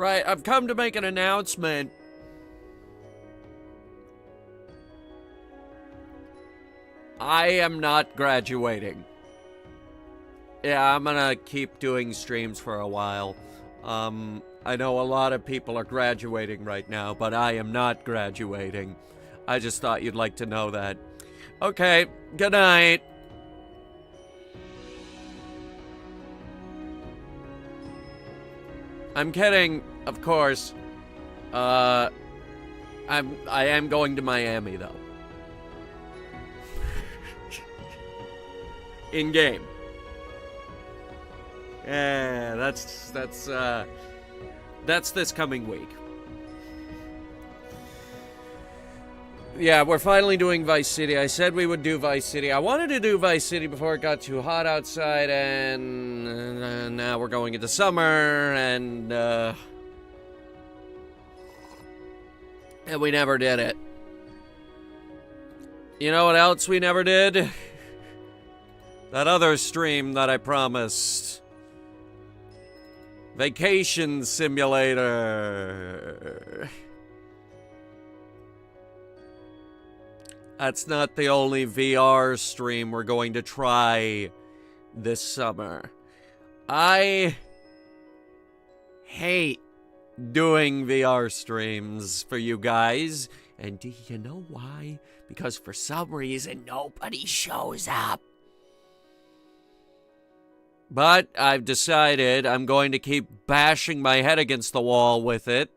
Right, I've come to make an announcement. I am not graduating. Yeah, I'm gonna keep doing streams for a while. I know a lot of people are graduating right now, but I am not graduating. I just thought you'd like to know that. Okay, good night. I'm kidding, of course. I am going to Miami though. In game. Yeah, that's this coming week. Yeah, we're finally doing Vice City. I said we would do Vice City. I wanted to do Vice City before it got too hot outside, and now we're going into summer, and we never did it. You know what else we never did? That other stream that I promised. Vacation Simulator. That's not the only VR stream we're going to try this summer. I hate doing VR streams for you guys. And do you know why? Because for some reason, nobody shows up. But I've decided I'm going to keep bashing my head against the wall with it.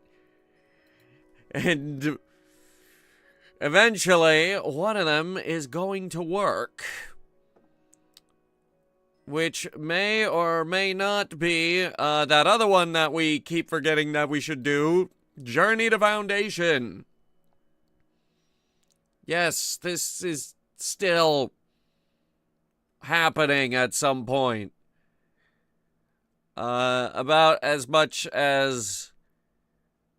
And eventually, one of them is going to work. Which may or may not be that other one that we keep forgetting that we should do. Journey to Foundation. Yes, this is still happening at some point. About as much as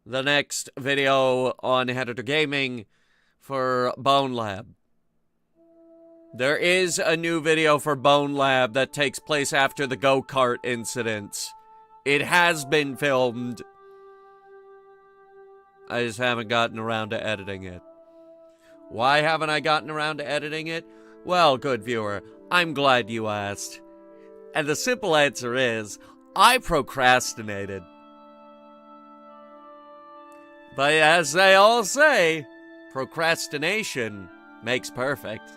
the next video on Headhunter Gaming for Bone Lab. There is a new video for Bone Lab that takes place after the go-kart incident. It has been filmed. I just haven't gotten around to editing it. Why haven't I gotten around to editing it? Well, good viewer, I'm glad you asked. And the simple answer is, I procrastinated. But as they all say, procrastination makes perfect.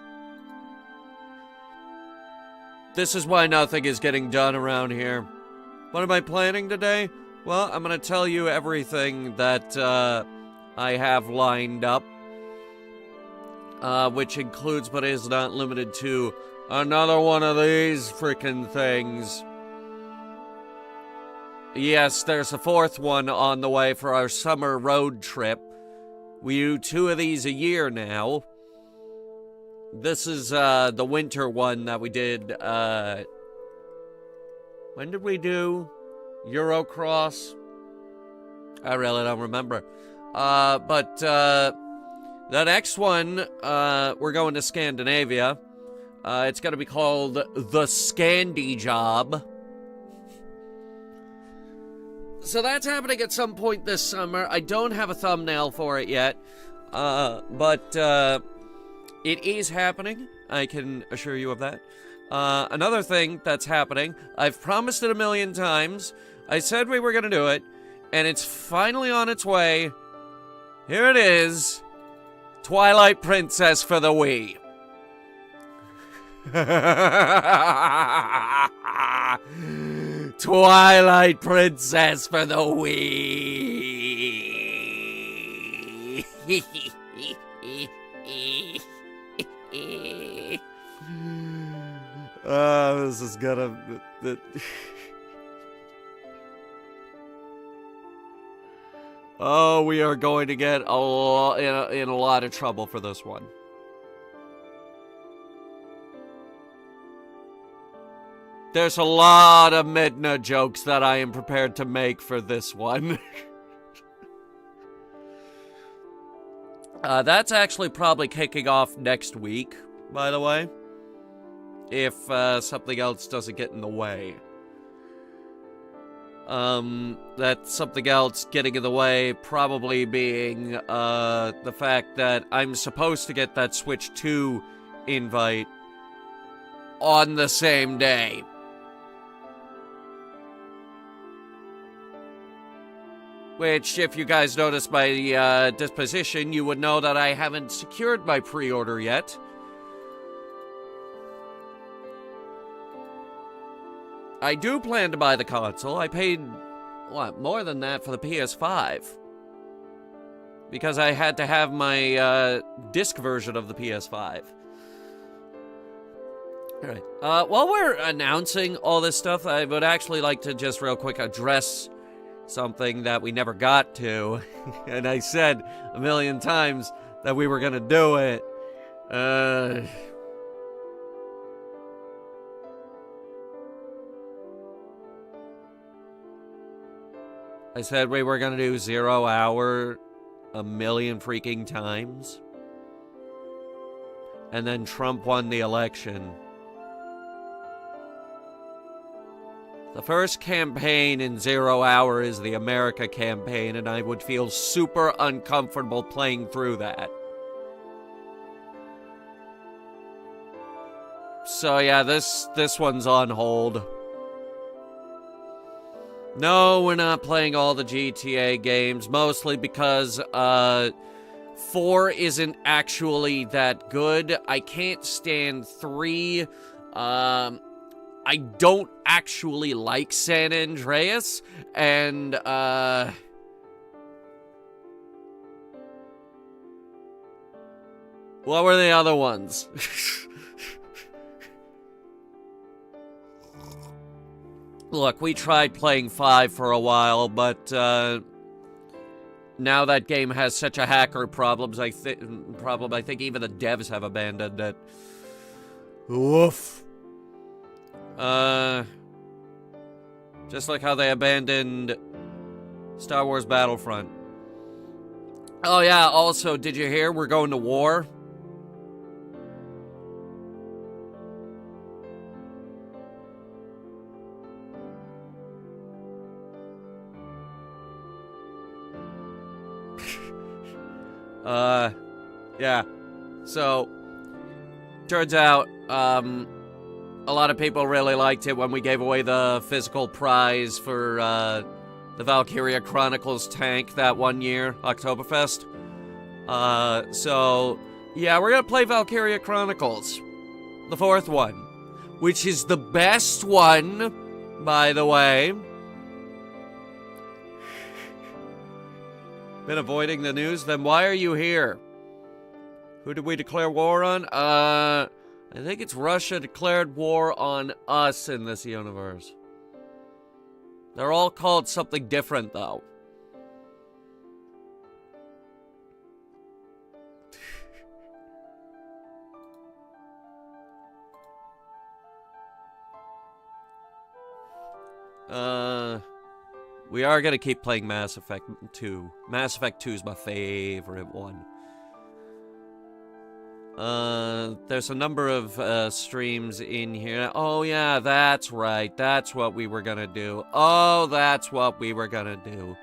This is why nothing is getting done around here. What am I planning today? Well, I'm going to tell you everything that I have lined up. Which includes, but is not limited to, another one of these freaking things. Yes, there's a fourth one on the way for our summer road trip. We do 2 of these a year now. This is the winter one that we did. When did we do Eurocross? I really don't remember. But the next one, we're going to Scandinavia. It's going to be called The Scandi Job. So that's happening at some point this summer. I don't have a thumbnail for it yet. But it is happening. I can assure you of that. Another thing that's happening, I've promised it a million times. I said we were going to do it. And it's finally on its way. Here it is. Twilight Princess for the Wii. Twilight Princess for the Wii. This is gonna... Oh, we are going to get in a lot of trouble for this one. There's a lot of Midna jokes that I am prepared to make for this one. That's actually probably kicking off next week, by the way. If something else doesn't get in the way. That's something else getting in the way, probably being the fact that I'm supposed to get that Switch 2 invite on the same day. Which, if you guys notice my disposition, you would know that I haven't secured my pre-order yet. I do plan to buy the console. I paid, what, more than that for the PS5. Because I had to have my disc version of the PS5. Alright. While we're announcing all this stuff, I would actually like to just real quick address something that we never got to. And I said a million times that we were gonna do it. I said we were gonna do 0 hour a million freaking times. And then Trump won the election. The first campaign in 0 hour is the America campaign, and I would feel super uncomfortable playing through that. So yeah, this one's on hold. No, we're not playing all the GTA games, mostly because 4 isn't actually that good. I can't stand 3. I don't actually like San Andreas, and, what were the other ones? Look, we tried playing 5 for a while, but, now that game has such a hacker problem, I think even the devs have abandoned it. Woof. Just like how they abandoned Star Wars Battlefront. Oh yeah, also, did you hear we're going to war? Yeah. So, turns out, a lot of people really liked it when we gave away the physical prize for, the Valkyria Chronicles tank that one year, Oktoberfest. So, yeah, we're gonna play Valkyria Chronicles. The 4th one. Which is the best one, by the way. Been avoiding the news? Then why are you here? Who did we declare war on? I think it's Russia declared war on us in this universe. They're all called something different, though. We are gonna keep playing Mass Effect 2. Mass Effect 2 is my favorite one. There's a number of, streams in here. Oh, yeah, that's right. That's what we were gonna do. Oh, that's what we were gonna do.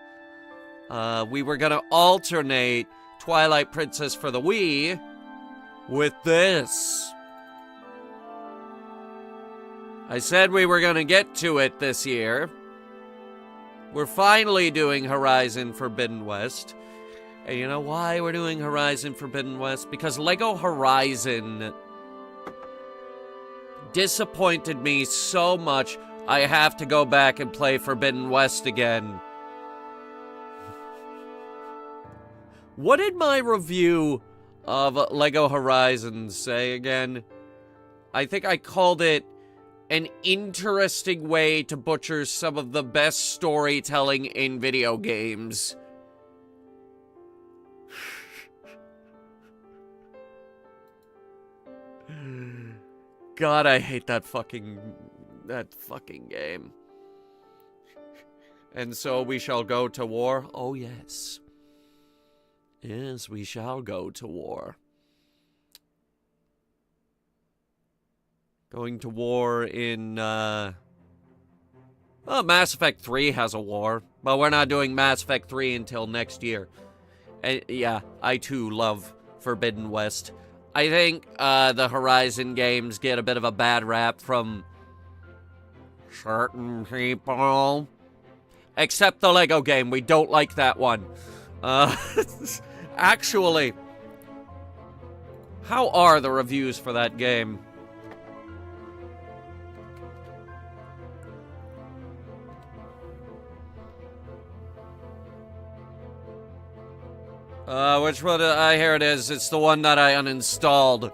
We were gonna alternate Twilight Princess for the Wii with this. I said we were gonna get to it this year. We're finally doing Horizon Forbidden West. And you know why we're doing Horizon Forbidden West? Because Lego Horizon disappointed me so much, I have to go back and play Forbidden West again. What did my review of Lego Horizon say again? I think I called it an interesting way to butcher some of the best storytelling in video games. God, I hate that fucking game. And so we shall go to war? Oh, yes. Yes, we shall go to war. Going to war in, Well, Mass Effect 3 has a war, but we're not doing Mass Effect 3 until next year. And yeah, I too love Forbidden West. I think the Horizon games get a bit of a bad rap from certain people. Except the Lego game, we don't like that one. Actually, how are the reviews for that game? Which one? Here it is. It's the one that I uninstalled.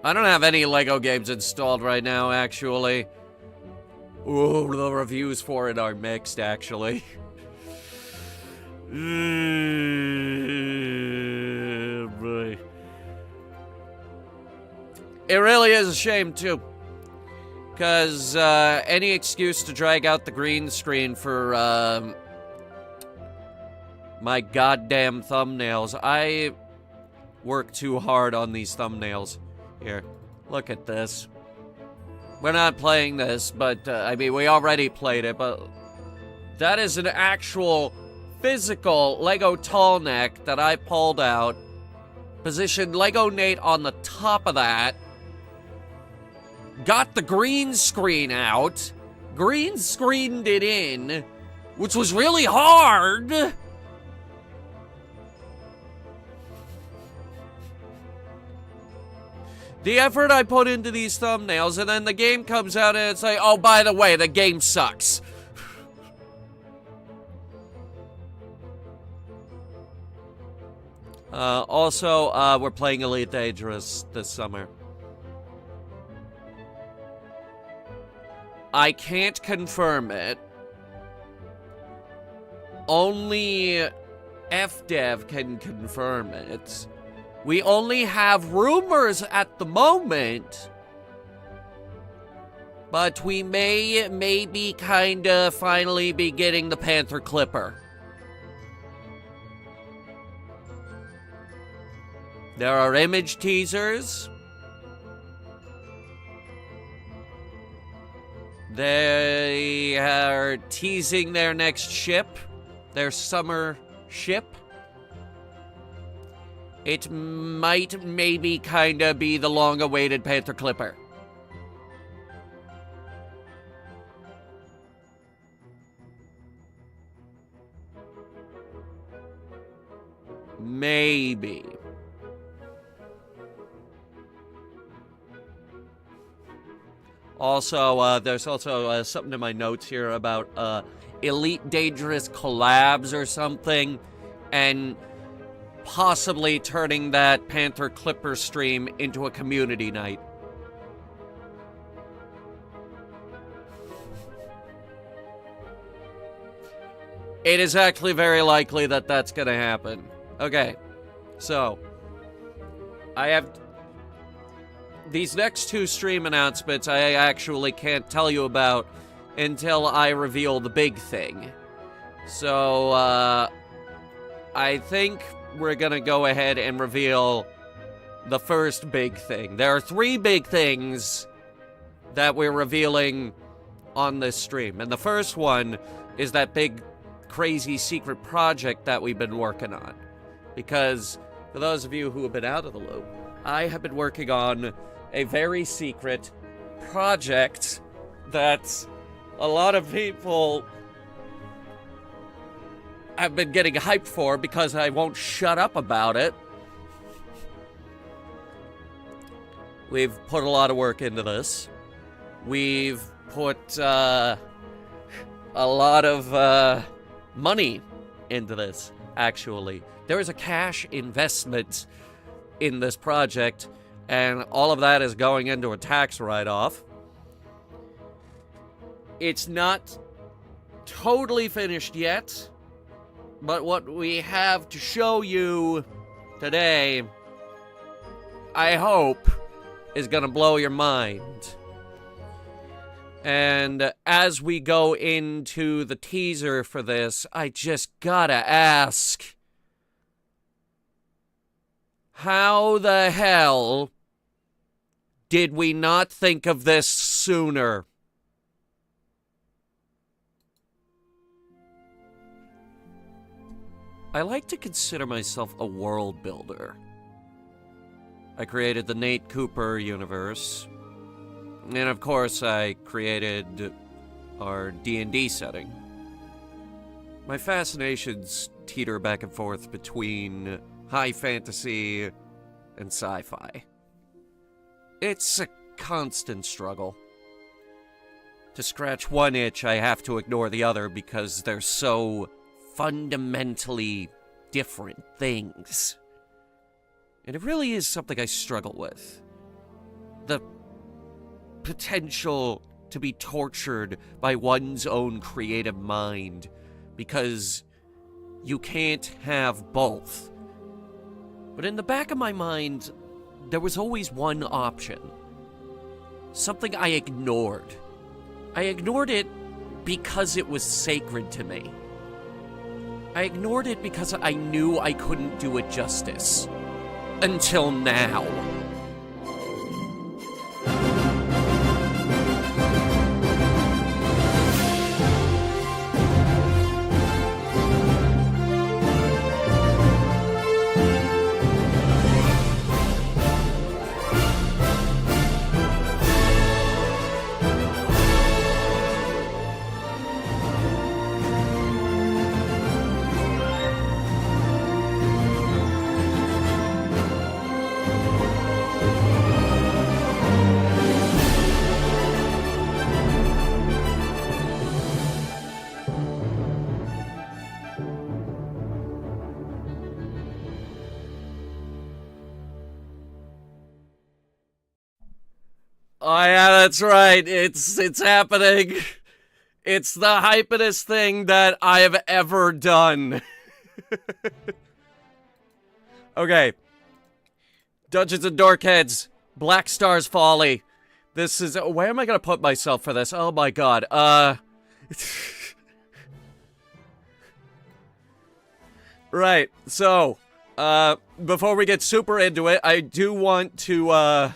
I don't have any Lego games installed right now, actually. Ooh, the reviews for it are mixed, actually. Boy. It really is a shame, too. Because any excuse to drag out the green screen for my goddamn thumbnails. I work too hard on these thumbnails. Here, look at this. We're not playing this, but, I mean, we already played it, but that is an actual physical Lego tall neck that I pulled out, positioned Lego Nate on the top of that, got the green screen out, green screened it in, which was really hard. The effort I put into these thumbnails, and then the game comes out and it's like, oh, by the way, the game sucks. Also, we're playing Elite Dangerous this summer. I can't confirm it. Only FDev can confirm it. We only have rumors at the moment, but we may maybe kinda finally be getting the Panther Clipper. There are image teasers. They are teasing their next ship, their summer ship. It might maybe kinda be the long-awaited Panther Clipper. Maybe. Also, there's also something in my notes here about Elite Dangerous collabs or something, and possibly turning that Panther Clipper stream into a community night. It is actually very likely that that's gonna happen. Okay, so I have these next two stream announcements I actually can't tell you about until I reveal the big thing. So, I think we're gonna go ahead and reveal the first big thing. There are three big things that we're revealing on this stream. And the first one is that big, crazy secret project that we've been working on. Because, for those of you who have been out of the loop, I have been working on a very secret project that a lot of people have been getting hyped for because I won't shut up about it. We've put a lot of work into this. We've put a lot of money into this, actually. There is a cash investment in this project, and all of that is going into a tax write-off. It's not totally finished yet, but what we have to show you today, I hope, is gonna blow your mind. And as we go into the teaser for this, I just gotta ask, how the hell did we not think of this sooner? I like to consider myself a world builder. I created the Nate Cooper universe, and of course I created our D&D setting. My fascinations teeter back and forth between high fantasy and sci-fi. It's a constant struggle. To scratch one itch, I have to ignore the other because they're so fundamentally different things. And it really is something I struggle with. The potential to be tortured by one's own creative mind because you can't have both. But in the back of my mind, there was always one option. Something I ignored. I ignored it because it was sacred to me. I ignored it because I knew I couldn't do it justice. Until now. Oh yeah, that's right. It's happening. It's the hypedest thing that I have ever done. Okay. Dungeons and Dorkheads. Black Star's Folly. This is... Where am I gonna put myself for this? Oh my god. Right. So, before we get super into it, I do want to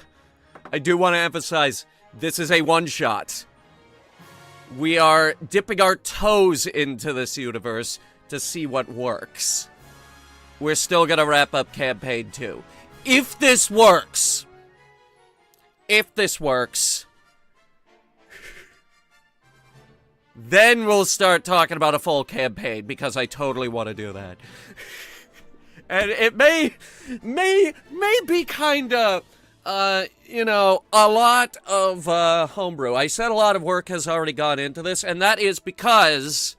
emphasize, this is a one-shot. We are dipping our toes into this universe to see what works. We're still gonna wrap up Campaign 2. If this works, then we'll start talking about a full campaign, because I totally want to do that. And it may be kinda... you know, a lot of, homebrew. I said a lot of work has already gone into this, and that is because,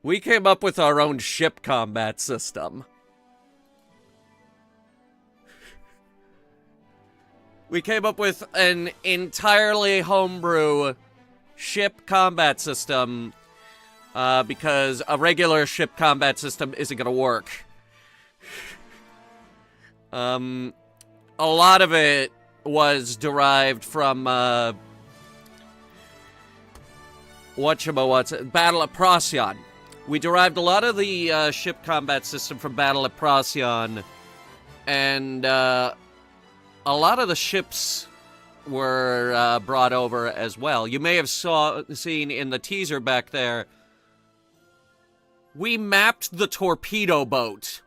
we came up with our own ship combat system. We came up with an entirely homebrew ship combat system, because a regular ship combat system isn't gonna work. A lot of it was derived from, Battle of Procyon. We derived a lot of the, ship combat system from Battle of Procyon, and, a lot of the ships were, brought over as well. You may have seen in the teaser back there, we mapped the torpedo boat.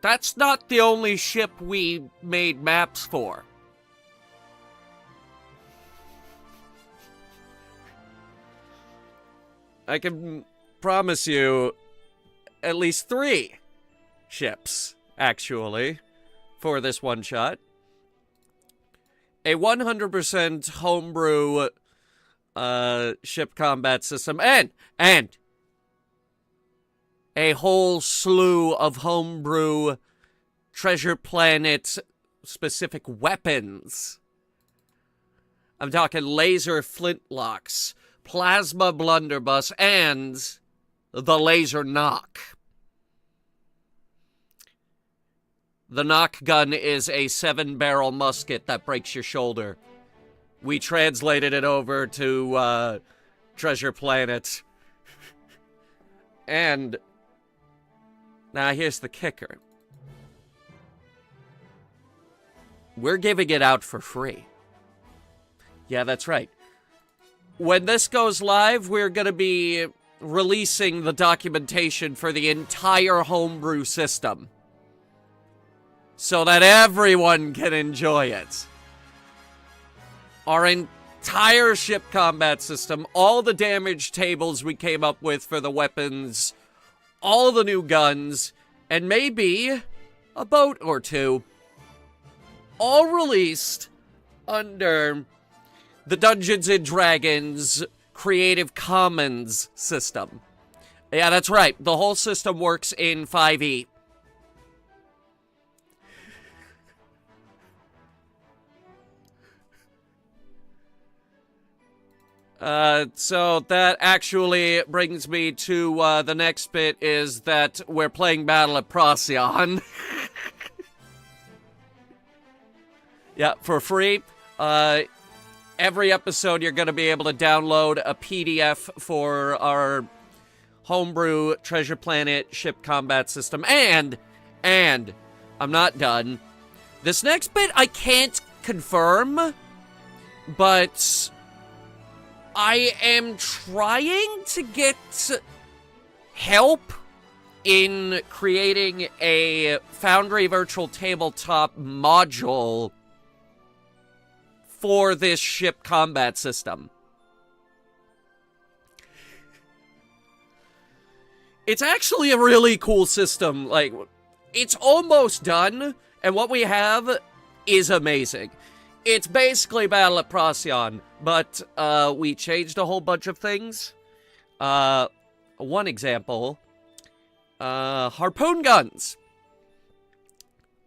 That's not the only ship we made maps for. I can promise you at least 3 ships, actually, for this one shot. A 100% homebrew ship combat system, and a whole slew of homebrew treasure planet specific weapons. I'm talking laser flintlocks, plasma blunderbuss, and the laser knock. The knock gun is a 7-barrel musket that breaks your shoulder. We translated it over to, Treasure Planet. And... now, here's the kicker. We're giving it out for free. Yeah, that's right. When this goes live, we're going to be releasing the documentation for the entire homebrew system, so that everyone can enjoy it. Our entire ship combat system, all the damage tables we came up with for the weapons, all the new guns, and maybe a boat or two, all released under the Dungeons & Dragons Creative Commons system. Yeah, that's right. The whole system works in 5e. So that actually brings me to the next bit, is that we're playing Battle at Procyon. Yeah, for free. Every episode you're going to be able to download a PDF for our homebrew Treasure Planet ship combat system. And I'm not done. This next bit I can't confirm, but I am trying to get help in creating a Foundry Virtual Tabletop module for this ship combat system. It's actually a really cool system. Like, it's almost done, and what we have is amazing. It's basically Battle at Procyon, but we changed a whole bunch of things. One example, harpoon guns.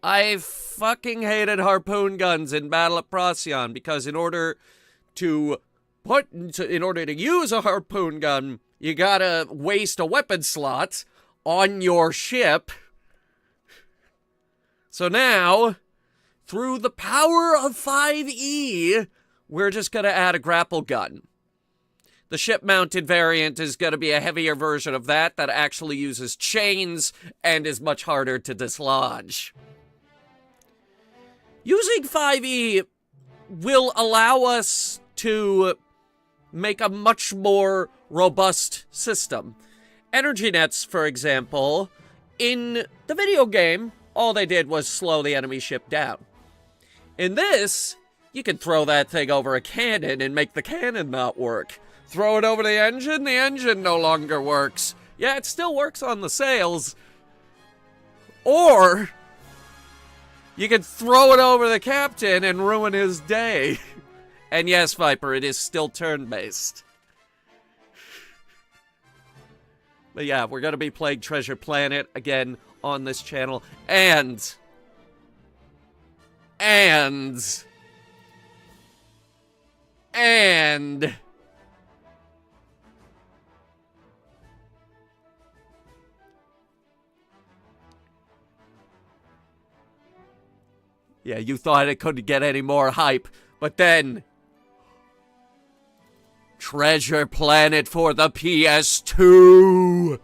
I fucking hated harpoon guns in Battle at Procyon, because in order to use a harpoon gun, you gotta waste a weapon slot on your ship. So now, through the power of 5e, we're just gonna add a grapple gun. The ship-mounted variant is gonna be a heavier version of that actually uses chains and is much harder to dislodge. Using 5e will allow us to make a much more robust system. Energy nets, for example, in the video game, all they did was slow the enemy ship down. In this, you can throw that thing over a cannon and make the cannon not work. Throw it over the engine no longer works. Yeah, it still works on the sails. Or you can throw it over the captain and ruin his day. And yes, Viper, it is still turn-based. But yeah, we're going to be playing Treasure Planet again on this channel. And yeah, you thought it couldn't get any more hype, but then Treasure Planet for the PS2.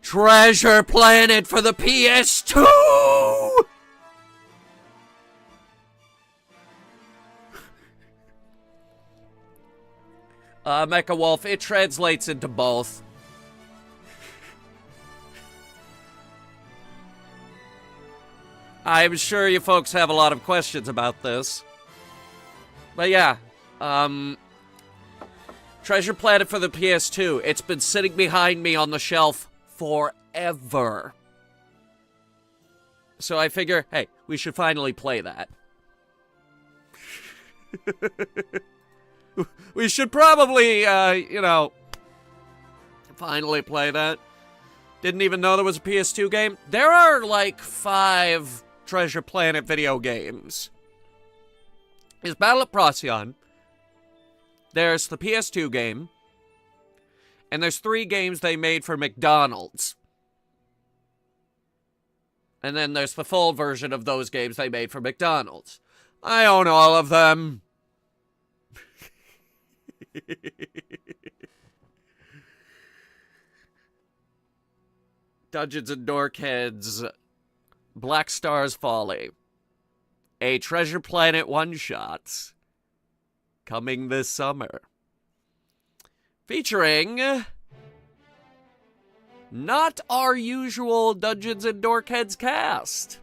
Treasure Planet for the PS2. Mecha Wolf, it translates into both. I'm sure you folks have a lot of questions about this. But yeah, Treasure Planet for the PS2. It's been sitting behind me on the shelf forever. So I figure, hey, we should finally play that. We should probably, finally play that. Didn't even know there was a PS2 game. There are like 5 Treasure Planet video games. There's Battle at Procyon. There's the PS2 game. And there's 3 games they made for McDonald's. And then there's the full version of those games they made for McDonald's. I own all of them. Dungeons and Dorkheads, Black Star's Folly. a Treasure Planet one-shot coming this summer. Featuring not our usual Dungeons and Dorkheads cast.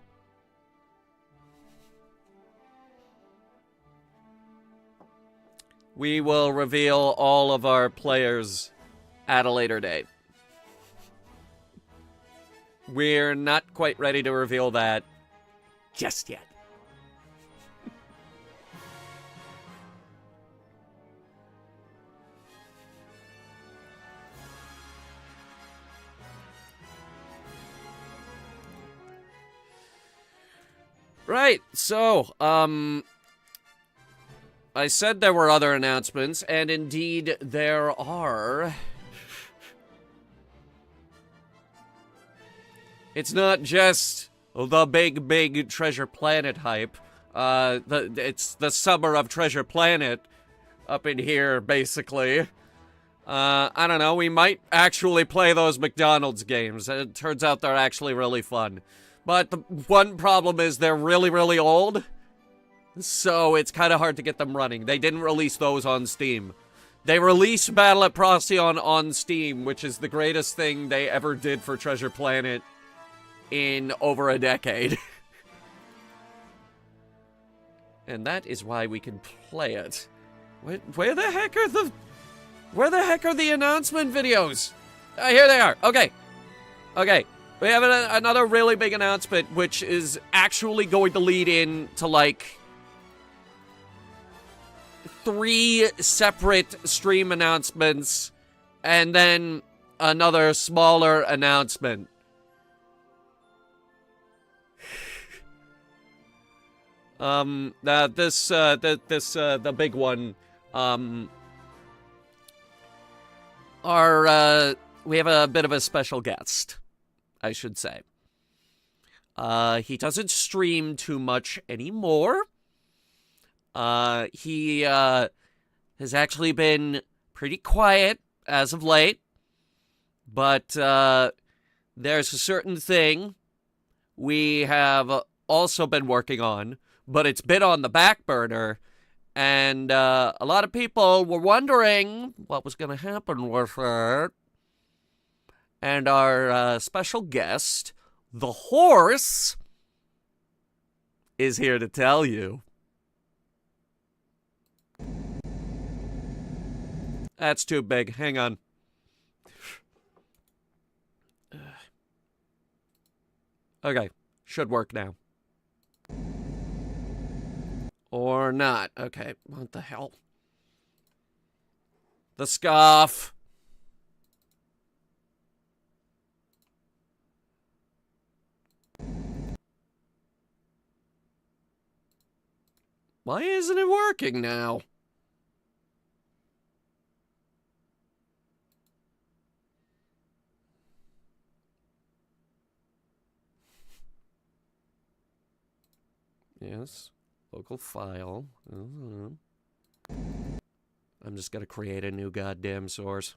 We will reveal all of our players at a later date. We're not quite ready to reveal that just yet. Right, so, I said there were other announcements, and indeed there are. It's not just the big Treasure Planet hype. It's the summer of Treasure Planet up in here, basically. I don't know, we might actually play those McDonald's games. It turns out they're actually really fun. But the one problem is they're really old, so it's kind of hard to get them running. They didn't release those on Steam. They released Battle at Procyon on Steam, which is the greatest thing they ever did for Treasure Planet in over a decade. And that is why we can play it. Where the heck are the announcement videos? Here they are. Okay. We have another really big announcement, which is actually going to lead into, like, 3 separate stream announcements, and then another smaller announcement. The big one, we have a bit of a special guest, I should say. He doesn't stream too much anymore. He has actually been pretty quiet as of late, but there's a certain thing we have also been working on, but it's been on the back burner, and a lot of people were wondering what was going to happen with it. And our special guest, the horse, is here to tell you. That's too big. Hang on. Okay. Should work now. Or not. Okay. What the hell? The scarf. Why isn't it working now? Yes. Local file. I'm just gonna create a new goddamn source.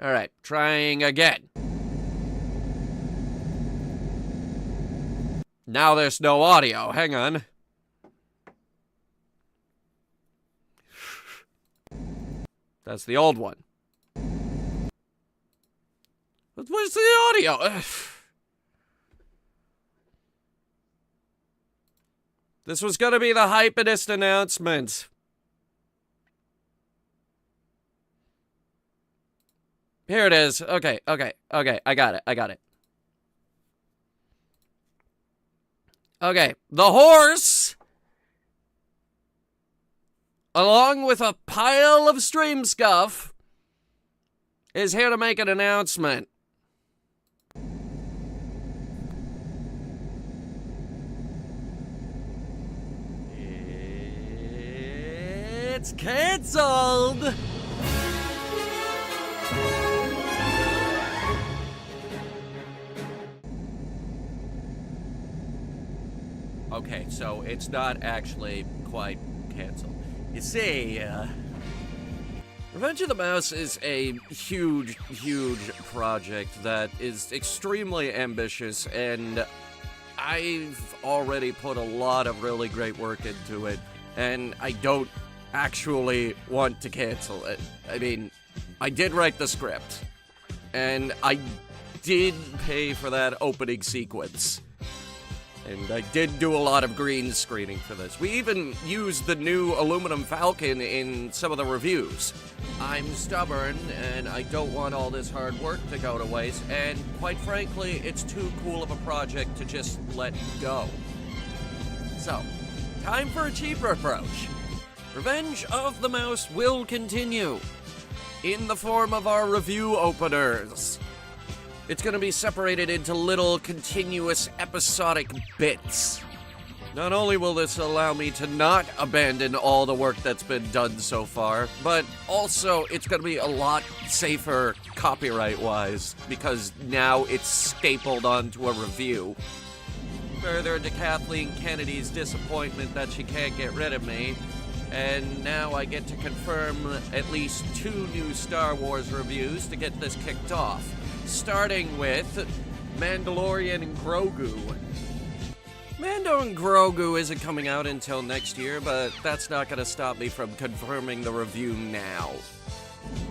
Alright, trying again. Now there's no audio. Hang on. That's the old one. Where's the audio? This was gonna be the hypedest announcement. Here it is. Okay. I got it. Okay. The horse, along with a pile of stream scuff, is here to make an announcement. It's canceled! Okay, so it's not actually quite canceled. You see, Revenge of the Mouse is a huge, huge project that is extremely ambitious, and I've already put a lot of really great work into it, and I don't actually want to cancel it. I mean, I did write the script, and I did pay for that opening sequence. And I did do a lot of green screening for this. We even used the new aluminum Falcon in some of the reviews. I'm stubborn, and I don't want all this hard work to go to waste, and quite frankly, it's too cool of a project to just let go. So, time for a cheaper approach. Revenge of the Mouse will continue in the form of our review openers. It's going to be separated into little continuous episodic bits. Not only will this allow me to not abandon all the work that's been done so far, but also it's going to be a lot safer copyright-wise, because now it's stapled onto a review. Further to Kathleen Kennedy's disappointment that she can't get rid of me, and now I get to confirm at least 2 new Star Wars reviews to get this kicked off. Starting with Mandalorian and Grogu. Mando and Grogu isn't coming out until next year, but that's not going to stop me from confirming the review now.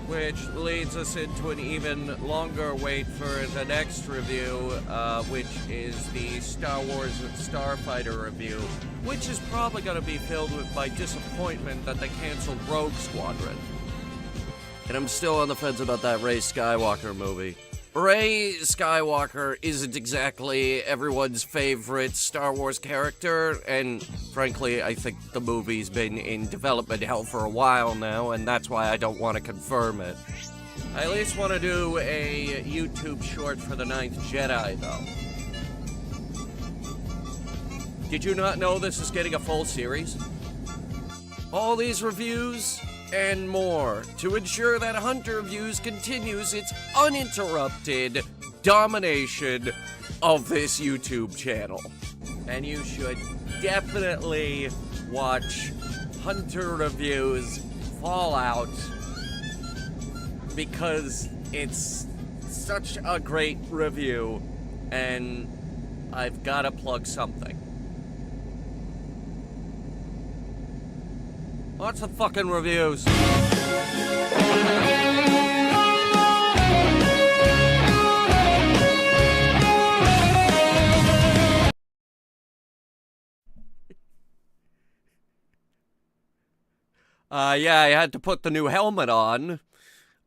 Which leads us into an even longer wait for the next review, which is the Star Wars Starfighter review, which is probably going to be filled with my disappointment that they canceled Rogue Squadron. And I'm still on the fence about that Rey Skywalker movie. Rey Skywalker isn't exactly everyone's favorite Star Wars character, and frankly, I think the movie's been in development hell for a while now, and that's why I don't want to confirm it. I at least want to do a YouTube short for the Ninth Jedi, though. Did you not know this is getting a full series? All these reviews and more to ensure that Hunter Reviews continues its uninterrupted domination of this YouTube channel. And you should definitely watch Hunter Reviews Fallout, because it's such a great review, and I've got to plug something. Watch the fucking reviews. Yeah, I had to put the new helmet on,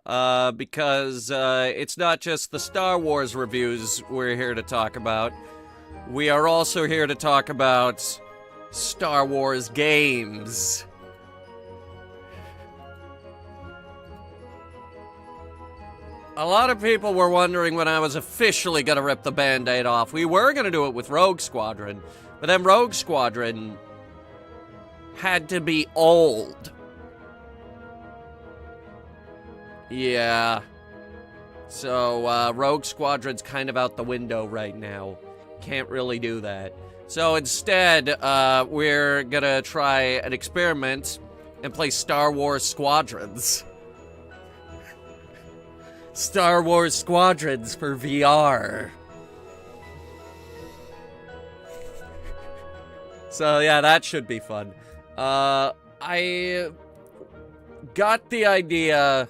because it's not just the Star Wars reviews we're here to talk about. We are also here to talk about Star Wars games. A lot of people were wondering when I was officially gonna rip the Band-Aid off. We were gonna do it with Rogue Squadron, but then Rogue Squadron had to be old. Yeah. So, Rogue Squadron's kind of out the window right now. Can't really do that. So instead, we're gonna try an experiment and play Star Wars Squadrons. Star Wars Squadrons for VR. So yeah, that should be fun. I got the idea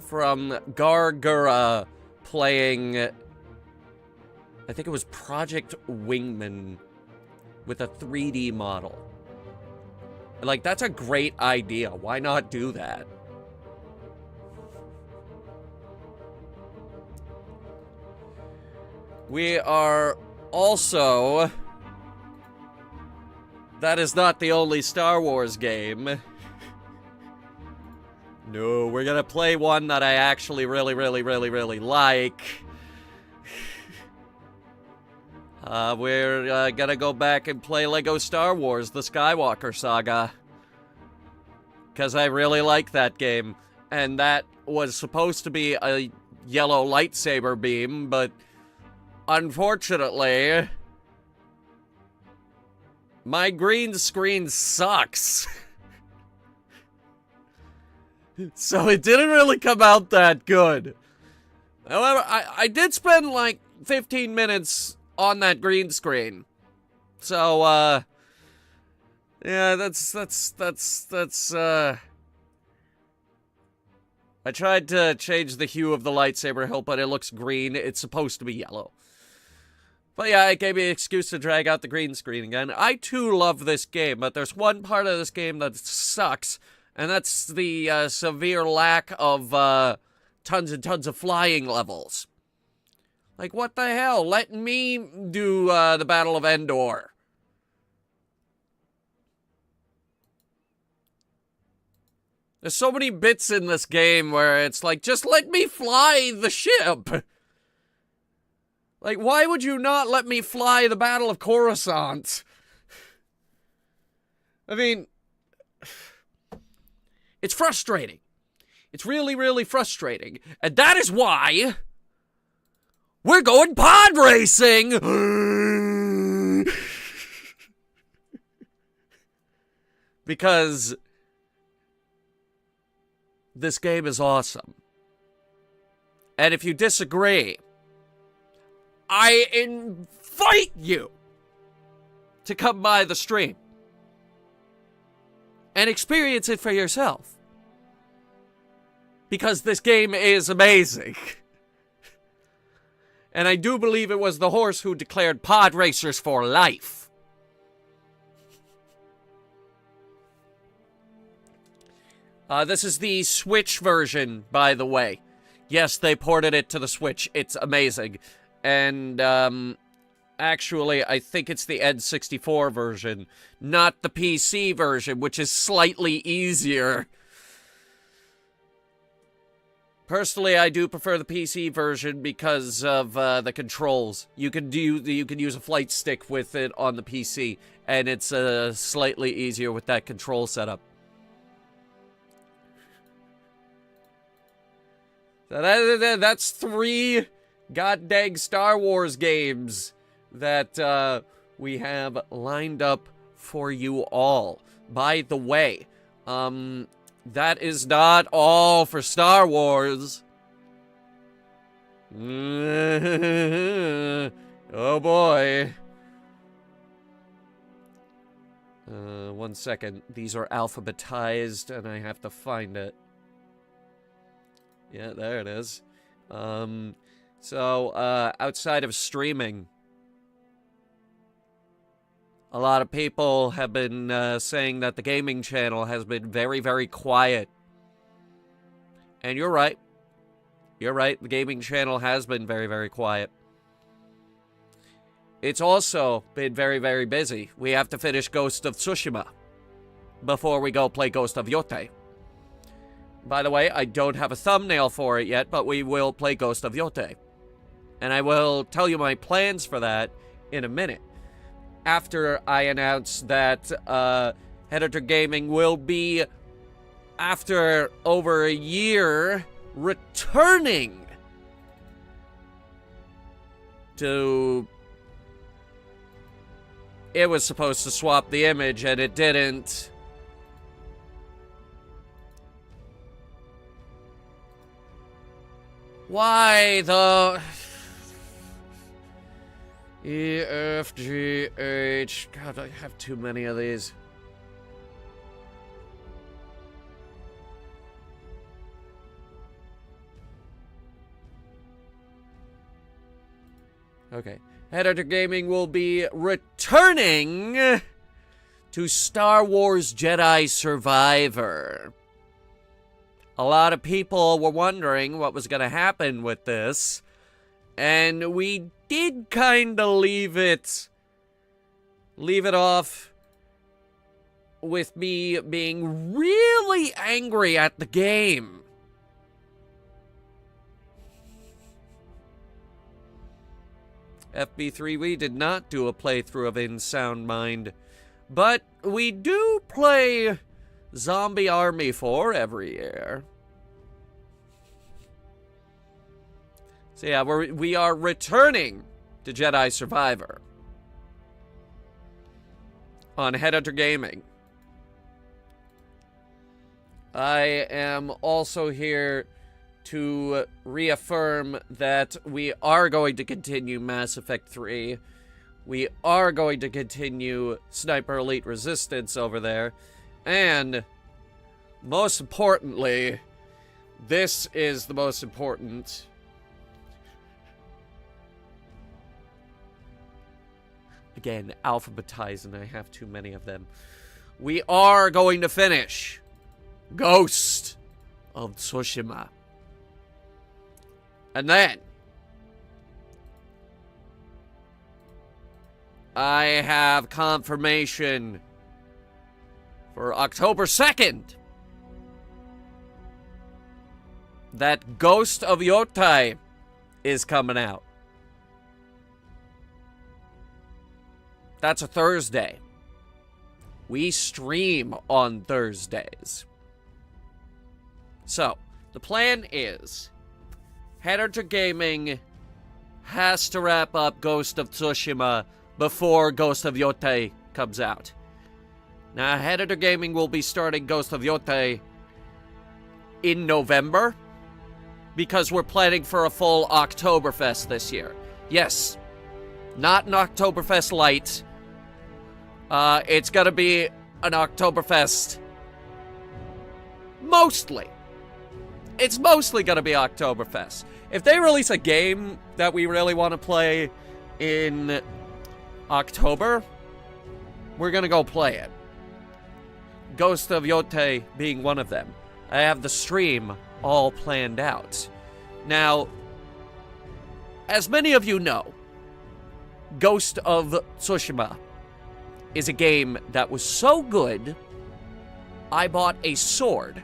from Gargura playing, I think it was Project Wingman with a 3D model. Like, that's a great idea. Why not do that? We are also... That is not the only Star Wars game. No, we're gonna play one that I actually really like. We're gonna go back and play Lego Star Wars, the Skywalker Saga. Because I really like that game. And that was supposed to be a yellow lightsaber beam, but unfortunately, my green screen sucks. So it didn't really come out that good. However, I did spend like 15 minutes on that green screen. So, yeah, that's, I tried to change the hue of the lightsaber hilt, but it looks green. It's supposed to be yellow. But yeah, it gave me an excuse to drag out the green screen again. I too love this game, but there's one part of this game that sucks, and that's the severe lack of tons and tons of flying levels. Like, what the hell? Let me do the Battle of Endor. There's so many bits in this game where it's like, just let me fly the ship. Like, why would you not let me fly the Battle of Coruscant? I mean, it's frustrating. It's really, really frustrating. And that is why we're going pod racing! Because this game is awesome. And if you disagree, I invite you to come by the stream and experience it for yourself. Because this game is amazing. And I do believe it was the horse who declared pod racers for life. This is the Switch version, by the way. Yes, they ported it to the Switch. It's amazing. And, actually, I think it's the N64 version, not the PC version, which is slightly easier. Personally, I do prefer the PC version because of the controls. You can use a flight stick with it on the PC, and it's slightly easier with that control setup. So that's 3 goddamn Star Wars games that we have lined up for you all. By the way, that is not all for Star Wars. Oh boy. 1 second. These are alphabetized and I have to find it. Yeah, there it is. So, outside of streaming, a lot of people have been saying that the gaming channel has been very, very quiet. And you're right. You're right, the gaming channel has been very, very quiet. It's also been very, very busy. We have to finish Ghost of Tsushima before we go play Ghost of Yote. By the way, I don't have a thumbnail for it yet, but we will play Ghost of Yote. And I will tell you my plans for that in a minute. After I announce that Headhunter Gaming will be, after over a year, returning to... It was supposed to swap the image, and it didn't. Why the... E, F, G, H... God, I have too many of these. Okay. Headhunter Gaming will be returning to Star Wars Jedi Survivor. A lot of people were wondering what was going to happen with this, and we did kind of leave it off with me being really angry at the game. FB3, we did not do a playthrough of In Sound Mind, but we do play Zombie Army 4 every year. So yeah, we are returning to Jedi Survivor on Headhunter Gaming. I am also here to reaffirm that we are going to continue Mass Effect 3. We are going to continue Sniper Elite Resistance over there. And, most importantly, this is the most important. Again, alphabetize, and I have too many of them. We are going to finish Ghost of Tsushima. And then I have confirmation for October 2nd that Ghost of Yotai is coming out. That's a Thursday. We stream on Thursdays. So, the plan is Headhunter Gaming has to wrap up Ghost of Tsushima before Ghost of Yotai comes out. Now, Headhunter Gaming will be starting Ghost of Yotai in November because we're planning for a full Oktoberfest this year. Yes, not an Oktoberfest light. It's gonna be an Oktoberfest. Mostly. It's mostly gonna be Oktoberfest. If they release a game that we really want to play in October, we're gonna go play it. Ghost of Yotai being one of them. I have the stream all planned out. Now, as many of you know, Ghost of Tsushima is a game that was so good, I bought a sword.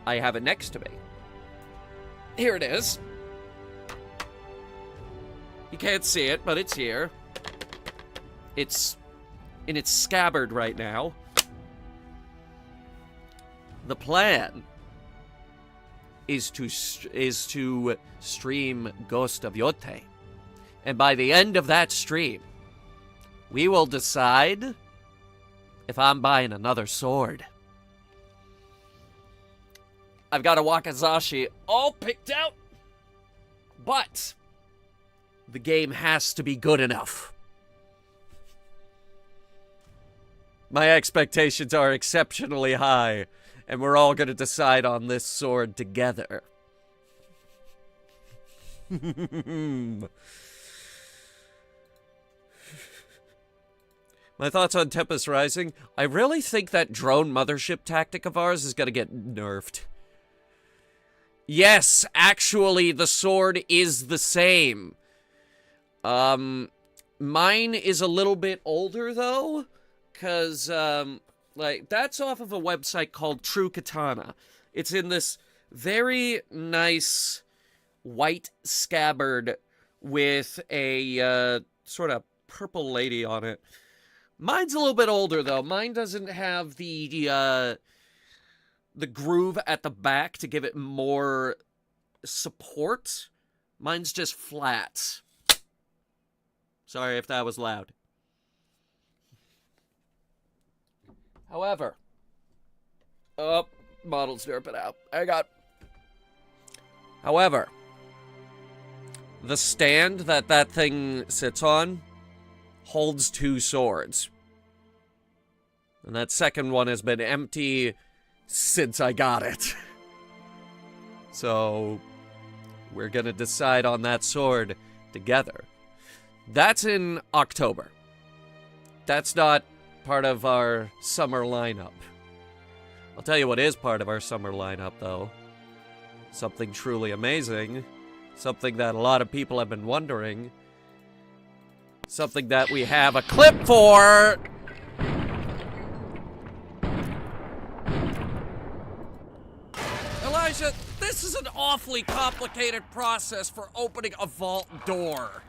I have it next to me. Here it is. You can't see it, but it's here. It's in its scabbard right now. The plan is to stream Ghost of Yotai. And by the end of that stream, we will decide if I'm buying another sword. I've got a Wakizashi all picked out, but the game has to be good enough. My expectations are exceptionally high, and we're all going to decide on this sword together. My thoughts on Tempest Rising. I really think that drone mothership tactic of ours is going to get nerfed. Yes, actually, the sword is the same. Mine is a little bit older, though, because, like, that's off of a website called True Katana. It's in this very nice white scabbard with a, sort of purple lady on it. Mine's a little bit older, though. Mine doesn't have the groove at the back to give it more support. Mine's just flat. Sorry if that was loud. However, oh, model's derping out. I got. However, the stand that thing sits on holds 2 swords. And that second one has been empty since I got it. So, we're gonna decide on that sword together. That's in October. That's not part of our summer lineup. I'll tell you what is part of our summer lineup, though. Something truly amazing. Something that a lot of people have been wondering. Something that we have a clip for! Elijah, this is an awfully complicated process for opening a vault door.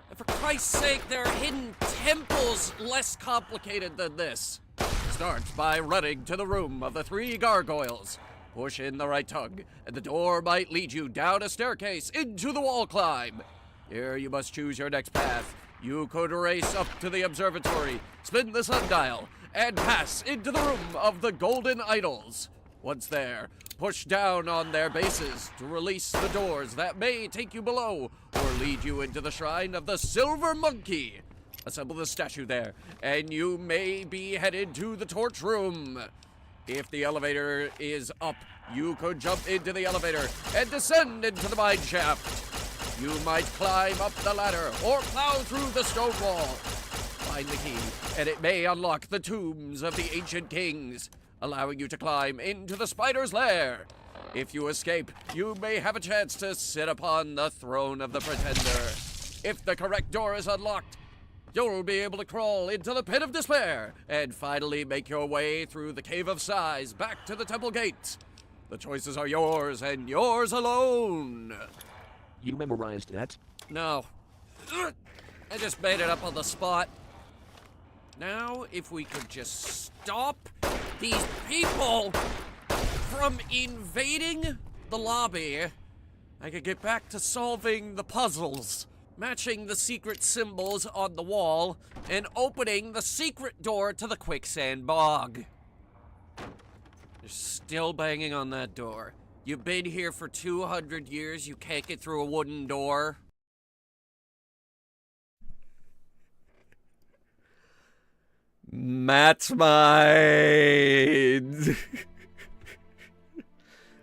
And for Christ's sake, there are hidden temples less complicated than this. Start by running to the room of the 3 gargoyles. Push in the right tug, and the door might lead you down a staircase into the wall climb. Here you must choose your next path. You could race up to the observatory, spin the sundial, and pass into the room of the golden idols. Once there, push down on their bases to release the doors that may take you below or lead you into the shrine of the silver monkey. Assemble the statue there, and you may be headed to the torch room. If the elevator is up, you could jump into the elevator and descend into the mine shaft. You might climb up the ladder or plow through the stone wall. Find the key, and it may unlock the tombs of the ancient kings, allowing you to climb into the spider's lair. If you escape, you may have a chance to sit upon the throne of the pretender. If the correct door is unlocked, you'll be able to crawl into the pit of despair and finally make your way through the cave of sighs back to the temple gate. The choices are yours and yours alone. You memorized that? No. I just made it up on the spot. Now, if we could just stop these people from invading the lobby, I could get back to solving the puzzles, matching the secret symbols on the wall, and opening the secret door to the quicksand bog. They're still banging on that door. You've been here for 200 years, you can't get through a wooden door? Matt's mind.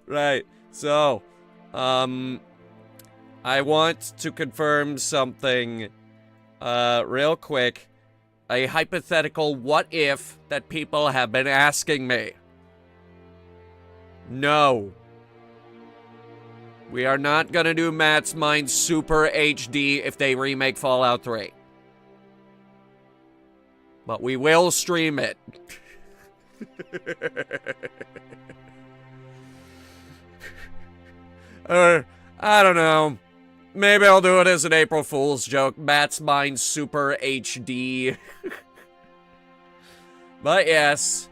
Right, so, I want to confirm something, real quick. A hypothetical what if that people have been asking me. No. We are not gonna do Matt's Mind Super HD if they remake Fallout 3. But we will stream it. Or, I don't know. Maybe I'll do it as an April Fool's joke. Matt's Mind Super HD. But yes,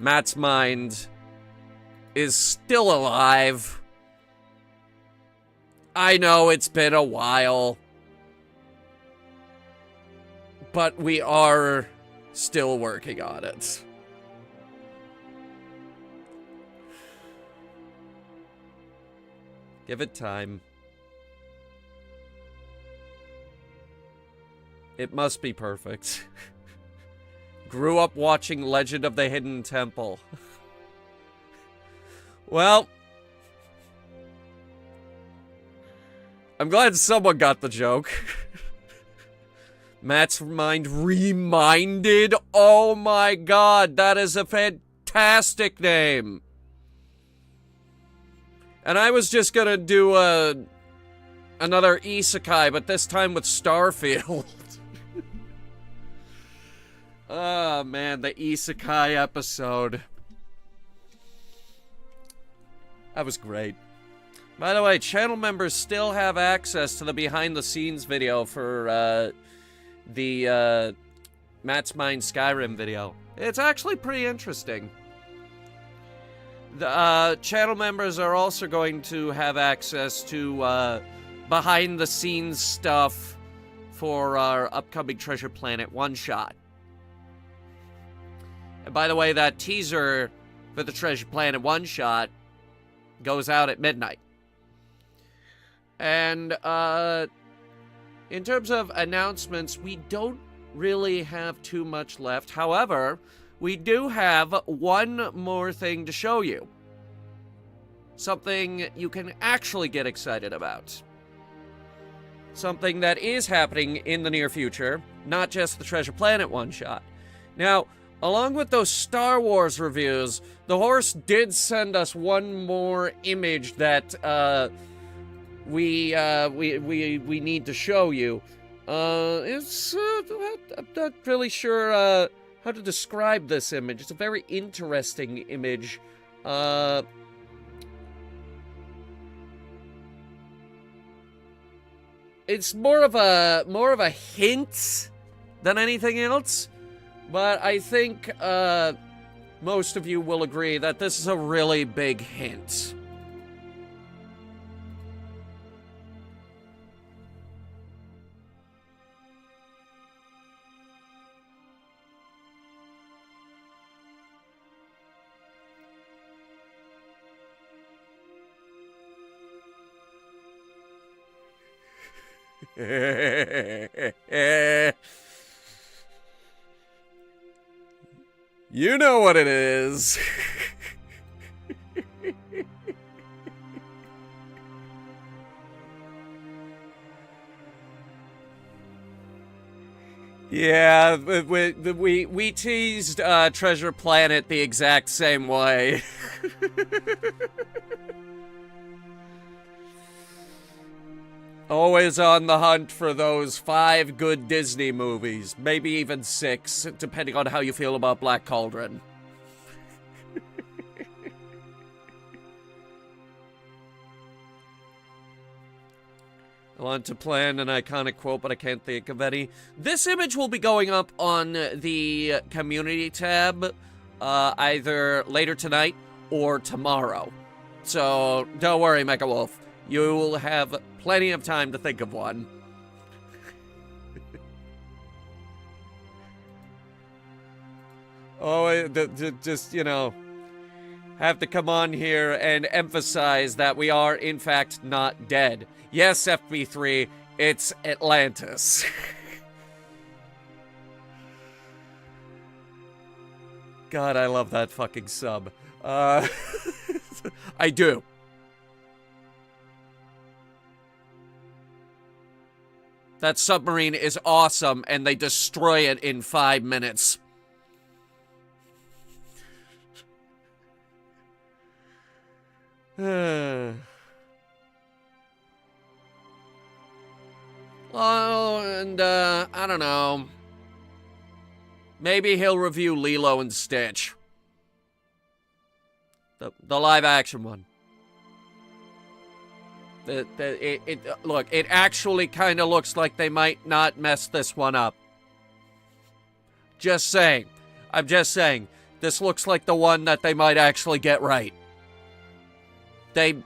Matt's Mind is still alive. I know it's been a while, but we are still working on it. Give it time. It must be perfect. Grew up watching Legend of the Hidden Temple. Well, I'm glad someone got the joke. Matt's Mind Reminded? Oh my god, that is a fantastic name. And I was just gonna do another isekai, but this time with Starfield. Oh man, the isekai episode. That was great. By the way, channel members still have access to the behind-the-scenes video for the Matt's Mind Skyrim video. It's actually pretty interesting. The channel members are also going to have access to behind-the-scenes stuff for our upcoming Treasure Planet one-shot. And by the way, that teaser for the Treasure Planet one-shot goes out at midnight. And, in terms of announcements, we don't really have too much left. However, we do have one more thing to show you. Something you can actually get excited about. Something that is happening in the near future, not just the Treasure Planet one-shot. Now, along with those Star Wars reviews, the horse did send us one more image that, we need to show you. I'm not really sure, how to describe this image. It's a very interesting image. It's more of a hint than anything else, but I think, most of you will agree that this is a really big hint. You know what it is. Yeah, we teased Treasure Planet the exact same way. Always on the hunt for those 5 good Disney movies. Maybe even 6, depending on how you feel about Black Cauldron. I want to plan an iconic quote, but I can't think of any. This image will be going up on the community tab either later tonight or tomorrow. So don't worry, Mecha Wolf. You will have plenty of time to think of one. Oh, just, you know, have to come on here and emphasize that we are, in fact, not dead. Yes, FB3, it's Atlantis. God, I love that fucking sub. I do. That submarine is awesome, and they destroy it in 5 minutes. Oh, and, I don't know. Maybe he'll review Lilo and Stitch. The live-action one. Look, it actually kind of looks like they might not mess this one up. Just saying. I'm just saying. This looks like the one that they might actually get right. They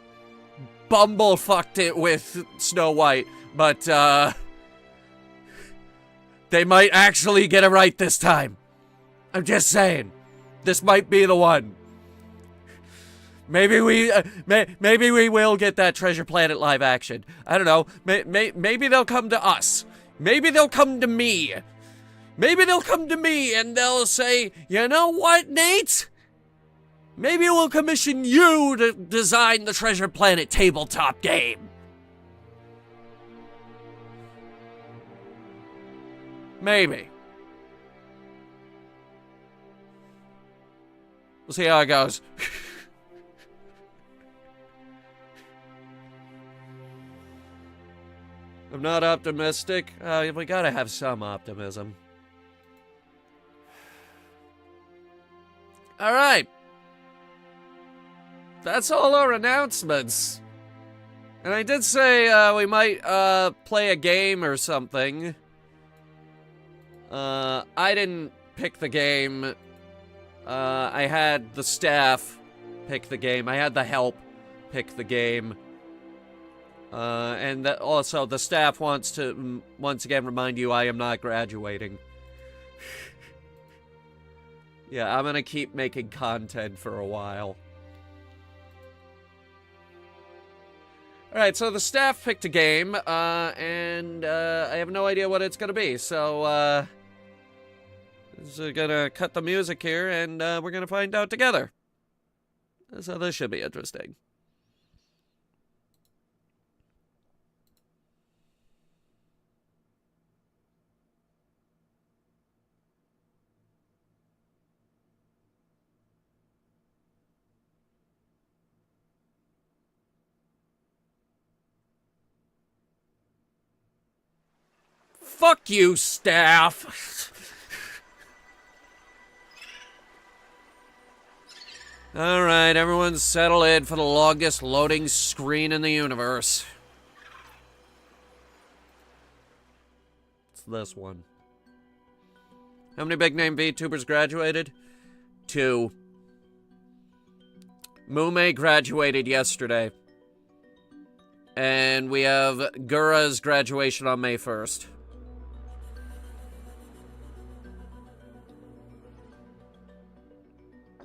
bumblefucked it with Snow White, but, they might actually get it right this time. I'm just saying. This might be the one. Maybe we will get that Treasure Planet live action. I don't know. Maybe they'll come to us. Maybe they'll come to me. Maybe they'll come to me and they'll say, you know what, Nate? Maybe we'll commission you to design the Treasure Planet tabletop game. Maybe. We'll see how it goes. I'm not optimistic. We gotta have some optimism. Alright. That's all our announcements. And I did say we might play a game or something. I didn't pick the game. I had the staff pick the game. I had the help pick the game. And also, the staff wants to, once again, remind you I am not graduating. Yeah, I'm gonna keep making content for a while. Alright, so the staff picked a game, and I have no idea what it's gonna be, so, just gonna cut the music here, and we're gonna find out together. So this should be interesting. Fuck you, staff! Alright, everyone settle in for the longest loading screen in the universe. It's this one. How many big name VTubers graduated? 2. Mume graduated yesterday. And we have Gura's graduation on May 1st.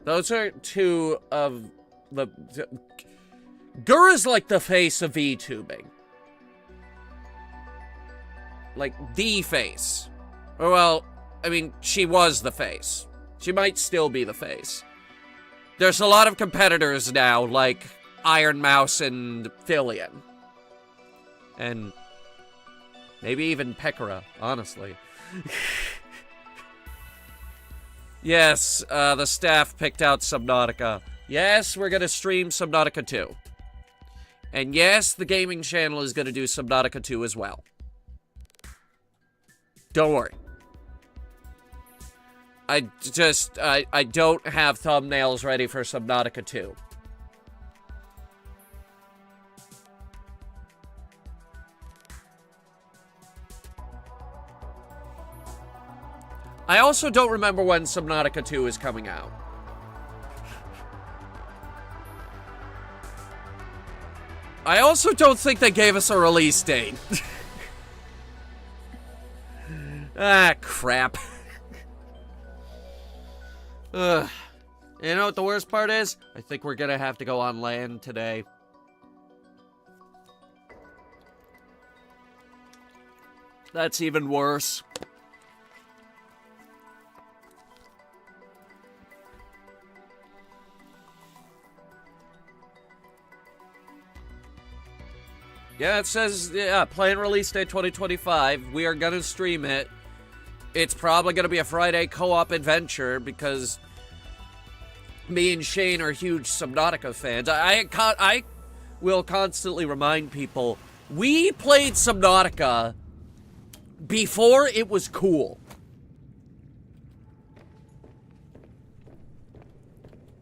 Those are 2 of the... Gura's like the face of VTubing. like, the face. Or, well, I mean, she was the face. She might still be the face. There's a lot of competitors now, like Iron Mouse and Fillion. And maybe even Pekora, honestly. Yes, the staff picked out Subnautica. Yes, we're gonna stream Subnautica 2. And yes, the gaming channel is gonna do Subnautica 2 as well. Don't worry. I don't have thumbnails ready for Subnautica 2. I also don't remember when Subnautica 2 is coming out. I also don't think they gave us a release date. Ah, crap. Ugh. You know what the worst part is? I think we're gonna have to go on land today. That's even worse. Yeah, it says, yeah, planned release date 2025. We are gonna stream it. It's probably gonna be a Friday co-op adventure because me and Shane are huge Subnautica fans. I will constantly remind people, we played Subnautica before it was cool.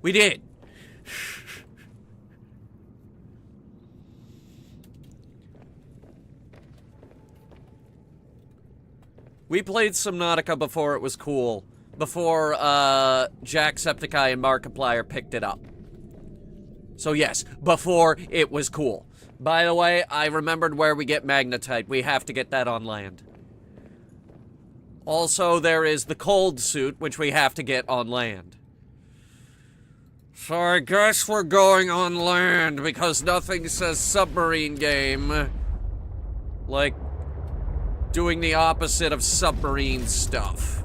We did. We played Subnautica before it was cool. Before, Jacksepticeye and Markiplier picked it up. So yes, before it was cool. By the way, I remembered where we get magnetite. We have to get that on land. Also, there is the cold suit, which we have to get on land. So I guess we're going on land, because nothing says submarine game like doing the opposite of submarine stuff.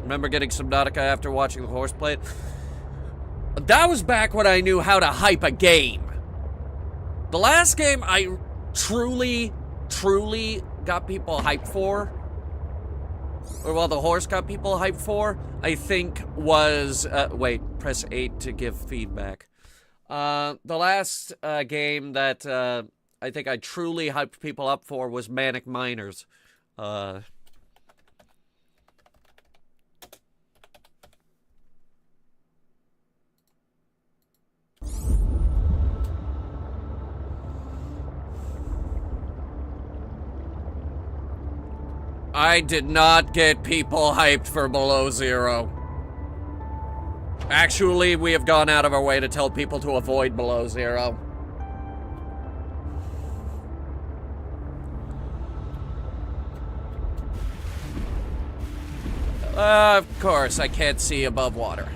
Remember getting Subnautica after watching the horse play it? That was back when I knew how to hype a game. The last game I truly got people hyped for, or well, the horse got people hyped for, I think was, wait, press 8 to give feedback. The last game that I think I truly hyped people up for was Manic Miners. I did not get people hyped for Below Zero. Actually, we have gone out of our way to tell people to avoid Below Zero. Of course, I can't see above water.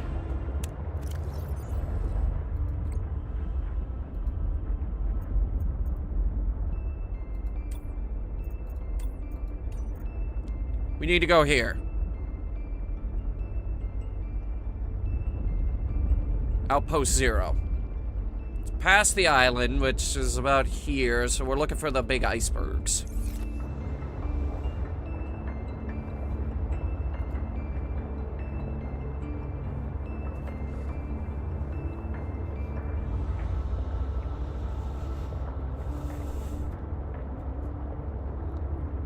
We need to go here. Outpost 0. It's past the island, which is about here, so we're looking for the big icebergs.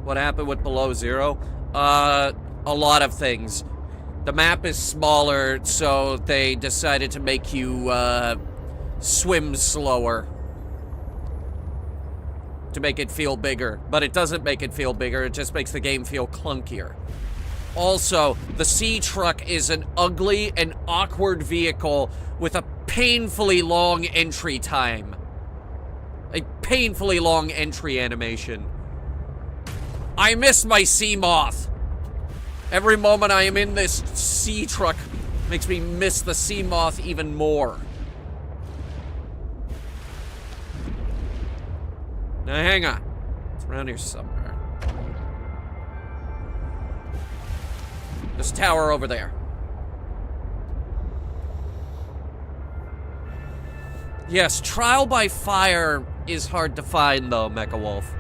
What happened with Below Zero? A lot of things. The map is smaller, so they decided to make you, swim slower. To make it feel bigger. But it doesn't make it feel bigger, it just makes the game feel clunkier. Also, the sea truck is an ugly and awkward vehicle with a painfully long entry time. A painfully long entry animation. I miss my sea moth. Every moment I am in this sea truck makes me miss the sea moth even more. Now hang on. It's around here somewhere. This tower over there. Yes, Trial by Fire is hard to find, though, Mecha Wolf.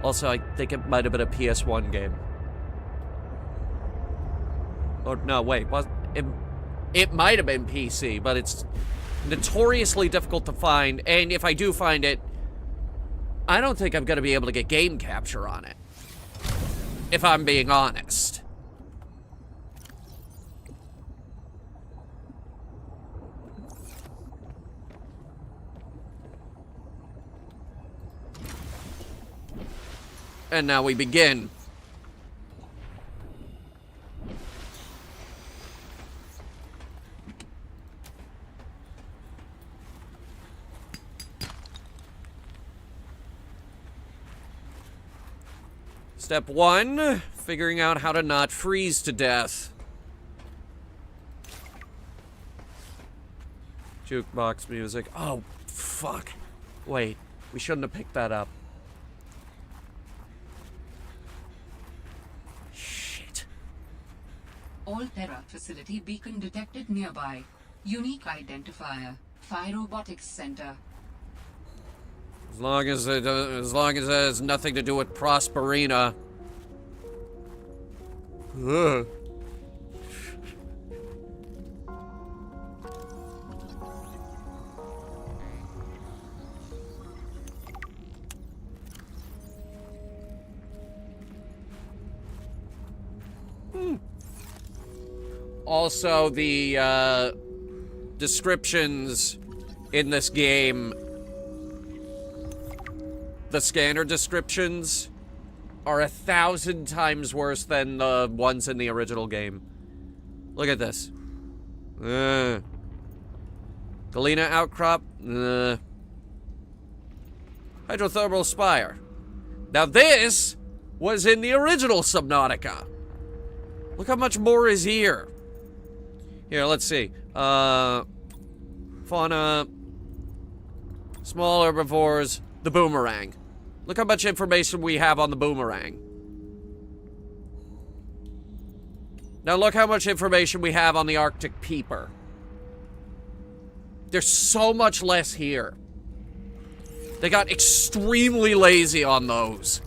Also, I think it might have been a PS1 game. Or, no, wait. It might have been PC, but it's notoriously difficult to find. And if I do find it, I don't think I'm going to be able to get game capture on it. If I'm being honest. And now we begin. Step 1, figuring out how to not freeze to death. Jukebox music. Oh, fuck. Wait, we shouldn't have picked that up. All Terra facility beacon detected nearby. Unique identifier. Phi Robotics Center. As long as it has nothing to do with Prosperina. Ugh. Also, the descriptions in this game, the scanner descriptions, are 1,000 times worse than the ones in the original game. Look at this. Galena outcrop. Hydrothermal spire. Now this was in the original Subnautica. Look how much more is here. Here, let's see. Fauna. Small herbivores. The boomerang. Look how much information we have on the boomerang. Now look how much information we have on the Arctic peeper. There's so much less here. They got extremely lazy on those.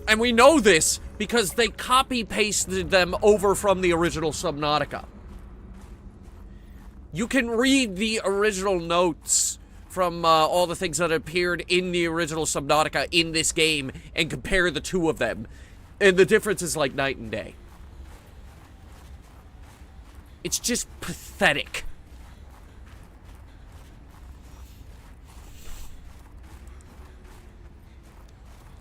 And we know this because they copy-pasted them over from the original Subnautica. You can read the original notes from all the things that appeared in the original Subnautica in this game and compare the two of them. And the difference is like night and day. It's just pathetic.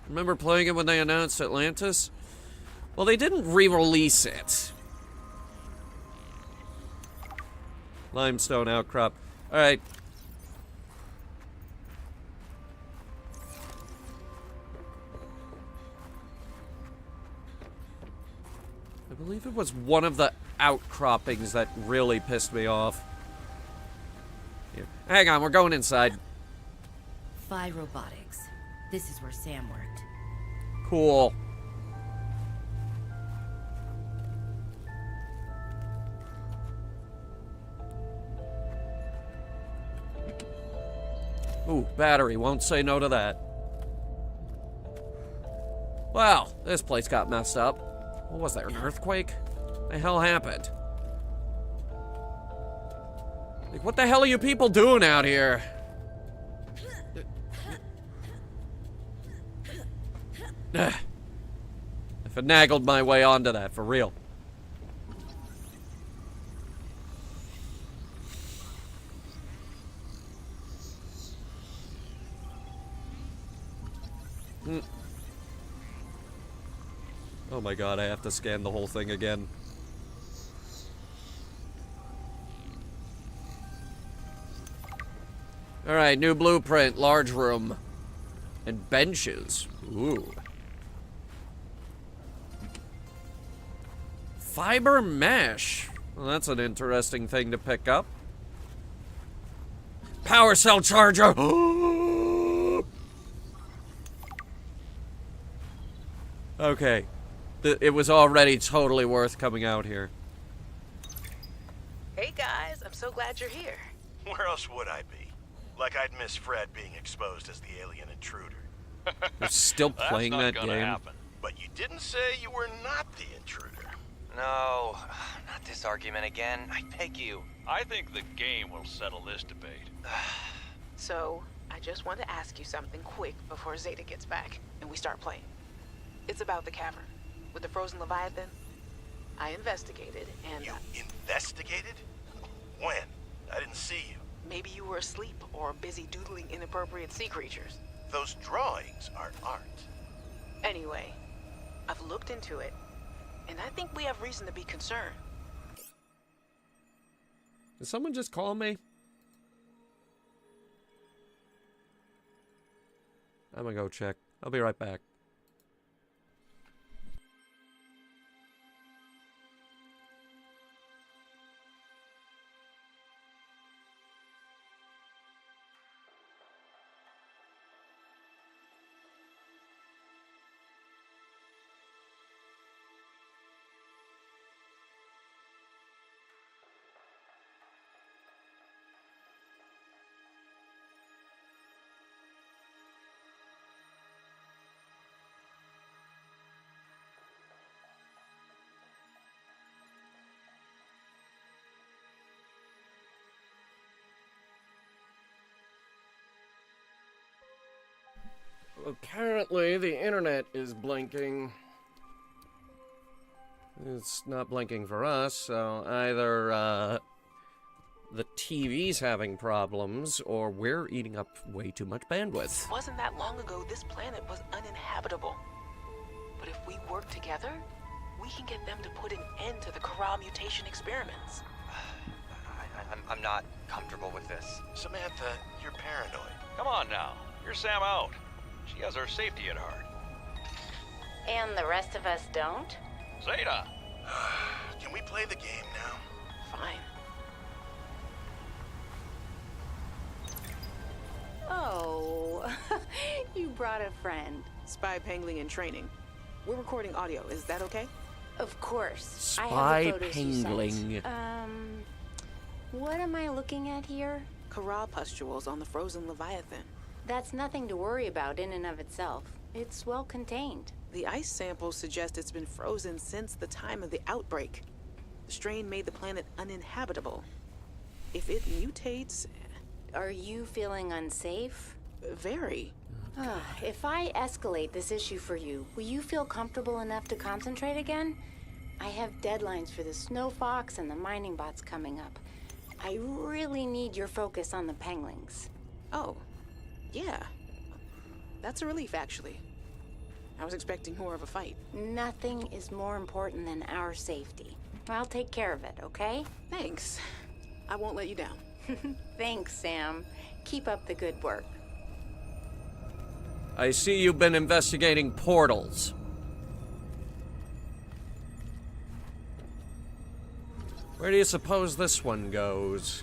Remember playing it when they announced Atlantis? Well, they didn't re-release it. Limestone outcrop. Alright. I believe it was one of the outcroppings that really pissed me off. Here. Hang on, we're going inside. Phi Robotics. This is where Sam worked. Cool. Ooh, battery. Won't say no to that. Well, this place got messed up. What was there, an earthquake? What the hell happened? Like, what the hell are you people doing out here? I finagled my way onto that, for real. Oh my god, I have to scan the whole thing again. Alright, new blueprint, large room. And benches. Ooh. Fiber mesh. Well, that's an interesting thing to pick up. Power cell charger! Okay. It was already totally worth coming out here. Hey guys, I'm so glad you're here. Where else would I be? Like I'd miss Fred being exposed as the alien intruder. You're still playing that game? Happen. But you didn't say you were not the intruder. No, not this argument again. I beg you. I think the game will settle this debate. So, I just want to ask you something quick before Zeta gets back and we start playing. It's about the cavern with the frozen Leviathan. I investigated and... You investigated? When? I didn't see you. Maybe you were asleep or busy doodling inappropriate sea creatures. Those drawings are art. Anyway, I've looked into it, and I think we have reason to be concerned. Did someone just call me? I'm gonna go check. I'll be right back. Apparently, the internet is blinking. It's not blinking for us, so either, the TV's having problems, or we're eating up way too much bandwidth. It wasn't that long ago this planet was uninhabitable. But if we work together, we can get them to put an end to the Corral mutation experiments. I'm not comfortable with this. Samantha, you're paranoid. Come on now. You're Sam out. She has our safety at heart. And the rest of us don't? Zeta! Can we play the game now? Fine. Oh, you brought a friend. Spy Pangling in training. We're recording audio. Is that okay? Of course. I Spy have the photos you sent. pangling. What am I looking at here? Corral pustules on the frozen Leviathan. That's nothing to worry about in and of itself. It's well contained. The ice samples suggest it's been frozen since the time of the outbreak. The strain made the planet uninhabitable. If it mutates... Are you feeling unsafe? Very. If I escalate this issue for you, will you feel comfortable enough to concentrate again? I have deadlines for the Snow Fox and the mining bots coming up. I really need your focus on the Penglings. Oh, yeah. That's a relief, actually. I was expecting more of a fight. Nothing is more important than our safety. I'll take care of it, okay? Thanks. I won't let you down. Thanks, Sam. Keep up the good work. I see you've been investigating portals. Where do you suppose this one goes?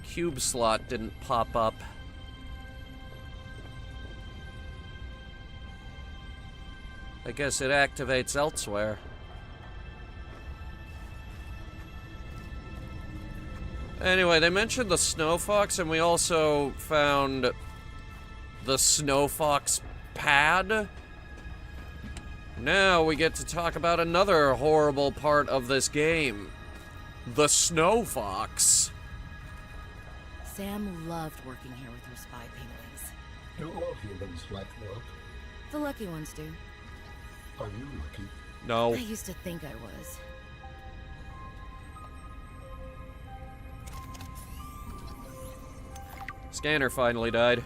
Cube slot didn't pop up. I guess it activates elsewhere. Anyway, they mentioned the Snow Fox, and we also found the Snow Fox pad. Now we get to talk about another horrible part of this game. The Snow Fox. Sam loved working here with her spy penguins. Do all humans like work? The lucky ones do. Are you lucky? No. I used to think I was. Scanner finally died.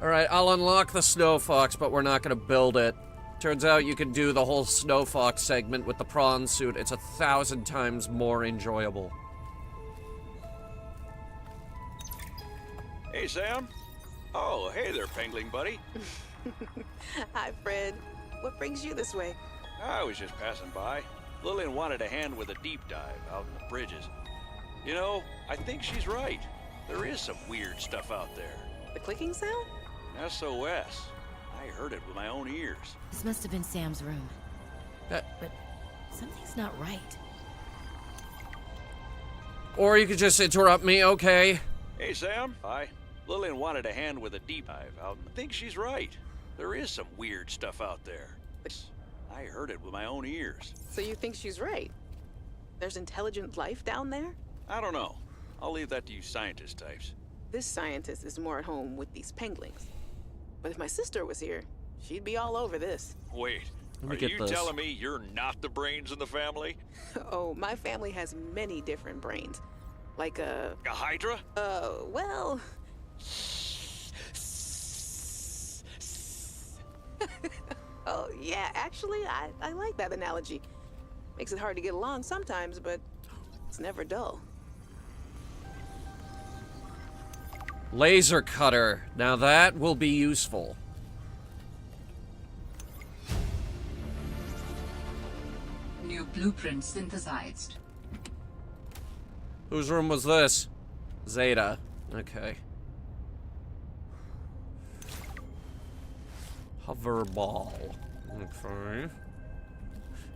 Alright, I'll unlock the Snow Fox, but we're not gonna build it. Turns out you can do the whole Snow Fox segment with the prawn suit. It's 1,000 times more enjoyable. Hey, Sam. Oh, hey there, Pangling buddy. Hi, Fred. What brings you this way? I was just passing by. Lillian wanted a hand with a deep dive out in the bridges. You know, I think she's right. There is some weird stuff out there. The clicking sound? SOS. I heard it with my own ears. This must have been Sam's room. That- But something's not right. Or you could just interrupt me, okay? Hey, Sam. Hi. Lillian wanted a hand with a deep dive out. I think she's right. There is some weird stuff out there. I heard it with my own ears. So you think she's right? There's intelligent life down there? I don't know. I'll leave that to you scientist types. This scientist is more at home with these penguins. But if my sister was here, she'd be all over this. Wait, Let me are get you this. telling me you're not the brains in the family? Oh, my family has many different brains. Like A Hydra? well... Oh, yeah, actually, I like that analogy. Makes it hard to get along sometimes, but it's never dull. Laser cutter. Now that will be useful. New blueprint synthesized. Whose room was this? Zeta. Okay. Hover ball. Okay.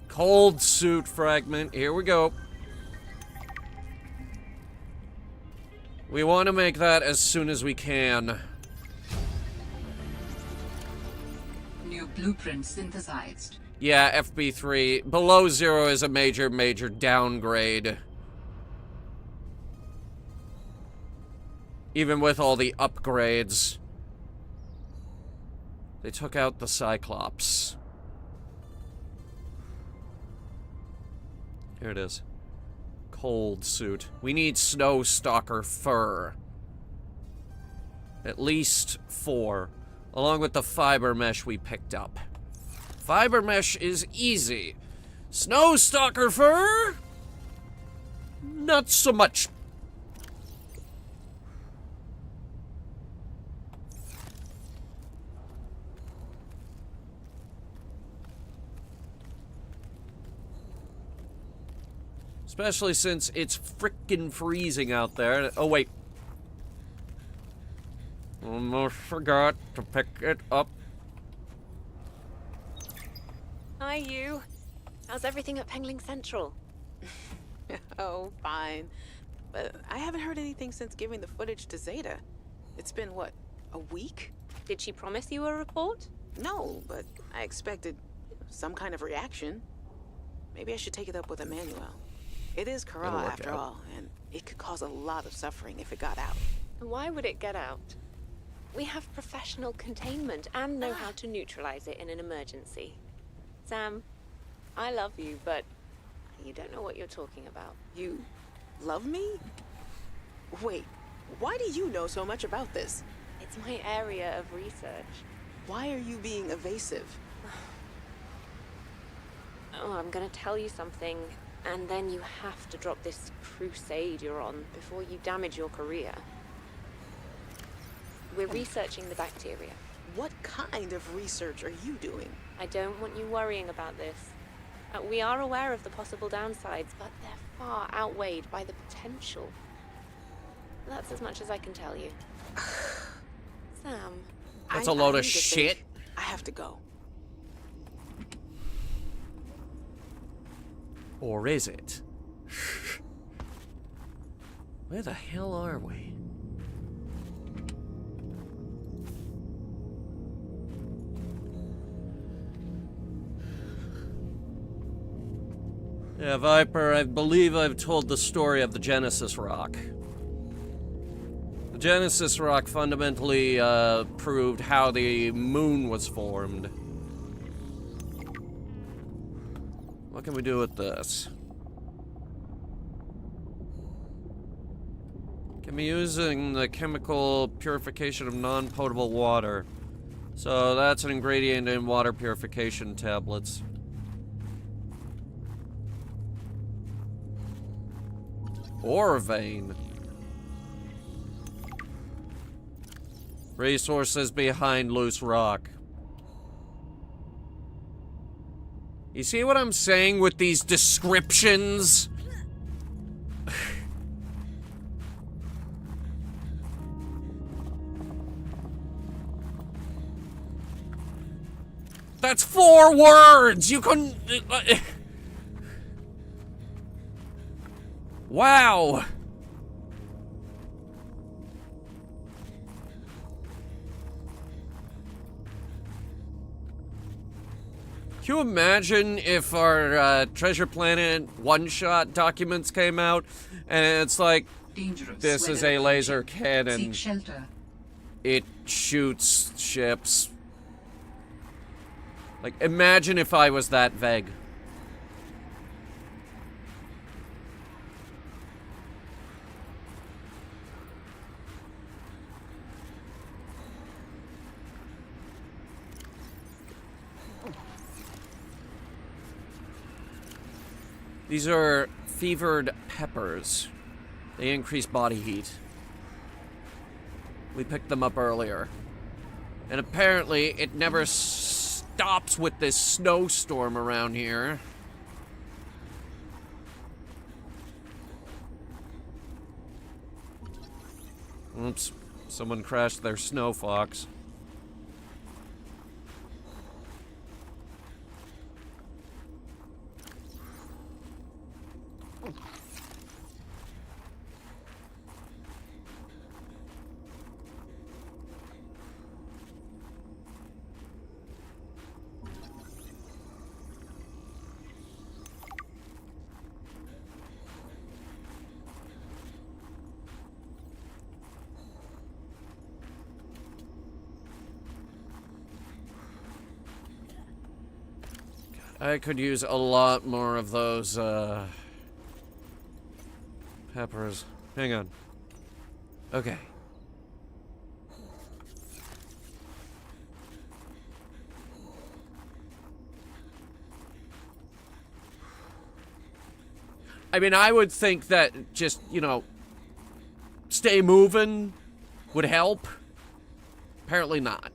Cold suit fragment. Here we go. We want to make that as soon as we can. New blueprint synthesized. Yeah, FB3. Below 0 is a major, major downgrade. Even with all the upgrades. They took out the Cyclops. Here it is. Cold suit. We need Snow Stalker fur. At least 4. Along with the fiber mesh we picked up. Fiber mesh is easy. Snow Stalker fur? Not so much. Especially since it's frickin' freezing out there. Oh, wait. Almost forgot to pick it up. Hi, you. How's everything at Pengling Central? Oh, fine. But I haven't heard anything since giving the footage to Zeta. It's been, what, a week? Did she promise you a report? No, but I expected some kind of reaction. Maybe I should take it up with Emmanuel. It is It'll Kara work after out. all, and it could cause a lot of suffering if it got out. Why would it get out? We have professional containment and know how to neutralize it in an emergency. Sam, I love you, but you don't know what you're talking about. You love me? Wait, why do you know so much about this? It's my area of research. Why are you being evasive? Oh, I'm gonna tell you something, and then you have to drop this crusade you're on before you damage your career. We're researching the bacteria. What kind of research are you doing? I don't want you worrying about this. We are aware of the possible downsides, but they're far outweighed by the potential. That's as much as I can tell you. Sam. That's a load I of need to shit. think. I have to go. Or is it? Where the hell are we? Yeah, Viper, I believe I've told the story of the Genesis Rock. The Genesis Rock fundamentally proved how the moon was formed. What can we do with this? Can be using the chemical purification of non-potable water. So that's an ingredient in water purification tablets. Ore vein. Resources behind loose rock. You see what I'm saying with these descriptions? That's 4 words! You couldn't... Wow! Can you imagine if our Treasure Planet one-shot documents came out, and it's like, this is a laser cannon. Seek shelter. It shoots ships. Like, imagine if I was that vague. These are fevered peppers. They increase body heat. We picked them up earlier. And apparently, it never stops with this snowstorm around here. Oops. Someone crashed their snow fox. I could use a lot more of those, peppers. Hang on. Okay. I mean, I would think that just, you know, stay moving would help. Apparently not.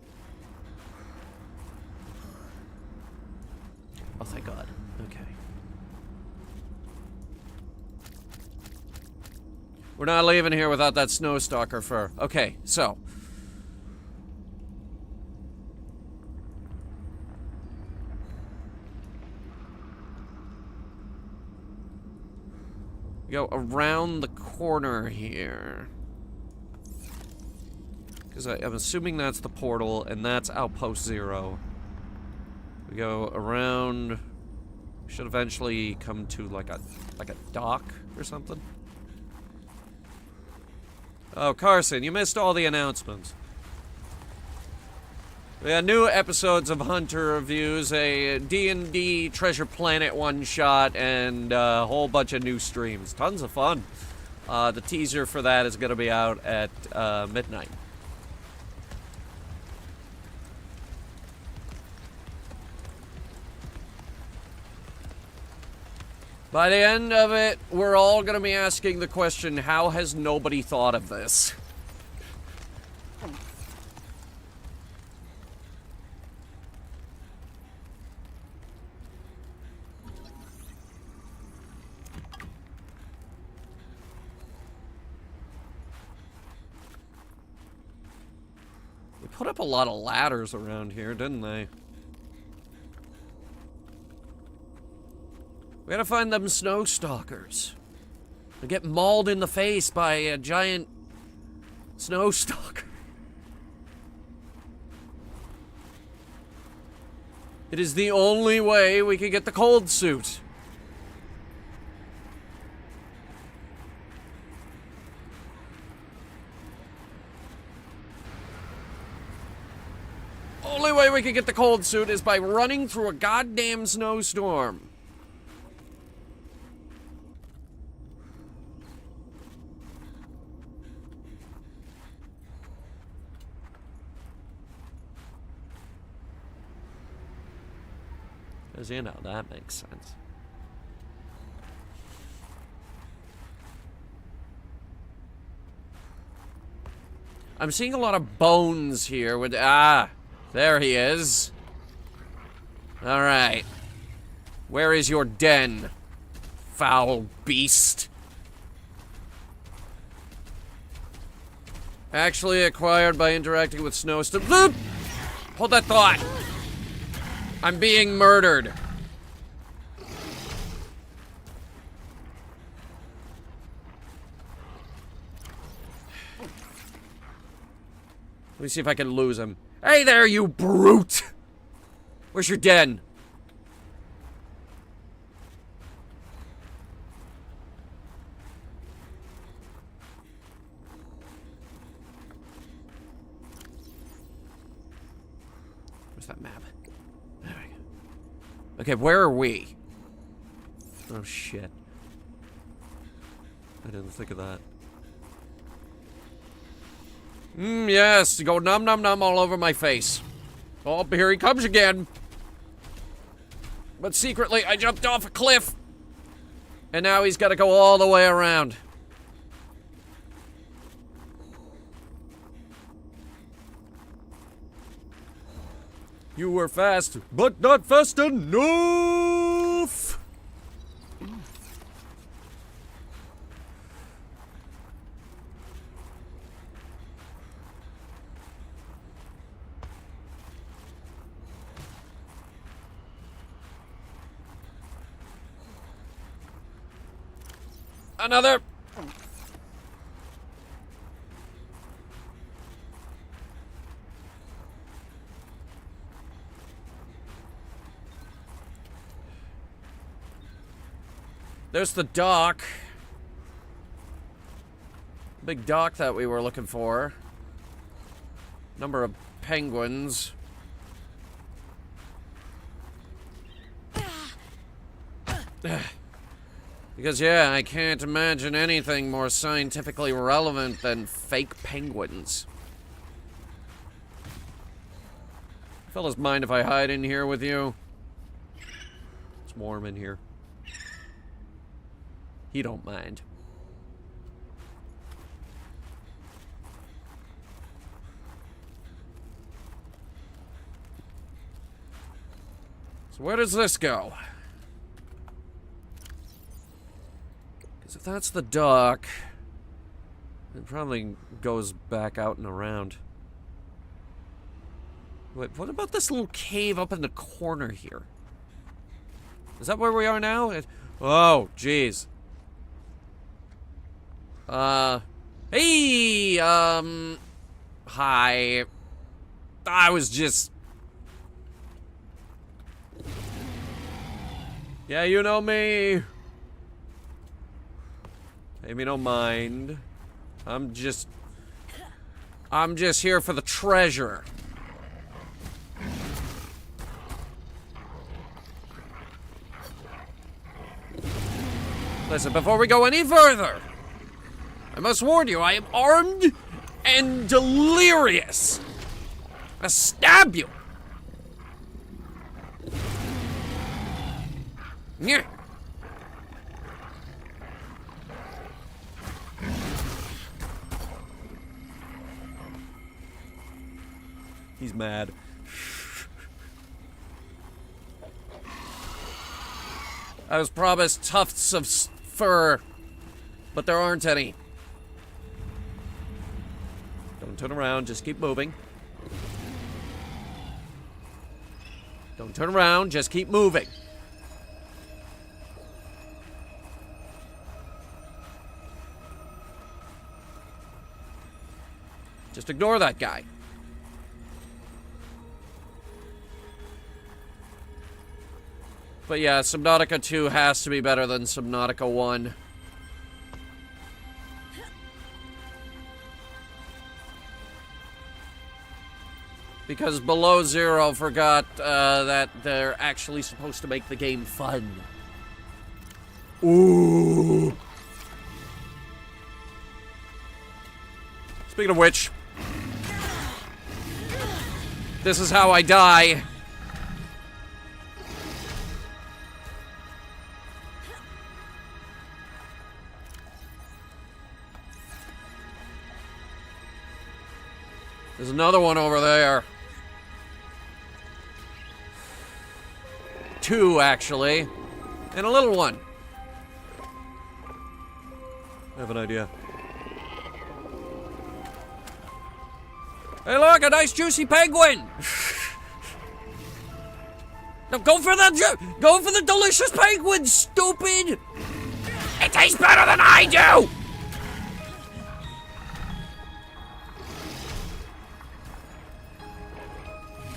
Oh, thank God. Okay. We're not leaving here without that snowstalker fur. Okay, so. Go around the corner here. Because I'm assuming that's the portal, and that's Outpost 0. We go around. We should eventually come to like a dock or something. Oh, Carson, you missed all the announcements. We had new episodes of Hunter reviews, a D&D Treasure Planet one-shot, and a whole bunch of new streams. Tons of fun. The teaser for that is going to be out at midnight. By the end of it, we're all going to be asking the question, how has nobody thought of this? They put up a lot of ladders around here, didn't they? We gotta find them snow stalkers. They get mauled in the face by a giant snow stalker. It is the only way we can get the cold suit. Only way we can get the cold suit is by running through a goddamn snowstorm. Because, you know, that makes sense. I'm seeing a lot of bones here with... Ah! There he is. Alright. Where is your den, foul beast? Actually acquired by interacting with snowstorm. Hold that thought. I'm being murdered. Let me see if I can lose him. Hey there, you brute! Where's your den? Where's that map? There we go. Okay, where are we? Oh, shit. I didn't think of that. Yes, go num num num all over my face. Oh, here he comes again. But secretly, I jumped off a cliff. And now he's got to go all the way around. You were fast, but not fast enough. Another. There's the dock. Big dock that we were looking for. Number of penguins. Because, yeah, I can't imagine anything more scientifically relevant than fake penguins. Fellas, mind if I hide in here with you? It's warm in here. He don't mind. So where does this go? Because if that's the dock, it probably goes back out and around. Wait, what about this little cave up in the corner here? Is that where we are now? Oh, jeez. Hey, hi. I was just... Yeah, you know me. Pay me no mind. I'm just here for the treasure. Listen, before we go any further, I must warn you, I am armed and delirious. I'll stab you. Yeah. He's mad. I was promised tufts of fur, but there aren't any. Don't turn around, just keep moving. Don't turn around, just keep moving. Just ignore that guy. But yeah, Subnautica 2 has to be better than Subnautica 1. Because Below Zero forgot that they're actually supposed to make the game fun. Ooh. Speaking of which, this is how I die. There's another one over there. 2, actually. And a little one. I have an idea. Hey, look, a nice juicy penguin. Now go for the delicious penguin, stupid. It tastes better than I do.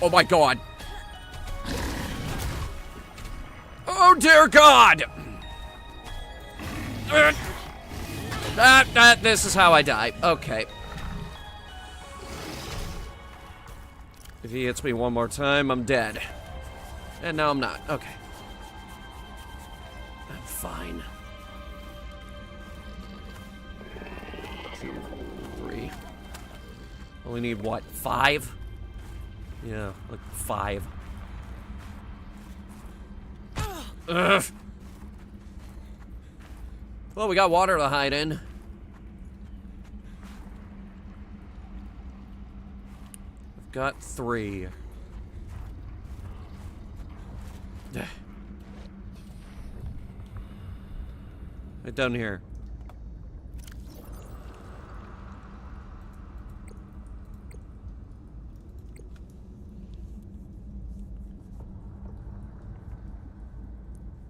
Oh my God. Oh dear God. This is how I die. Okay. If he hits me one more time, I'm dead. And now I'm not. Okay. I'm fine. 2, 3. Only need what? 5? Yeah, like 5. Ugh. Well, we got water to hide in. I've got 3. Right down here.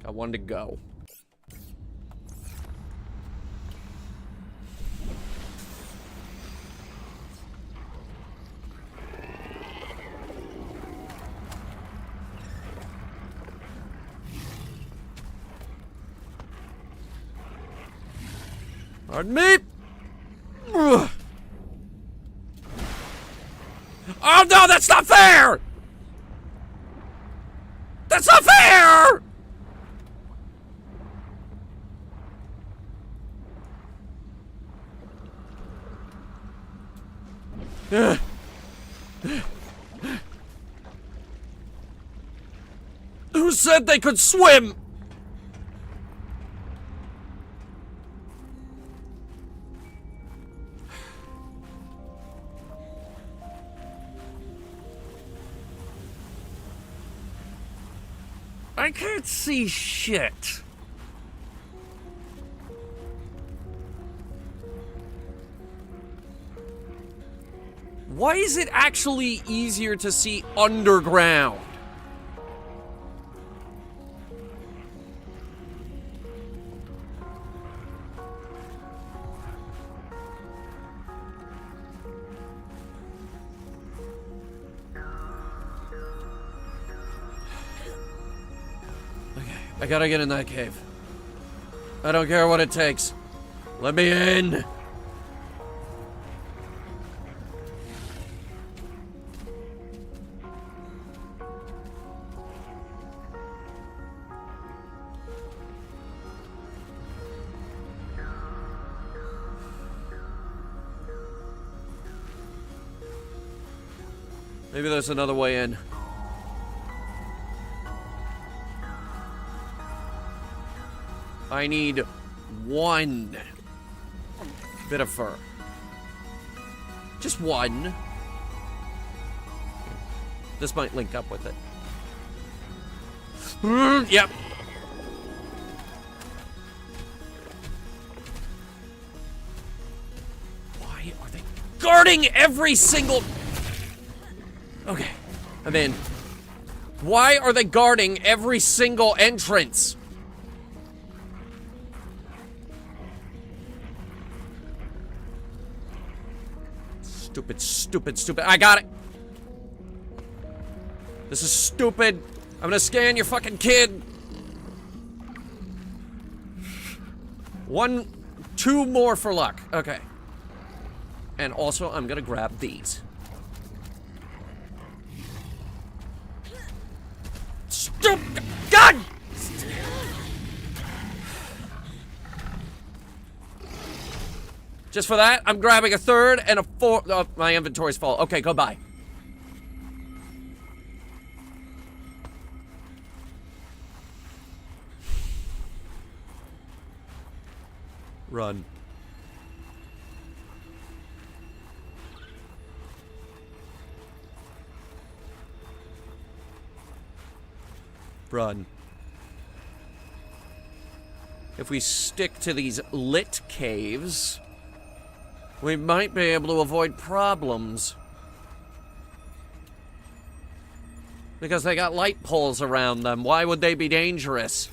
Got 1 to go. Pardon me. Ugh. Oh no, that's not fair! That's not fair! Who said they could swim? I can't see shit. Why is it actually easier to see underground? I gotta get in that cave. I don't care what it takes. Let me in! Maybe there's another way in. I need 1 bit of fur. Just 1. This might link up with it. Yep. Why are they guarding every single... Okay, I'm in. Why are they guarding every single entrance? Stupid, stupid, stupid. I got it. This is stupid. I'm gonna scan your fucking kid. 1, 2 more for luck. Okay. And also, I'm gonna grab these. Stupid. God! Just for that, I'm grabbing a 3rd and a 4th. Oh, my inventory's full. Okay, goodbye. Run. Run. if we stick to these lit caves, we might be able to avoid problems. Because they got light poles around them. Why would they be dangerous?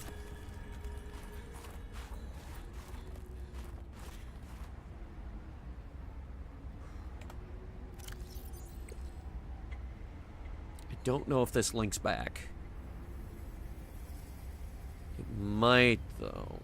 I don't know if this links back. It might, though.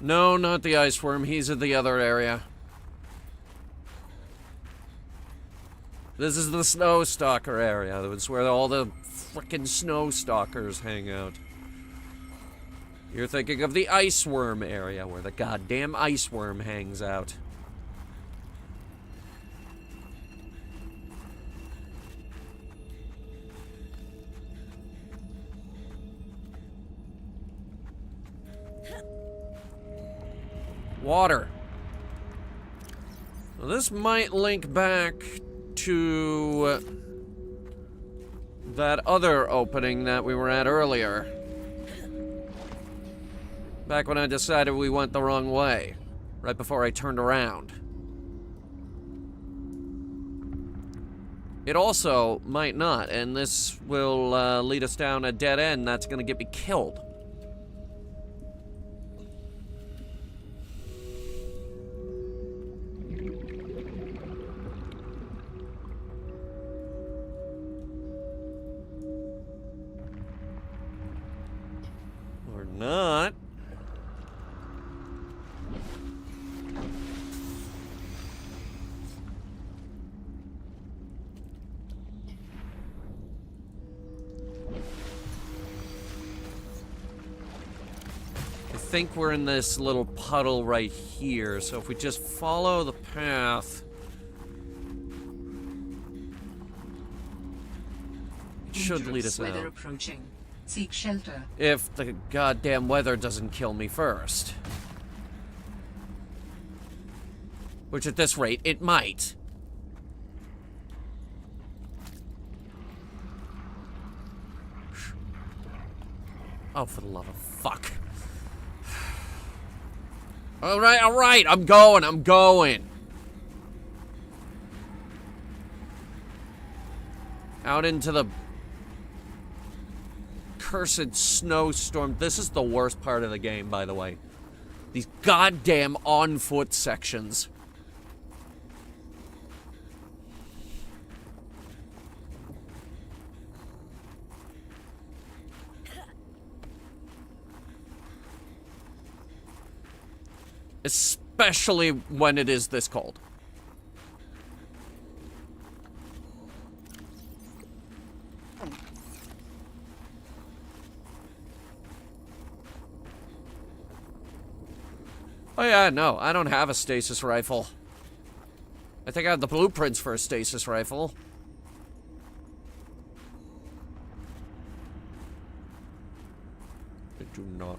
No, not the ice worm. He's at the other area. This is the snow stalker area. That's where all the frickin' snow stalkers hang out. You're thinking of the ice worm area, where the goddamn ice worm hangs out. Water. Well, this might link back to that other opening that we were at earlier. Back when I decided we went the wrong way, right before I turned around. It also might not, and this will lead us down a dead end that's gonna get me killed. Not. I think we're in this little puddle right here, so if we just follow the path, it should lead us Weather out. approaching. Seek shelter. If the goddamn weather doesn't kill me first. Which at this rate, it might. Oh, for the love of fuck. Alright, I'm going. Out into the cursed snowstorm. This is the worst part of the game, by the way. These goddamn on-foot sections. Especially when it is this cold. Oh yeah, no, I don't have a stasis rifle. I think I have the blueprints for a stasis rifle. I do not.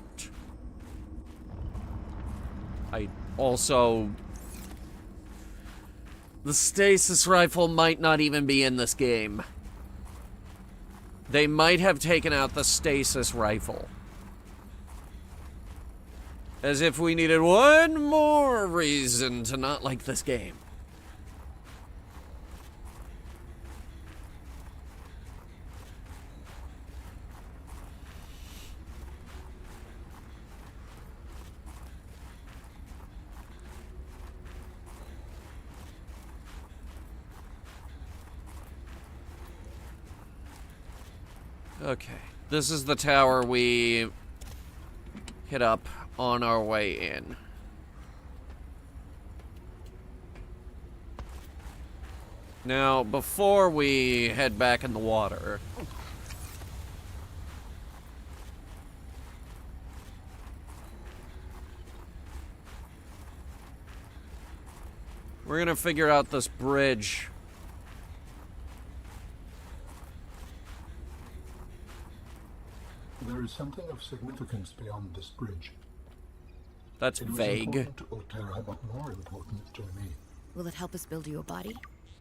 I also... The stasis rifle might not even be in this game. They might have taken out the stasis rifle. As if we needed one more reason to not like this game. Okay, this is the tower we hit up on our way in. Now, before we head back in the water, we're gonna figure out this bridge. There is something of significance beyond this bridge. That's It was vague. important to Otera, but more important to me. Will it help us build you a body?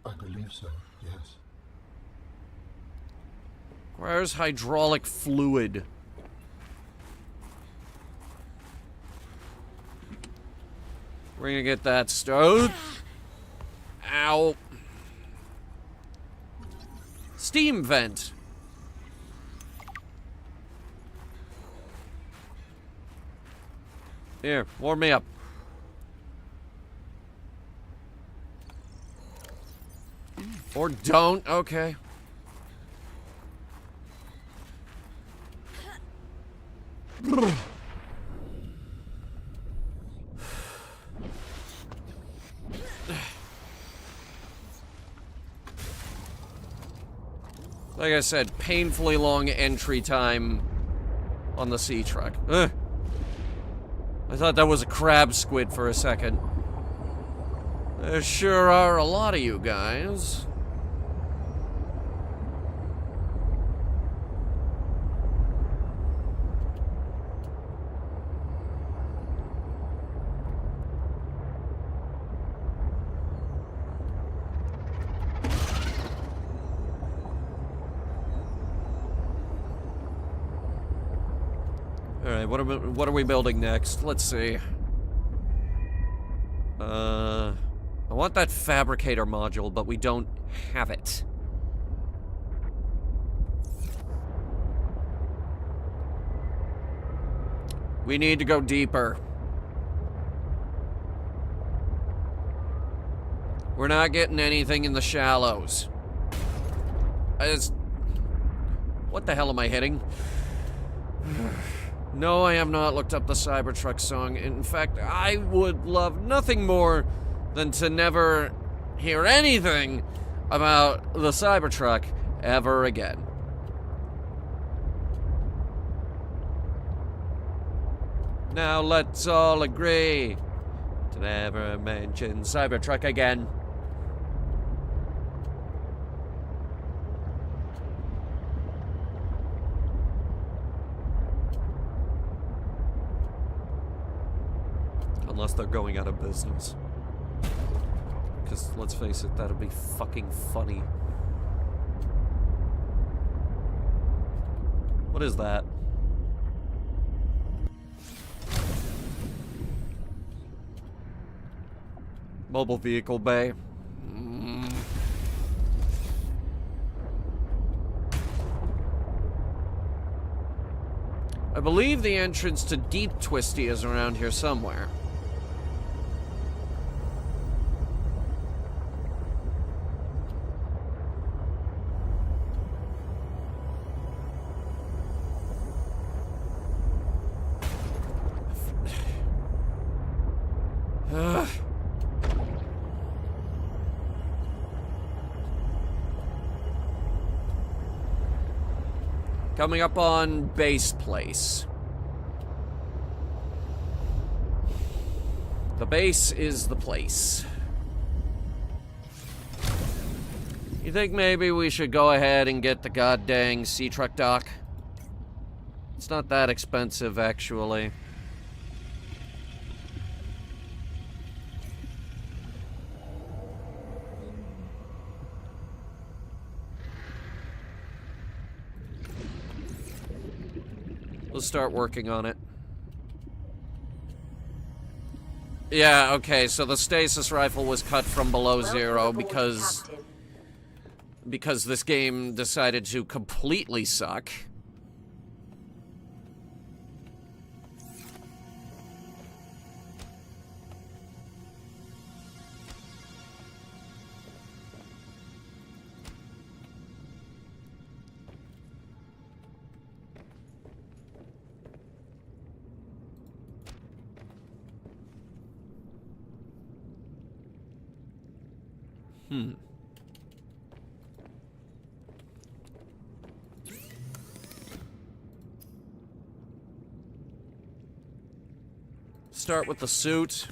I believe so, yes. Where's hydraulic fluid? We're gonna get that stowed. Ow. Steam vent. Here, warm me up. Or don't, okay. Like I said, painfully long entry time on the sea truck. Ugh. I thought that was a crab squid for a second. There sure are a lot of you guys. Alright, what are we building next? Let's see. I want that fabricator module, but we don't have it. We need to go deeper. We're not getting anything in the shallows. What the hell am I hitting? No, I have not looked up the Cybertruck song. In fact, I would love nothing more than to never hear anything about the Cybertruck ever again. Now let's all agree to never mention Cybertruck again. Unless they're going out of business. Because, let's face it, that'll be fucking funny. What is that? Mobile vehicle bay. I believe the entrance to Deep Twisty is around here somewhere. Coming up on Base Place. The base is the place. You think maybe we should go ahead and get the goddamn sea truck dock? It's not that expensive, actually. We'll start working on it. Yeah, okay, so the stasis rifle was cut from below zero because this game decided to completely suck. Start with the suit.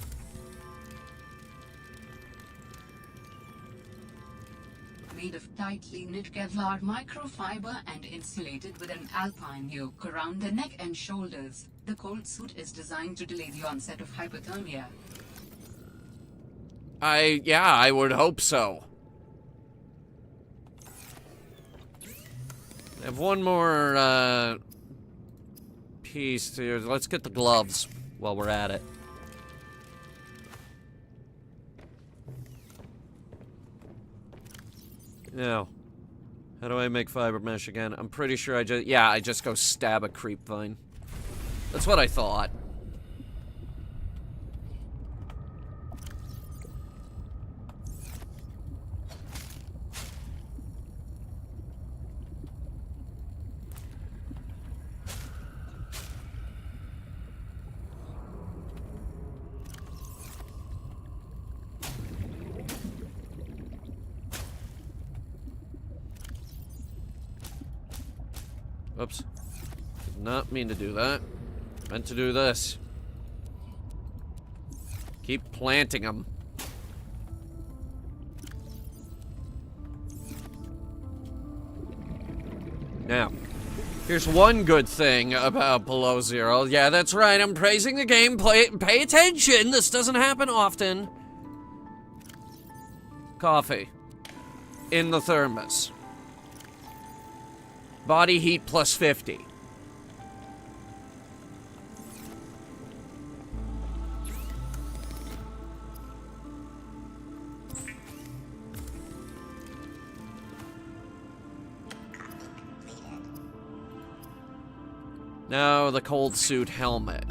Made of tightly knit Kevlar microfiber and insulated with an alpine yoke around the neck and shoulders, the cold suit is designed to delay the onset of hypothermia. I would hope so. I have one more, piece here. Let's get the gloves while we're at it. Now, how do I make fiber mesh again? I'm pretty sure I just go stab a creep vine. That's what I thought. Oops. Did not mean to do that. Meant to do this. Keep planting them. Now, here's one good thing about Below Zero. Yeah, that's right, I'm praising the game. Pay attention, this doesn't happen often. Coffee. In the thermos. Body heat plus 50. Now the cold suit helmet,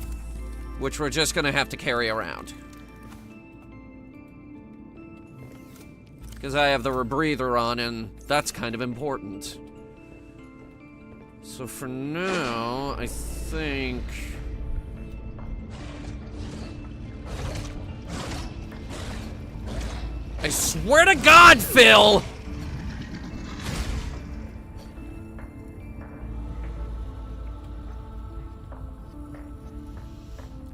which we're just gonna have to carry around. Because I have the rebreather on, and that's kind of important. So for now, I think... I swear to God, Phil!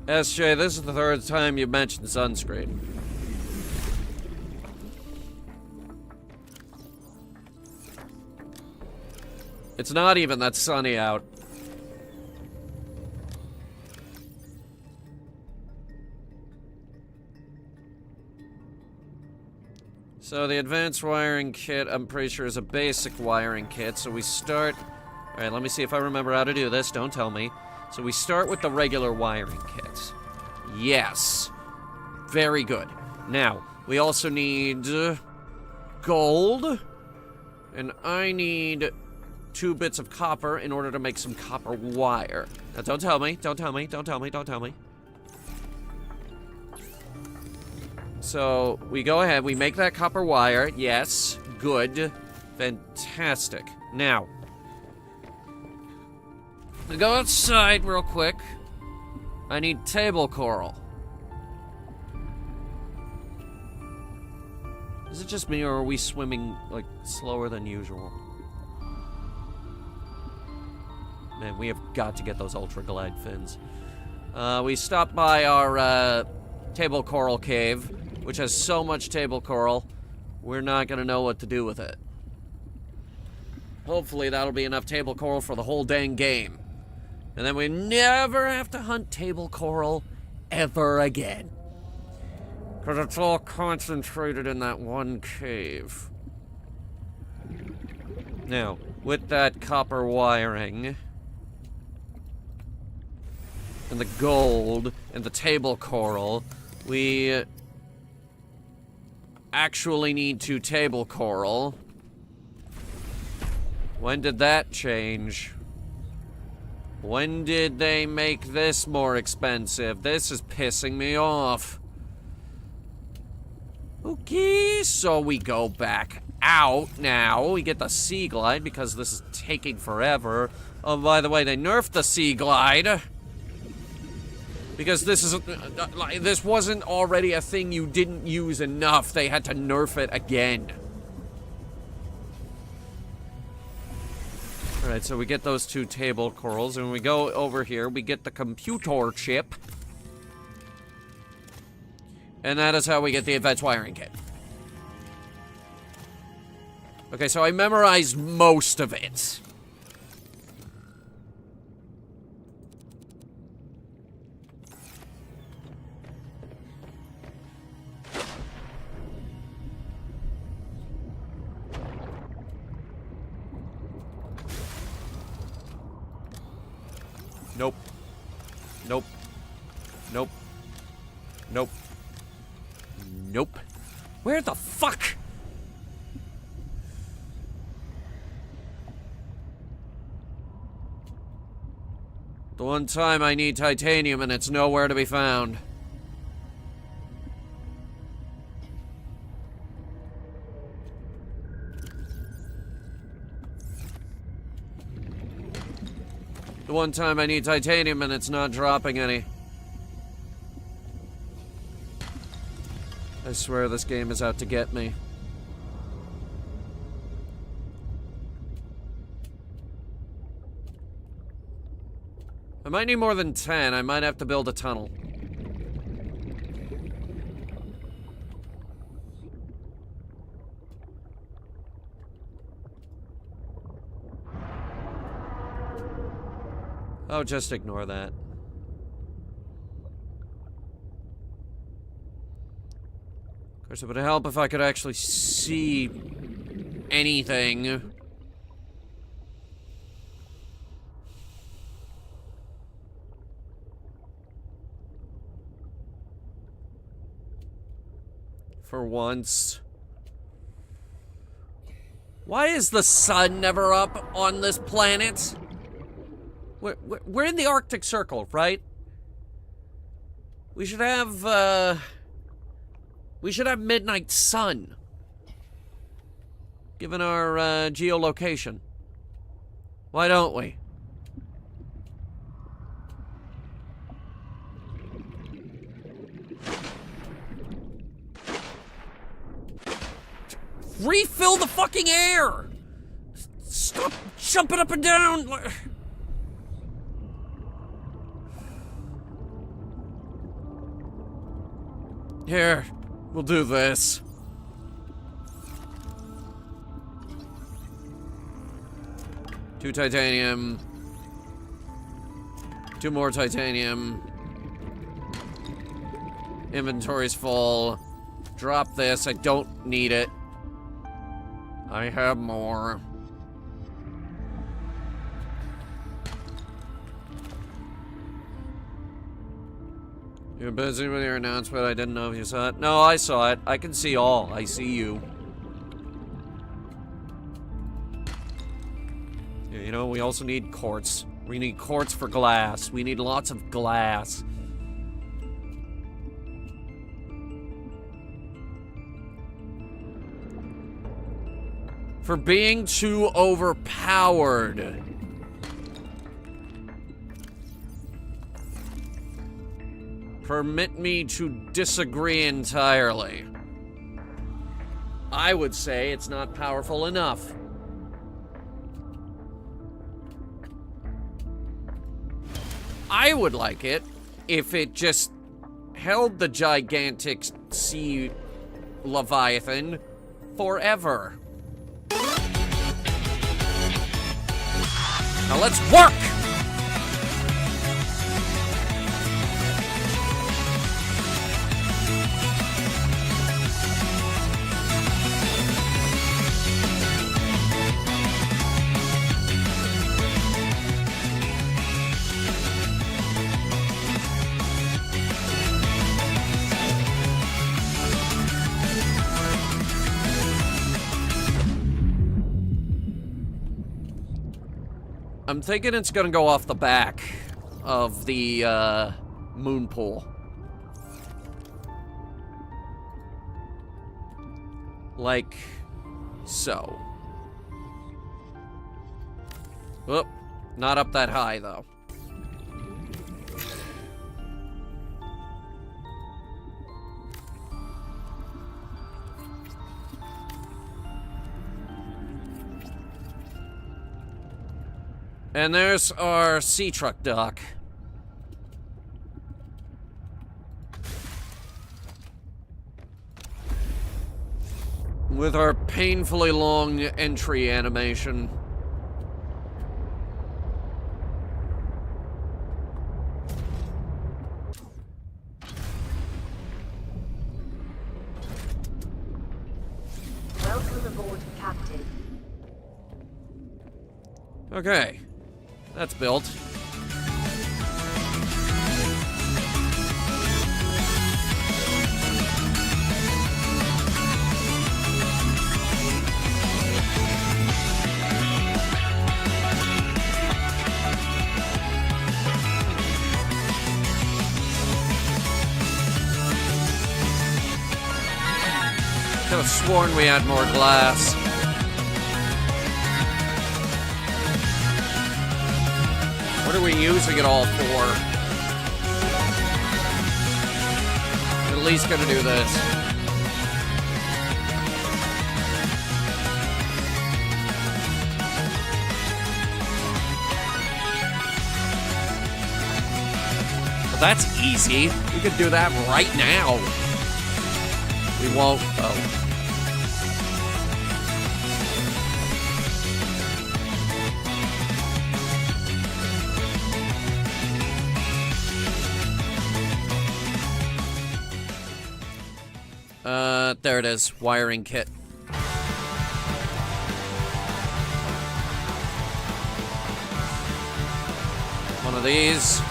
SJ, this is the third time you've mentioned sunscreen. It's not even that sunny out. So the advanced wiring kit, I'm pretty sure, is a basic wiring kit. So we start... Alright, let me see if I remember how to do this. Don't tell me. So we start with the regular wiring kit. Yes. Very good. Now, we also need... gold. And I need... 2 bits of copper in order to make some copper wire. Now, don't tell me, don't tell me, don't tell me, don't tell me. So, we go ahead, we make that copper wire. Yes, good, fantastic. Now, we go outside real quick. I need table coral. Is it just me, or are we swimming, like, slower than usual? Man, we have got to get those Ultra Glide fins. We stopped by our table coral cave, which has so much table coral, we're not gonna know what to do with it. Hopefully that'll be enough table coral for the whole dang game. And then we never have to hunt table coral ever again. Because it's all concentrated in that one cave. Now, with that copper wiring... and the gold, and the table coral, we actually need 2 table coral. When did that change? When did they make this more expensive? This is pissing me off. Okay, so we go back out now. We get the Sea Glide because this is taking forever. Oh, by the way, they nerfed the Sea Glide. Because this wasn't already a thing you didn't use enough. They had to nerf it again. Alright, so we get those 2 table corals, and when we go over here, we get the computer chip. And that is how we get the advanced wiring kit. Okay, so I memorized most of it. Nope. Nope. Nope. Nope. Nope. Where the fuck? The one time I need titanium and it's nowhere to be found. The one time I need titanium and it's not dropping any. I swear this game is out to get me. I might need more than 10. I might have to build a tunnel. Oh, just ignore that. Of course, it would help if I could actually see anything. For once. Why is the sun never up on this planet? We're in the Arctic Circle, right? We should have midnight sun. Given our geolocation. Why don't we? Refill the fucking air! Stop jumping up and down! Here, we'll do this. Two titanium. 2 more titanium. Inventory's full. Drop this, I don't need it. I have more. You're busy with your announcement. I didn't know if you saw it. No, I saw it. I can see all. I see you. Yeah, you know, we also need quartz. We need quartz for glass. We need lots of glass. For being too overpowered. Permit me to disagree entirely. I would say it's not powerful enough. I would like it if it just held the gigantic sea leviathan forever. Now let's work! I'm thinking it's gonna go off the back of the moon pool. Like so. Oop, not up that high though. And there's our sea truck dock. with our painfully long entry animation. Welcome aboard, Captain. Okay, that's built. Could have sworn we had more glass. What are we using it all for? At least gonna do this. But that's easy. We could do that right now. We won't, though. There it is. Wiring kit. One of these.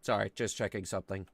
Sorry, just checking something.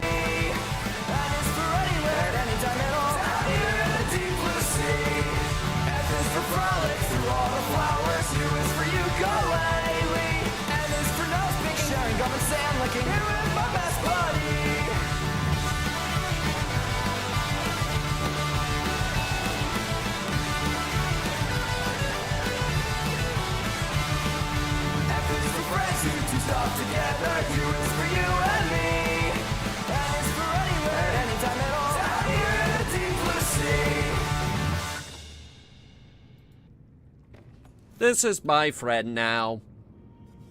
This is my friend now.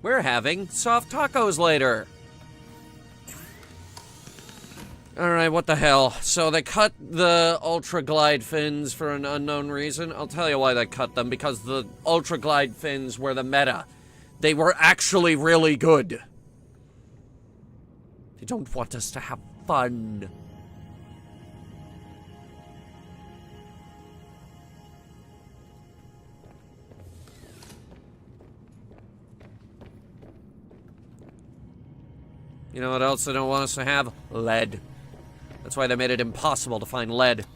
We're having soft tacos later. Alright, what the hell? So they cut the Ultra Glide fins for an unknown reason. I'll tell you why they cut them. Because the Ultra Glide fins were the meta. They were actually really good. They don't want us to have fun. You know what else they don't want us to have? Lead. That's why they made it impossible to find lead.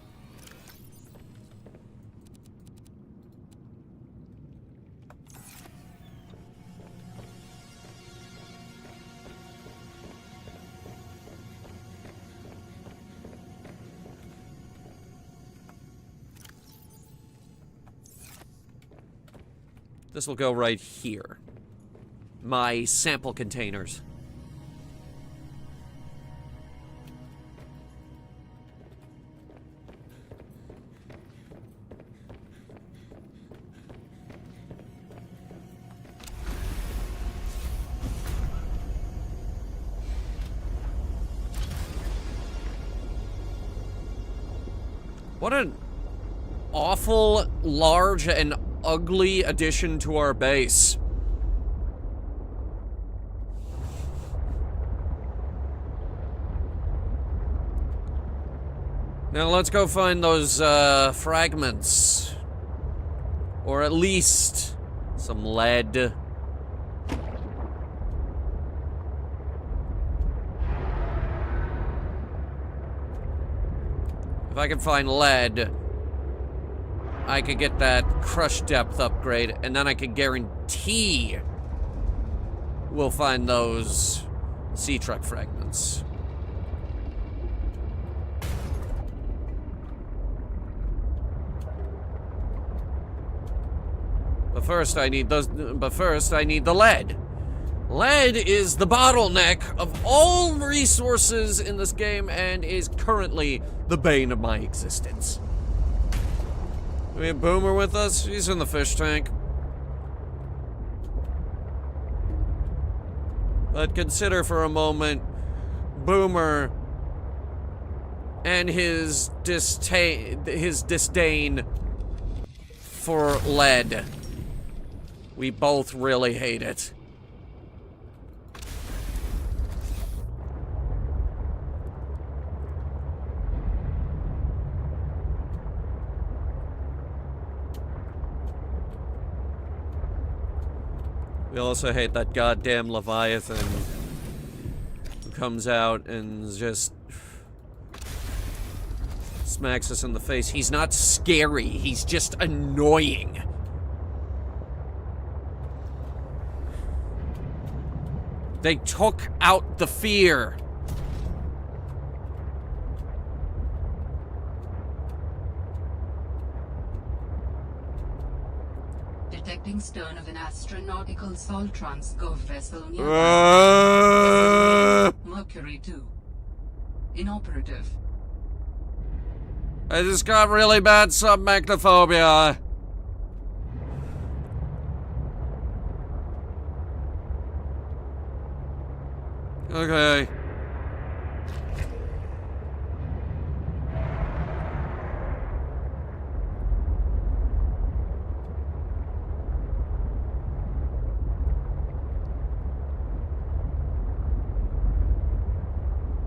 This will go right here. My sample containers. What an awful, large, and ugly addition to our base. Now let's go find those fragments. Or at least some lead. If I can find lead, I could get that crush depth upgrade, and then I could guarantee we'll find those sea truck fragments. first I need the lead. Lead is the bottleneck of all resources in this game and is currently the bane of my existence. Do we have Boomer with us? He's in the fish tank. But consider for a moment Boomer and his disdain for lead. We both really hate it. We also hate that goddamn Leviathan who comes out and just smacks us in the face. He's not scary, he's just annoying. They took out the fear. Detecting stern of an astronautical salt transgov vessel near Mercury 2. Inoperative. I just got really bad submagnophobia. Okay.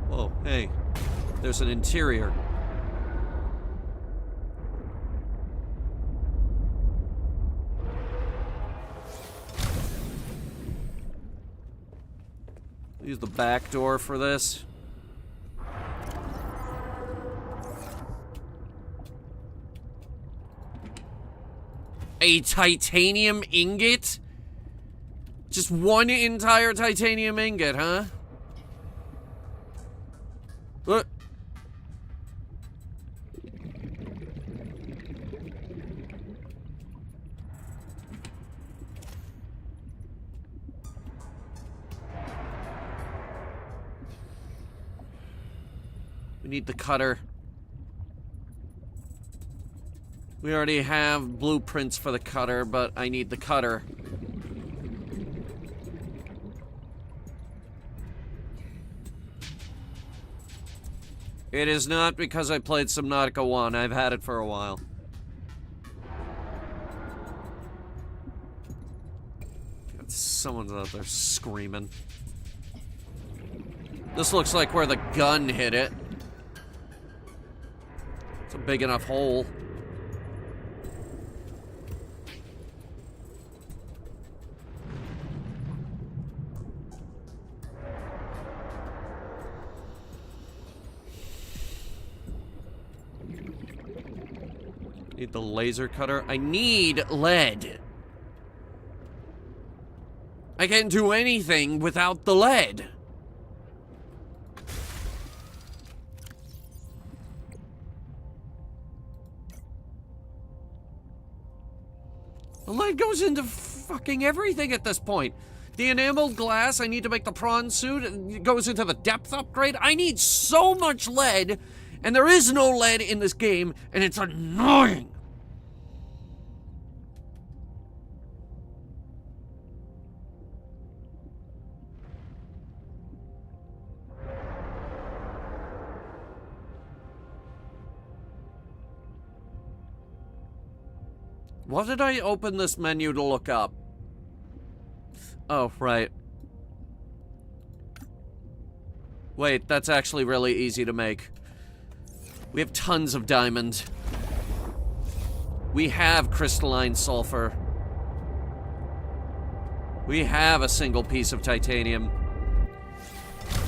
Oh, hey. There's an interior. Use the back door for this. A titanium ingot? Just one entire titanium ingot, huh? What? We need the cutter. We already have blueprints for the cutter, but I need the cutter. It is not because I played Subnautica 1. I've had it for a while. God, someone's out there screaming. This looks like where the gun hit it. It's a big enough hole. Need the laser cutter. I need lead. I can't do anything without the lead. The lead goes into fucking everything at this point. The enameled glass, I need to make the prawn suit. It goes into the depth upgrade. I need so much lead, and there is no lead in this game, and it's annoying. What did I open this menu to look up? Oh, right. Wait, that's actually really easy to make. We have tons of diamond. We have crystalline sulfur. We have a single piece of titanium.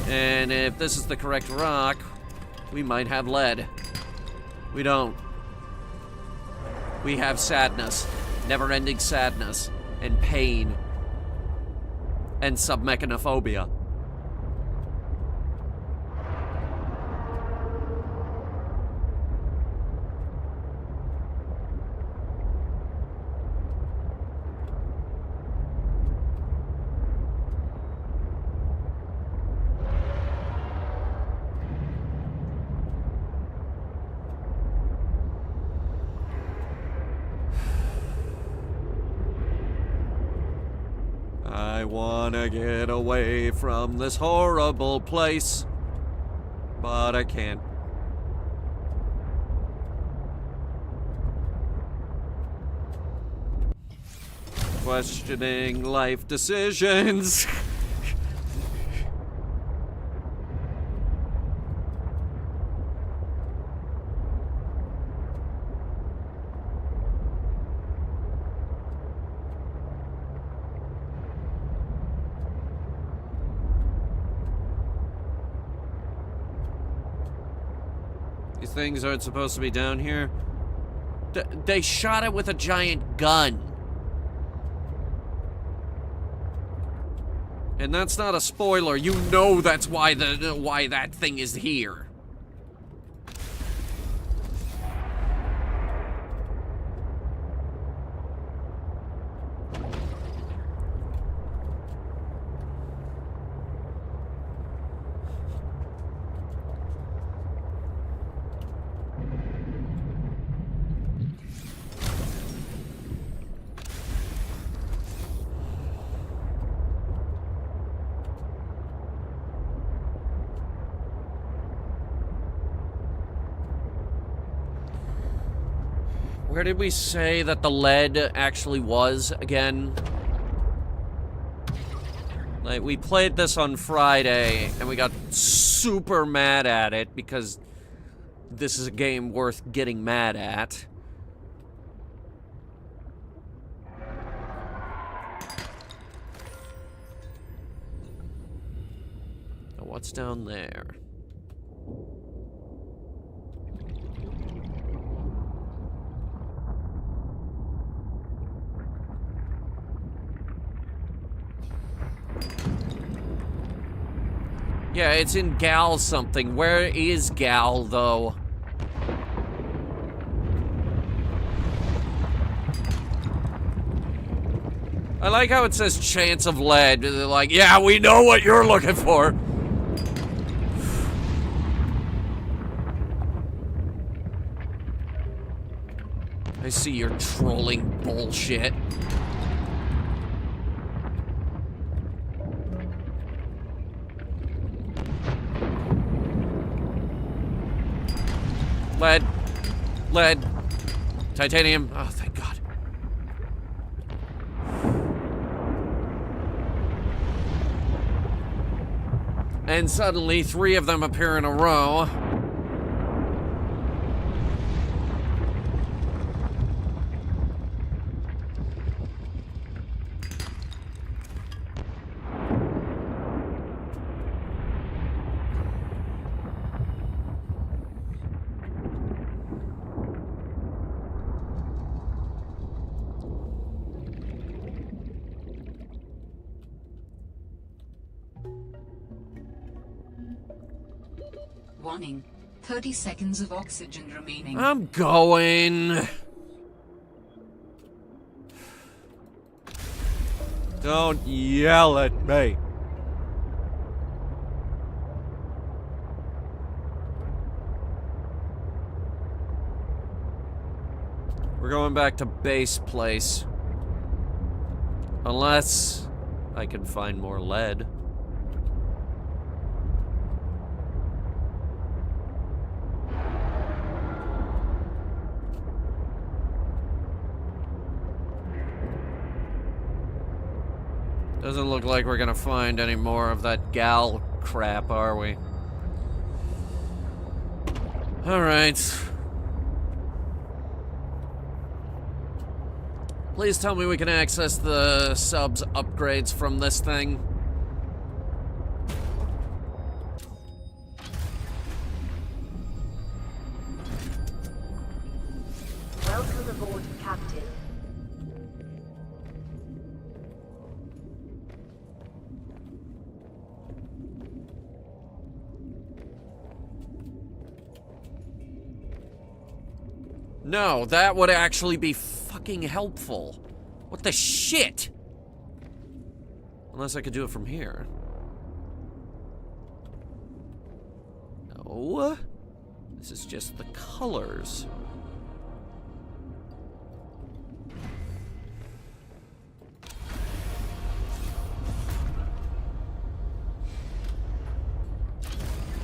And if this is the correct rock, we might have lead. We don't. We have sadness, never-ending sadness, and pain, and submechanophobia. wanna get away from this horrible place, but I can't. Questioning life decisions. These things aren't supposed to be down here. They shot it with a giant gun. And that's not a spoiler. You know that's why why that thing is here. Where did we say that the lead actually was again? Like, we played this on Friday, and we got super mad at it because this is a game worth getting mad at. Now, what's down there? Yeah, it's in Gal something. Where is Gal, though? I like how it says chance of lead. They're like, yeah, we know what you're looking for. I see your trolling bullshit. Lead. Titanium. Oh, thank God. And suddenly, 3 of them appear in a row. Warning. 30 seconds of oxygen remaining. I'm going. Don't yell at me. We're going back to base place. Unless I can find more lead. Doesn't look like we're gonna find any more of that Gal crap, are we? Alright. Please tell me we can access the subs upgrades from this thing. Welcome aboard, Captain. No, that would actually be fucking helpful. What the shit? Unless I could do it from here. No. This is just the colors.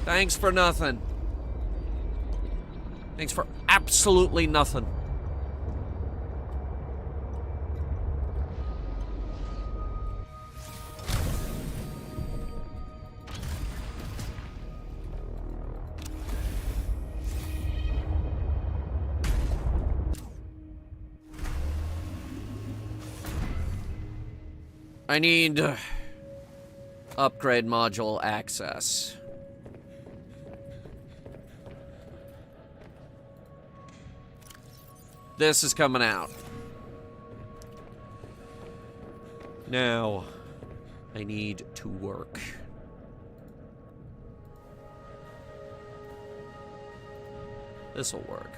Thanks for nothing. Thanks for absolutely nothing. I need upgrade module access. This is coming out. Now, I need to work. This'll work.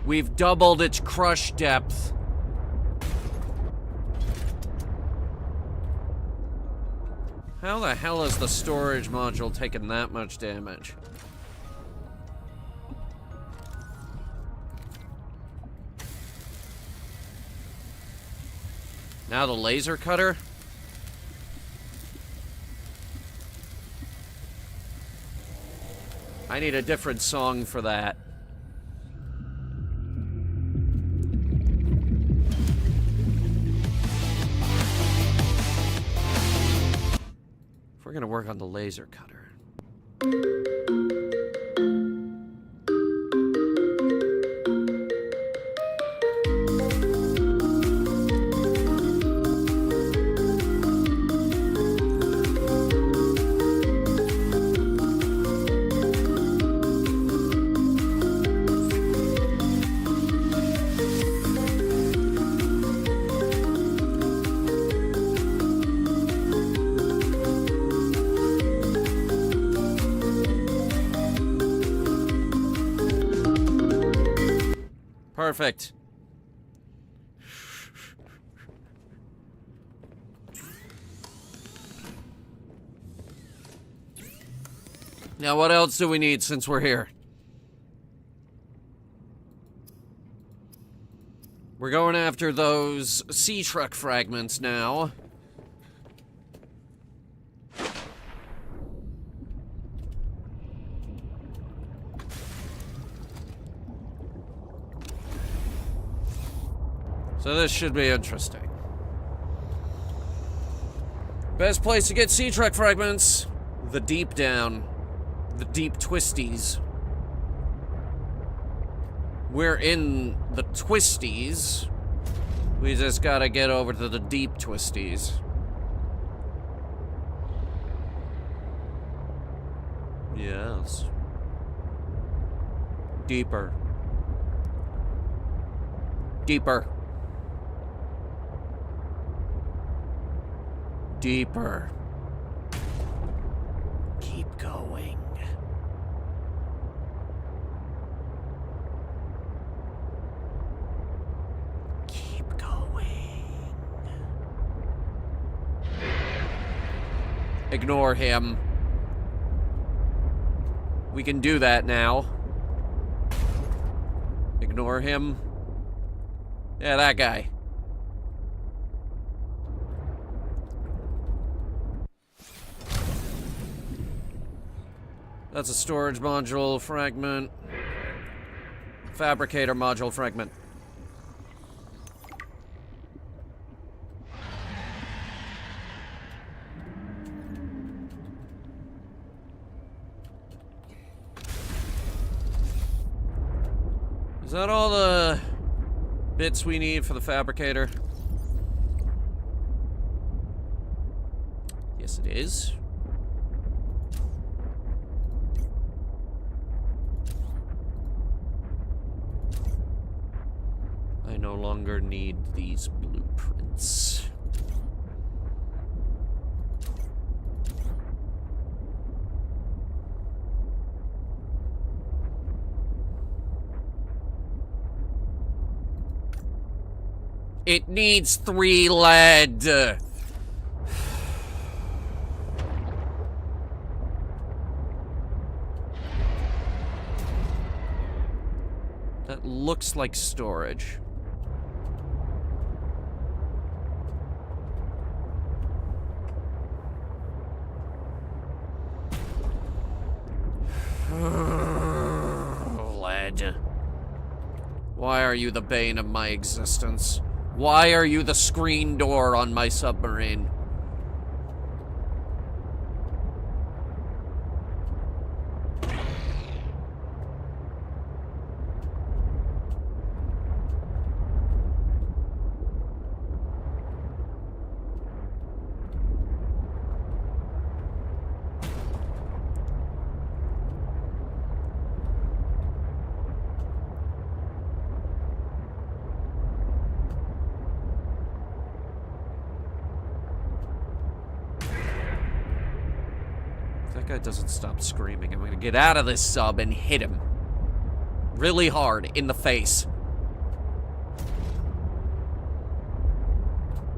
We've doubled its crush depth. How the hell is the storage module taking that much damage? Now the laser cutter? I need a different song for that. We're gonna work on the laser cutter. Perfect. Now, what else do we need since we're here? We're going after those sea truck fragments now. So this should be interesting. Best place to get sea truck fragments, the deep down, the deep twisties. We're in the twisties. We just gotta get over to the deep twisties. Yes. Deeper. Deeper. Deeper. Keep going. Keep going. Ignore him. We can do that now. Ignore him. Yeah, that guy. That's a storage module fragment. Fabricator module fragment. Is that all the bits we need for the fabricator? Yes, it is. I no longer need these blueprints. It needs 3 lead. That looks like storage. Lead. Why are you the bane of my existence? Why are you the screen door on my submarine? That guy doesn't stop screaming. I'm gonna get out of this sub and hit him. Really hard in the face.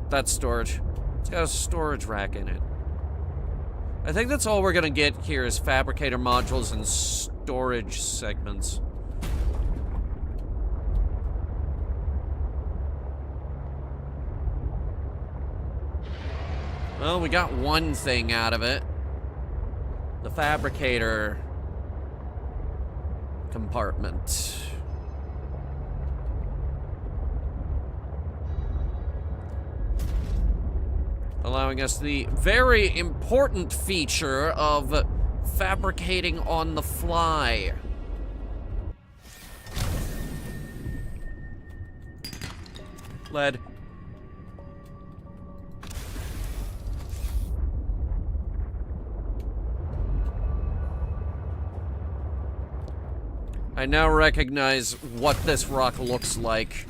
That's storage. It's got a storage rack in it. I think that's all we're gonna get here is fabricator modules and storage segments. Well, we got one thing out of it. The fabricator compartment. Allowing us the very important feature of fabricating on the fly. Lead. I now recognize what this rock looks like.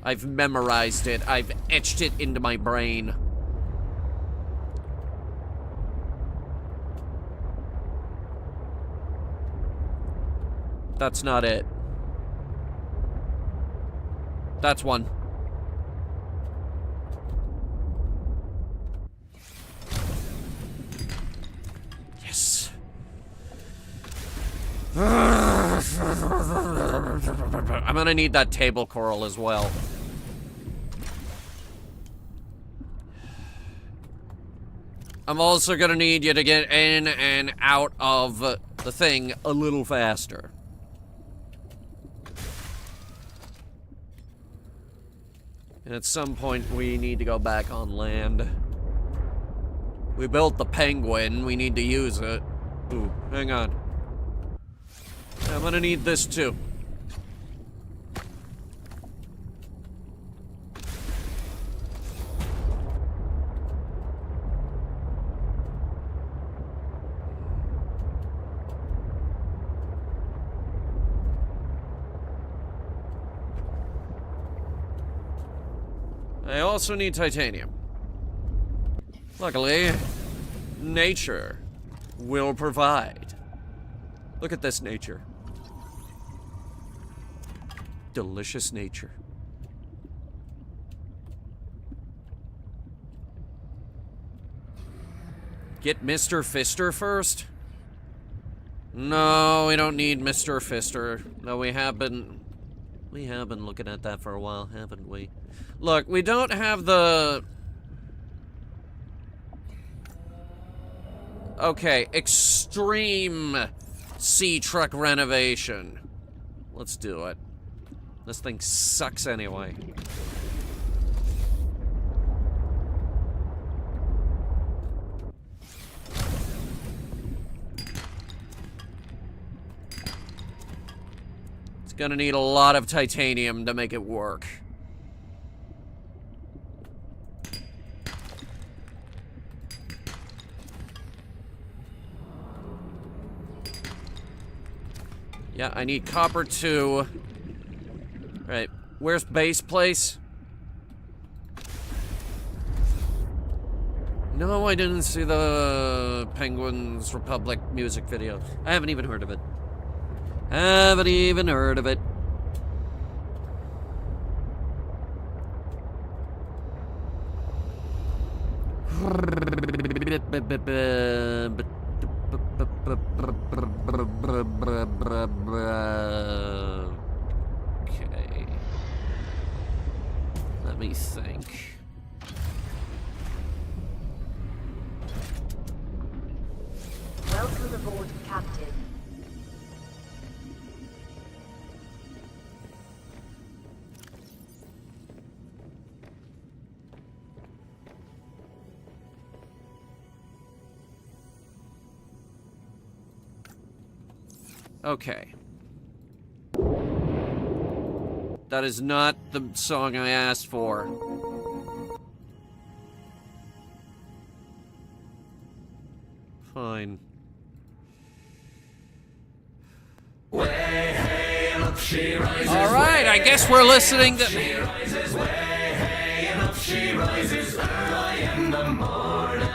I've memorized it. I've etched it into my brain. That's not it. That's one. Yes. I'm gonna need that table coral as well. I'm also gonna need you to get in and out of the thing a little faster. And at some point, we need to go back on land. We built the penguin, we need to use it. Ooh, hang on. I'm gonna need this too. I also need titanium. Luckily, nature will provide. Look at this nature. Delicious nature. Get Mr. Fister first? No, we don't need Mr. Fister. No, we have been looking at that for a while, haven't we? Look, we don't have the... Okay, extreme sea truck renovation. Let's do it. This thing sucks anyway. Gonna need a lot of titanium to make it work. Yeah, I need copper too. Right, where's base place? No, I didn't see the Penguins Republic music video. I haven't even heard of it. Haven't even heard of it. Okay. Let me think. Welcome aboard, Captain. Okay. That is not the song I asked for. Fine. Alright, I guess we're listening to... She rises way up, she rises early in the morning.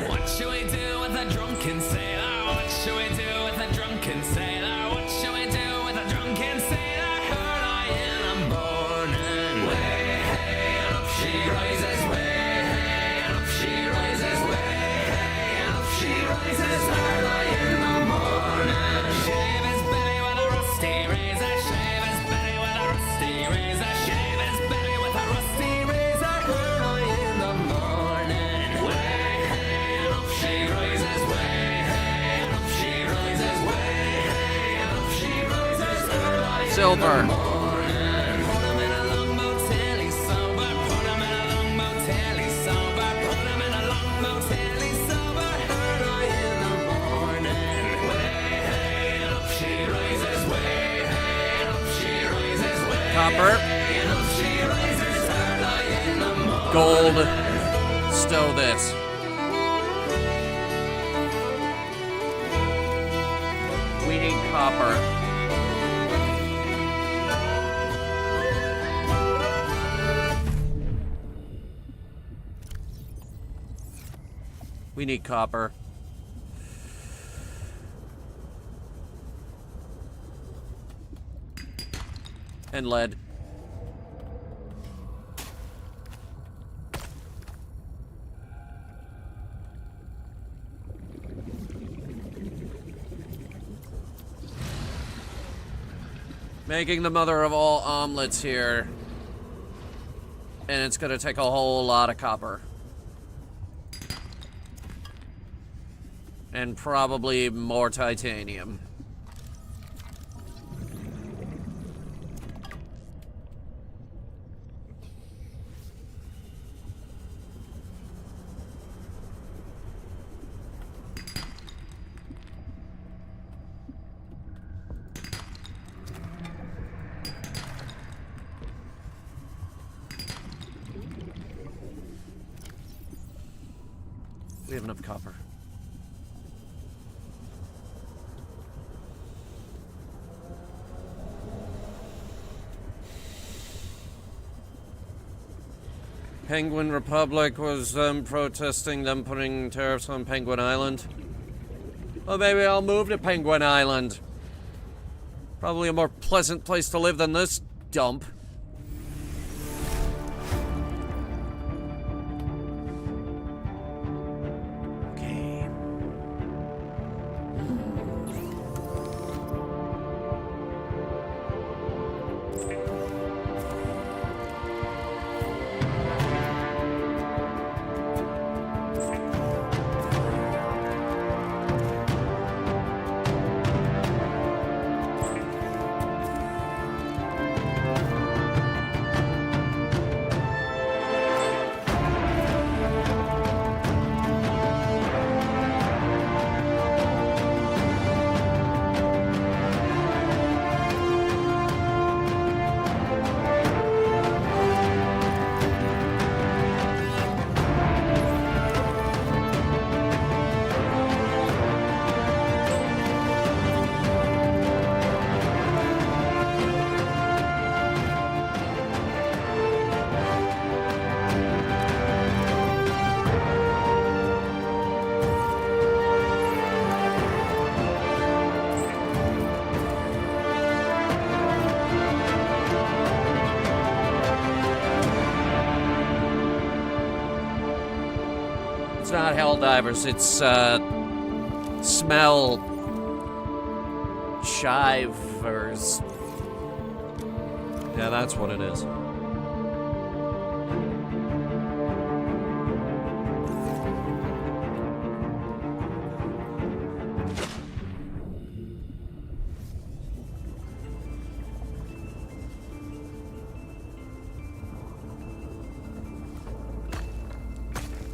What should we do with a drunken sailor? What should we do with a drunken sailor? What should we do with a drunken sailor? Early in the morning. Way up, she rises way up, she rises way up, she rises early in the morning. Shave his belly with a rusty razor, shave his belly with a rusty razor, shave his belly with a rusty razor early in the morning. Way up, she rises way up, she rises way up, she rises early Silver. in the morning. Put him in a longboat till he's sober, put him in a longboat till he's sober, put him in a longboat till he's sober early in the morning. Way up, she rises way up, she rises way Copper. up, she rises early in the morning. Gold. Stow this. We need copper. We need copper. And lead. Making the mother of all omelets here. And it's gonna take a whole lot of copper. And probably more titanium. We have enough copper. Penguin Republic was protesting them putting tariffs on Penguin Island. Well, maybe I'll move to Penguin Island. Probably a more pleasant place to live than this dump. Okay. not Helldivers, it's, smell... Shivers. Yeah, that's what it is.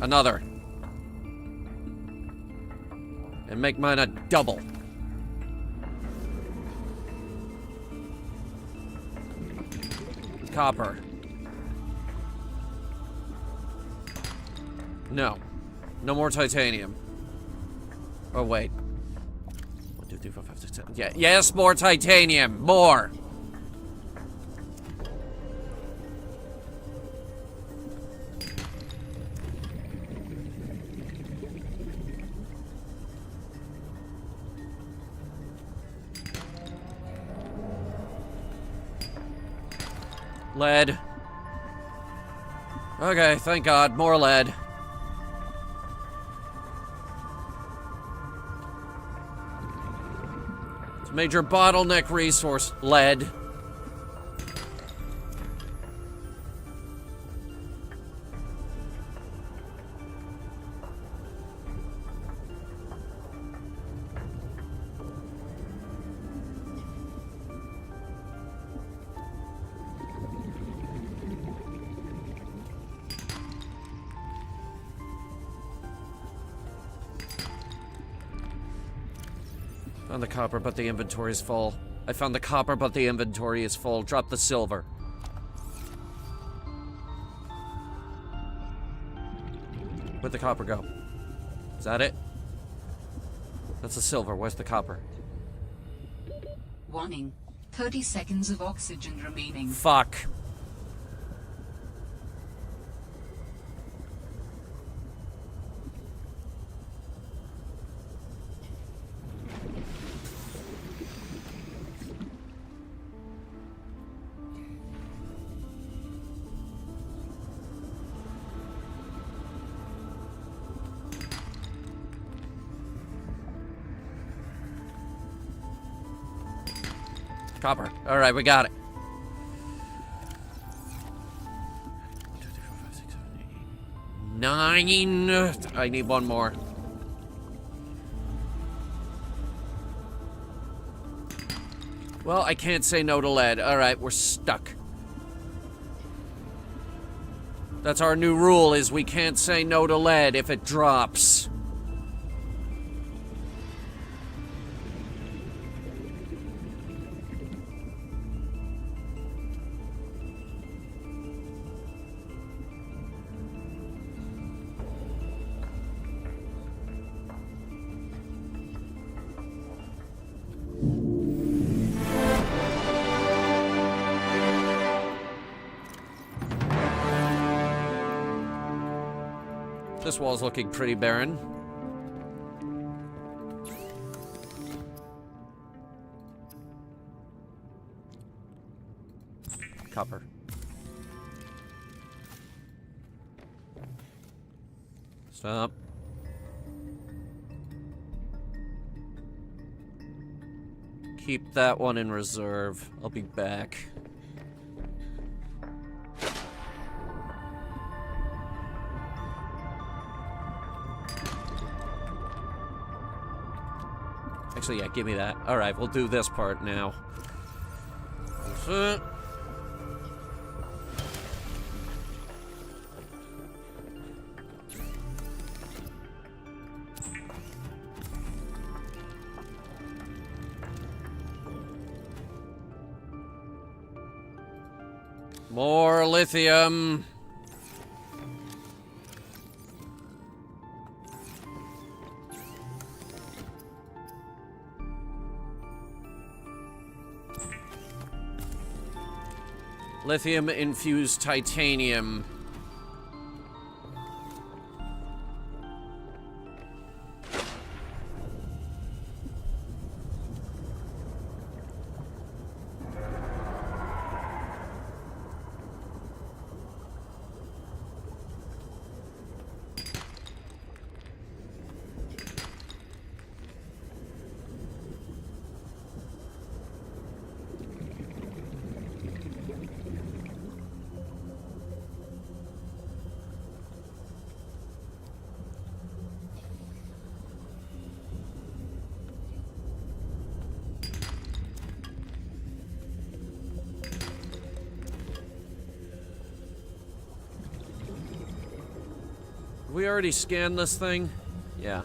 Another. And make mine a double. Copper. No. No more titanium. Oh, wait. 1, 2, 3, 4, 5, 6, 7. Yeah. Yes, more titanium. More. Lead. Okay, thank God. More lead. It's a major bottleneck resource. Lead. Found the copper, but the inventory is full. I found the copper, but the inventory is full. Drop the silver. Where'd the copper go? Is that it? That's the silver. Where's the copper? Warning. 30 seconds of oxygen remaining. Fuck. Copper. Alright, we got it. 1, 2, 3, 4, 5, 6, 7, 8, 9. I need one more. Well, I can't say no to lead. Alright, we're stuck. That's our new rule, is we can't say no to lead if it drops. This wall's looking pretty barren. Copper. Stop. Keep that one in reserve. I'll be back. Actually, yeah, give me that. Alright, we'll do this part now. More lithium. Lithium-infused titanium. we already scanned this thing? Yeah.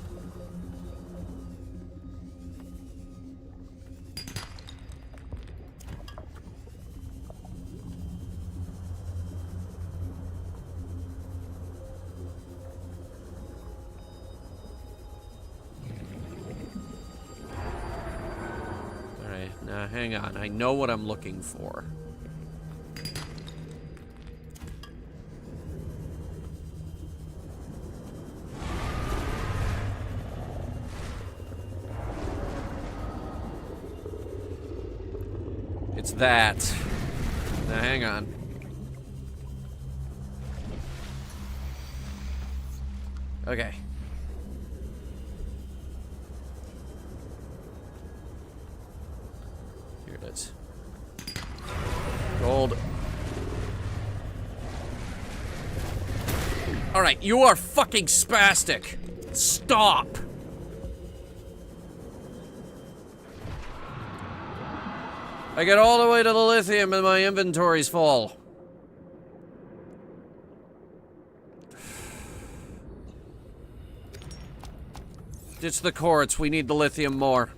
Alright, now hang on. I know what I'm looking for. It's that. Now hang on. Okay. Here it is. Gold. Alright, you are fucking spastic. Stop. I get all the way to the lithium and my inventory's full. Ditch the quartz, we need the lithium more.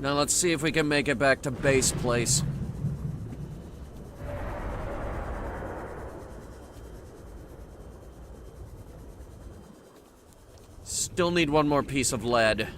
Now let's see if we can make it back to base place. Still need one more piece of lead.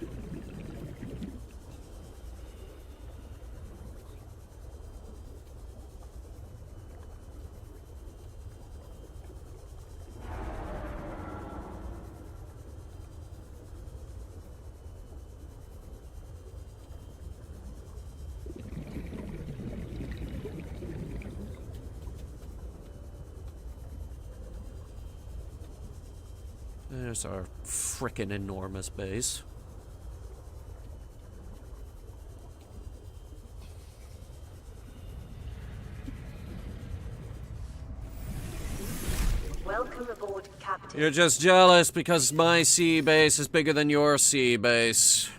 There's our frickin' enormous base. Welcome aboard, Captain. You're just jealous because my sea base is bigger than your sea base.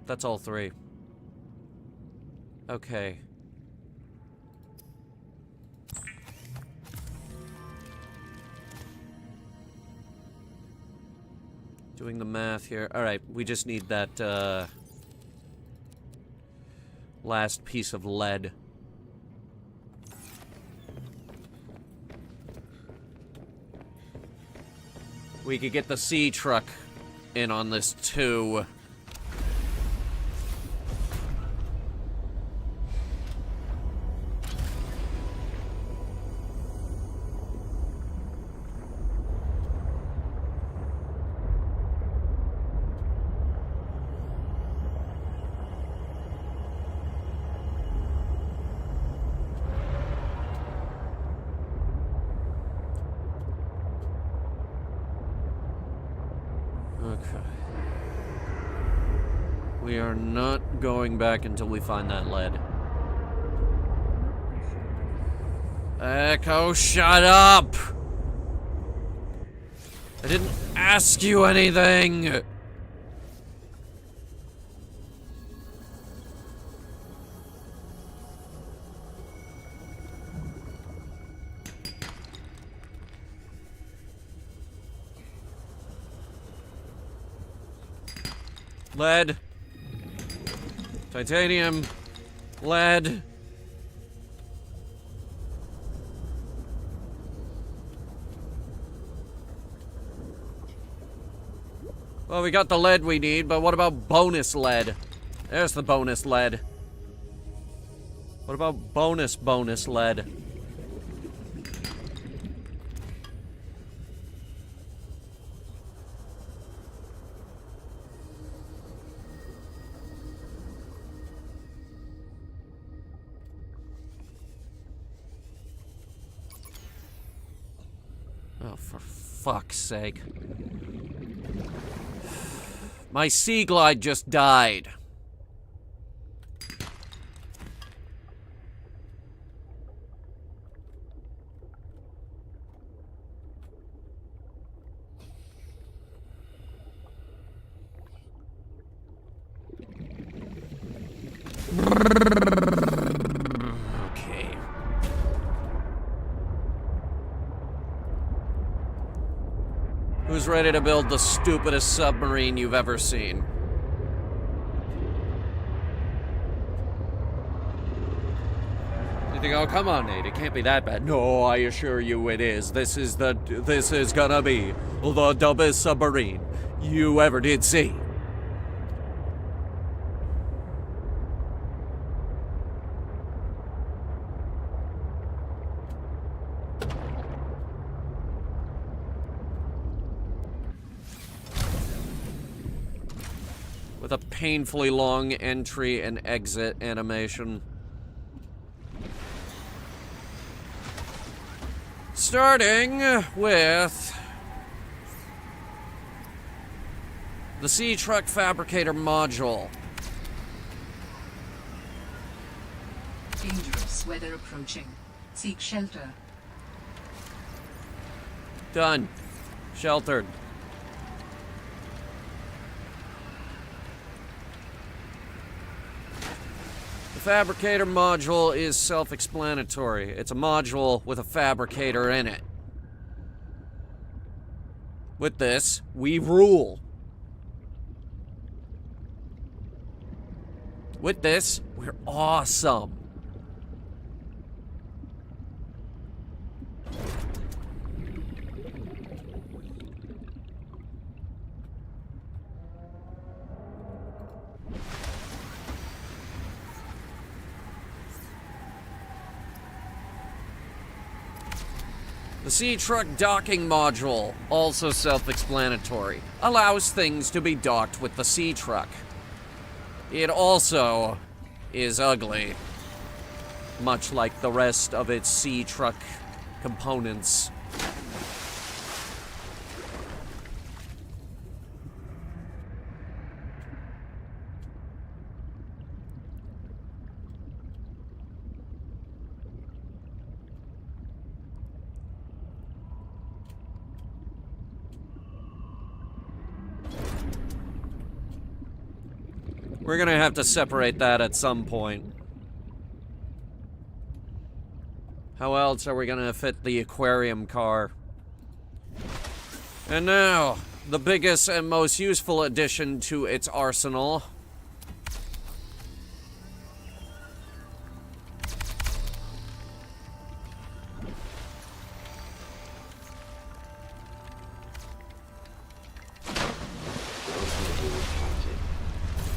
That's all three. Okay. Doing the math here. Alright, we just need that, last piece of lead. We could get the sea truck in on this too. We are not going back until we find that lead. Echo, shut up! I didn't ask you anything! Lead. Titanium. Lead. Well, we got the lead we need, but what about bonus lead? There's the bonus lead. What about bonus lead? Oh, for fuck's sake. My Sea Glide just died. Okay. Who's ready to build the stupidest submarine you've ever seen? You think, oh, come on, Nate, it can't be that bad. No, I assure you it is. This is gonna be the dumbest submarine you ever did see. With a painfully long entry and exit animation. Starting with the Sea Truck Fabricator module. Dangerous weather approaching. Seek shelter. Done. Sheltered. The Fabricator module is self-explanatory. It's a module with a fabricator in it. With this, we rule. With this, we're awesome. The Sea Truck docking module, also self-explanatory, allows things to be docked with the Sea Truck. It also is ugly, much like the rest of its Sea Truck components. We're gonna have to separate that at some point. How else are we gonna fit the aquarium car? And now, the biggest and most useful addition to its arsenal.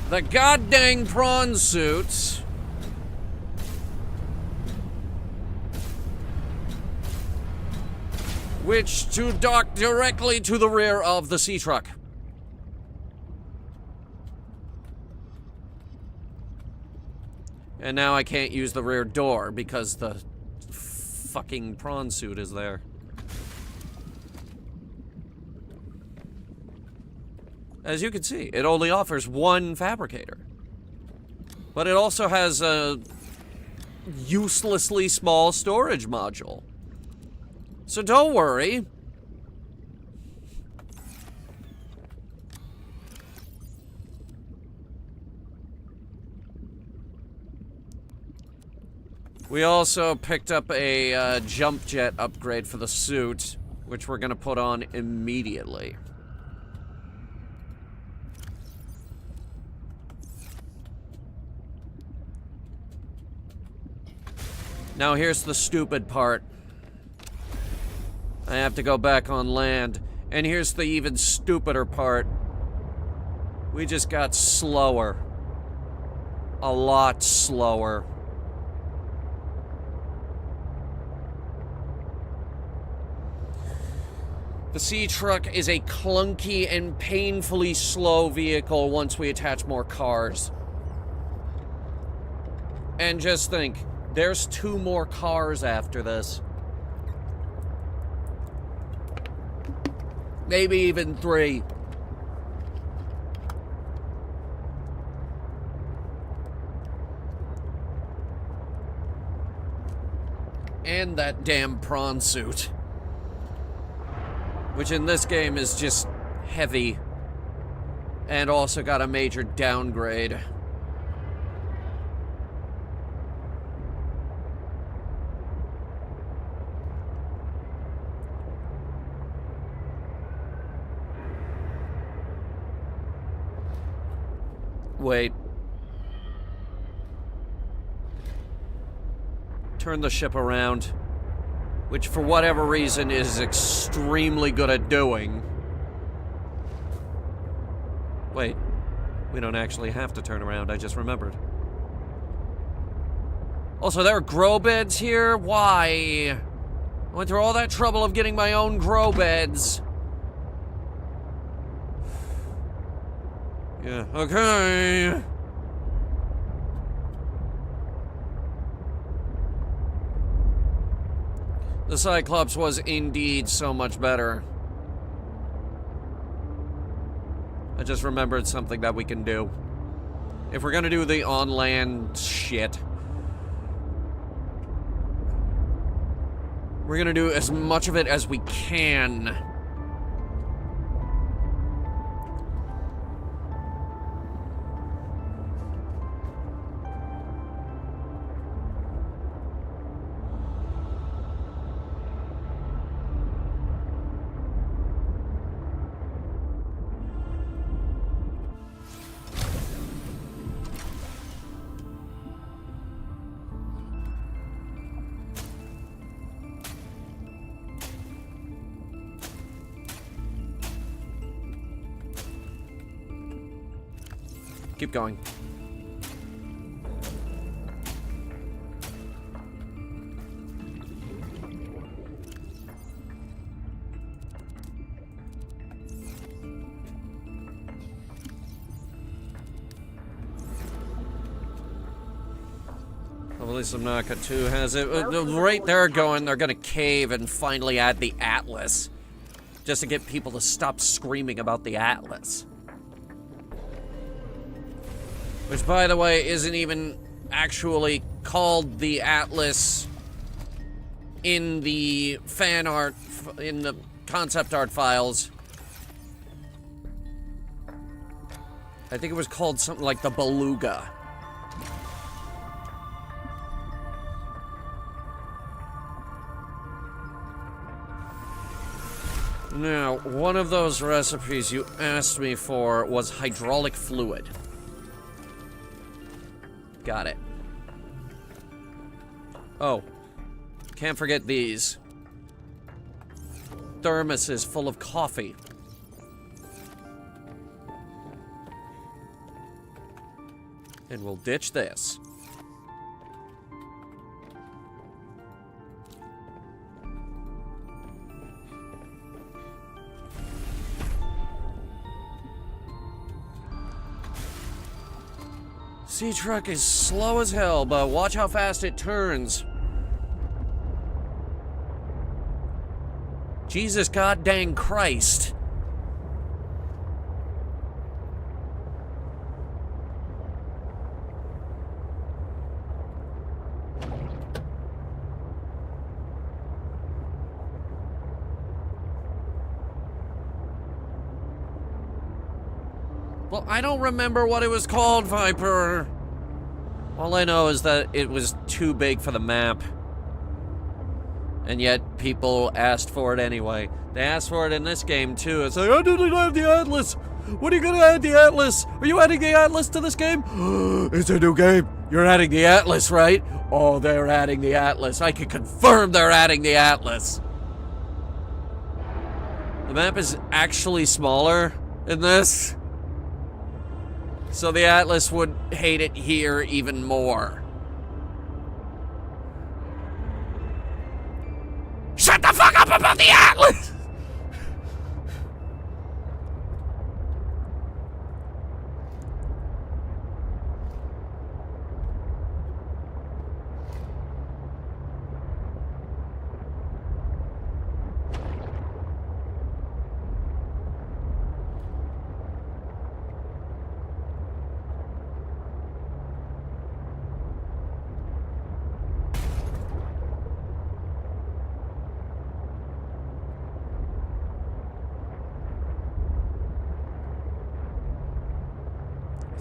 The goddamn prawn suits. Which to dock directly to the rear of the Sea Truck. And now I can't use the rear door because the fucking prawn suit is there. As you can see, it only offers one fabricator. But it also has a uselessly small storage module. So don't worry. We also picked up a jump jet upgrade for the suit, which we're gonna put on immediately. Now here's the stupid part. I have to go back on land. And here's the even stupider part. We just got slower. A lot slower. The Sea Truck is a clunky and painfully slow vehicle once we attach more cars. And just think, there's 2 more cars after this. Maybe even 3. And that damn prawn suit. Which in this game is just heavy. And also got a major downgrade. Wait. Turn the ship around. Which, for whatever reason, is extremely good at doing. Wait. We don't actually have to turn around, I just remembered. Also, there are grow beds here? Why? I went through all that trouble of getting my own grow beds. Yeah, okay. The Cyclops was indeed so much better. I just remembered something that we can do. If we're gonna do the on-land shit, we're gonna do as much of it as we can. Keep going. Hopefully Samnaka 2 has it. Right there going, they're gonna cave and finally add the Atlas. Just to get people to stop screaming about the Atlas. Which, by the way, isn't even actually called the Atlas in the fan art, in the concept art files. I think it was called something like the Beluga. Now, one of those recipes you asked me for was hydraulic fluid. Got it. Oh, can't forget these. Thermoses full of coffee. And we'll ditch this. Sea truck is slow as hell, but watch how fast it turns. Jesus god dang Christ. Well, I don't remember what it was called, Viper. All I know is that it was too big for the map. And yet, people asked for it anyway. They asked for it in this game, too. It's like, I didn't have the Atlas! When are you gonna add the Atlas? Are you adding the Atlas to this game? It's a new game. You're adding the Atlas, right? Oh, they're adding the Atlas. I can confirm they're adding the Atlas. The map is actually smaller in this. So the Atlas would hate it here even more. Shut the fuck up about the Atlas!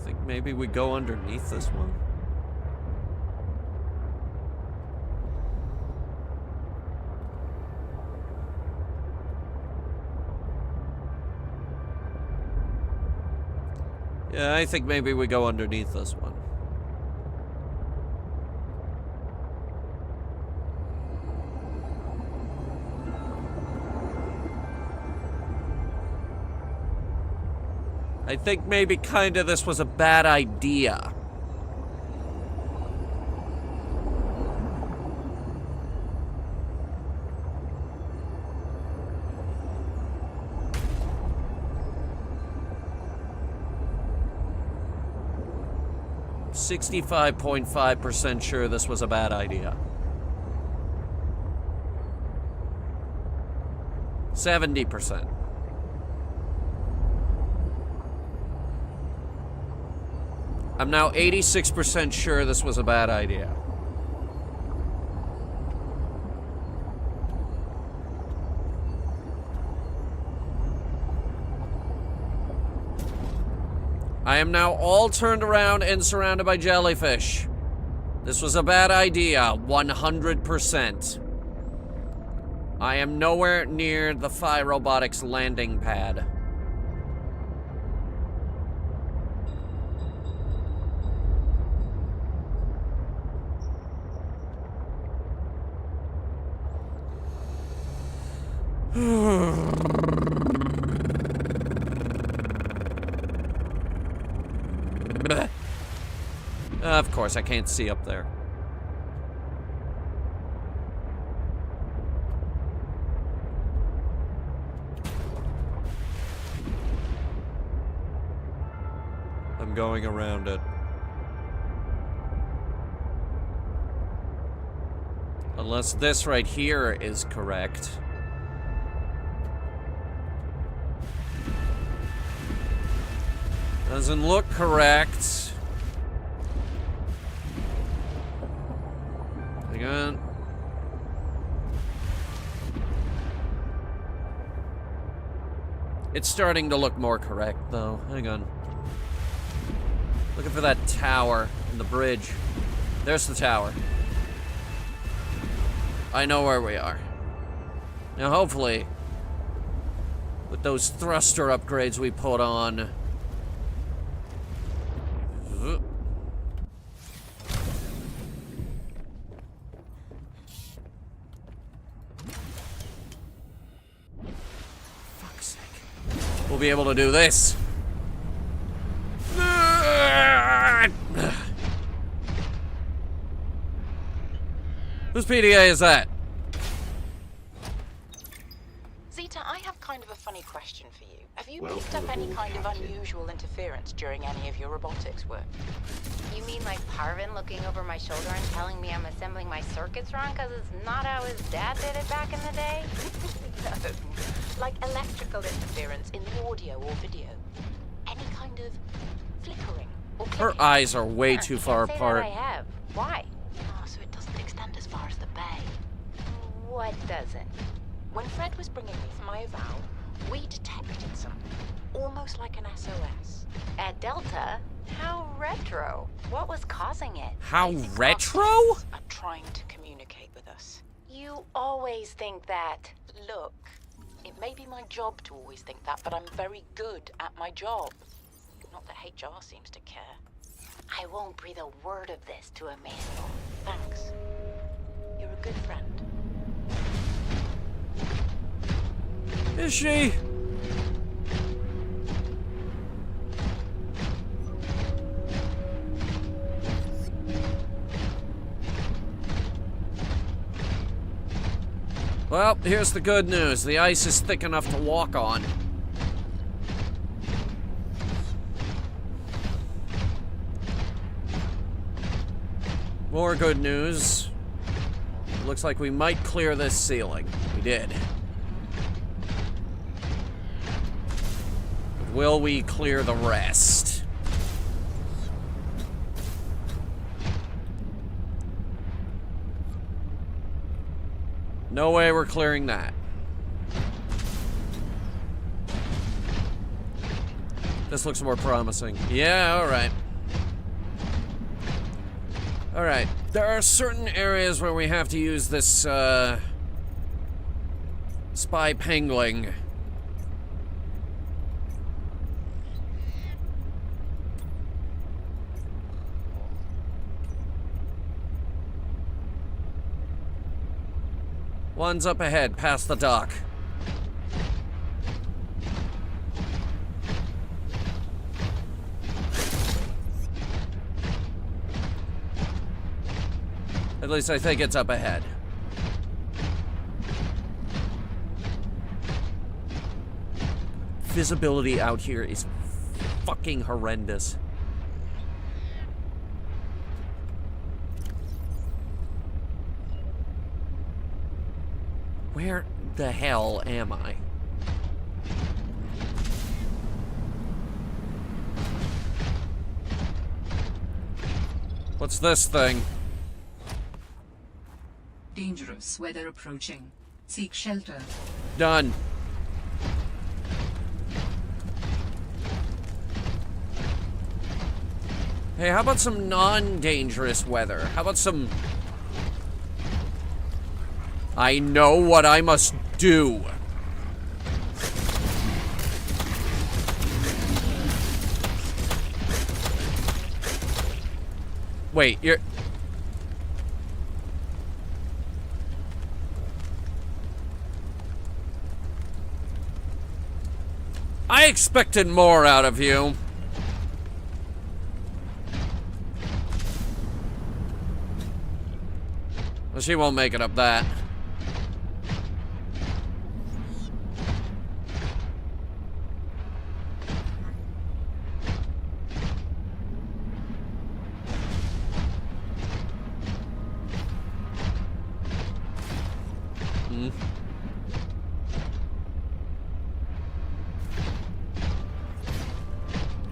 think maybe we go underneath this one. Yeah, I think maybe we go underneath this one. I think maybe kinda this was a bad idea. .5% sure this was a bad idea. 70%. I'm now 86% sure this was a bad idea. I am now all turned around and surrounded by jellyfish. This was a bad idea, 100%. I am nowhere near the Phi Robotics landing pad. Of course, I can't see up there. I'm going around it. Unless this right here is correct. Doesn't look correct. Hang on. It's starting to look more correct, though. Hang on. Looking for that tower and the bridge. There's the tower. I know where we are. Now, hopefully, with those thruster upgrades we put on... Fuck's sake. We'll be able to do this. Whose PDA is that? Zeta, I have kind of a funny question for you. Have you picked up any kind of unusual interference during any of your robotics work? You mean like Parvin looking over my shoulder and telling me I'm assembling my circuits wrong because it's not how his dad did it back in the day? No. Like electrical interference in the audio or video. Any kind of flickering or clicking. Her eyes are way too far Can't say apart. that I have. Why? Oh, so it doesn't extend as far as the bay. What doesn't? When Fred was bringing me for my eval, we detected something, almost like an SOS. At Delta? How retro. What was causing it? How retro? Are trying to communicate with us. You always think that. Look, it may be my job to always think that, but I'm very good at my job. Not that HR seems to care. I won't breathe a word of this to Emmanuel. Thanks. You're a good friend. Is she? Well, here's the good news. The ice is thick enough to walk on. More good news. Looks like we might clear this ceiling. We did. Will we clear the rest? No way we're clearing that. This looks more promising. Yeah, alright. Alright. There are certain areas where we have to use this, spy pangling. One's up ahead, past the dock. At least I think it's up ahead. Visibility out here is fucking horrendous. Where the hell am I? What's this thing? Dangerous weather approaching. Seek shelter. Done. Hey, how about some non-dangerous weather? How about some... I know what I must do. Wait, you're... I expected more out of you. Well, she won't make it up that.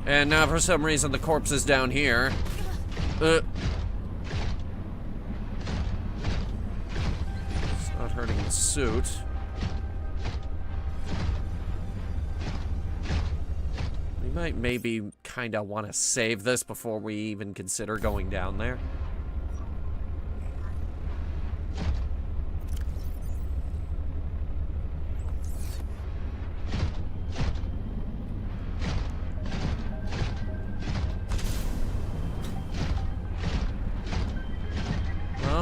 And now for some reason the corpse is down here. It's not hurting the suit. We might maybe kinda want to save this before we even consider going down there.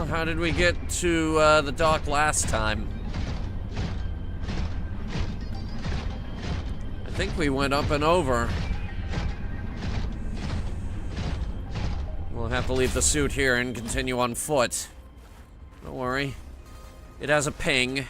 How did we get to the dock last time? I think we went up and over. We'll have to leave the suit here and continue on foot. Don't worry. It has a ping.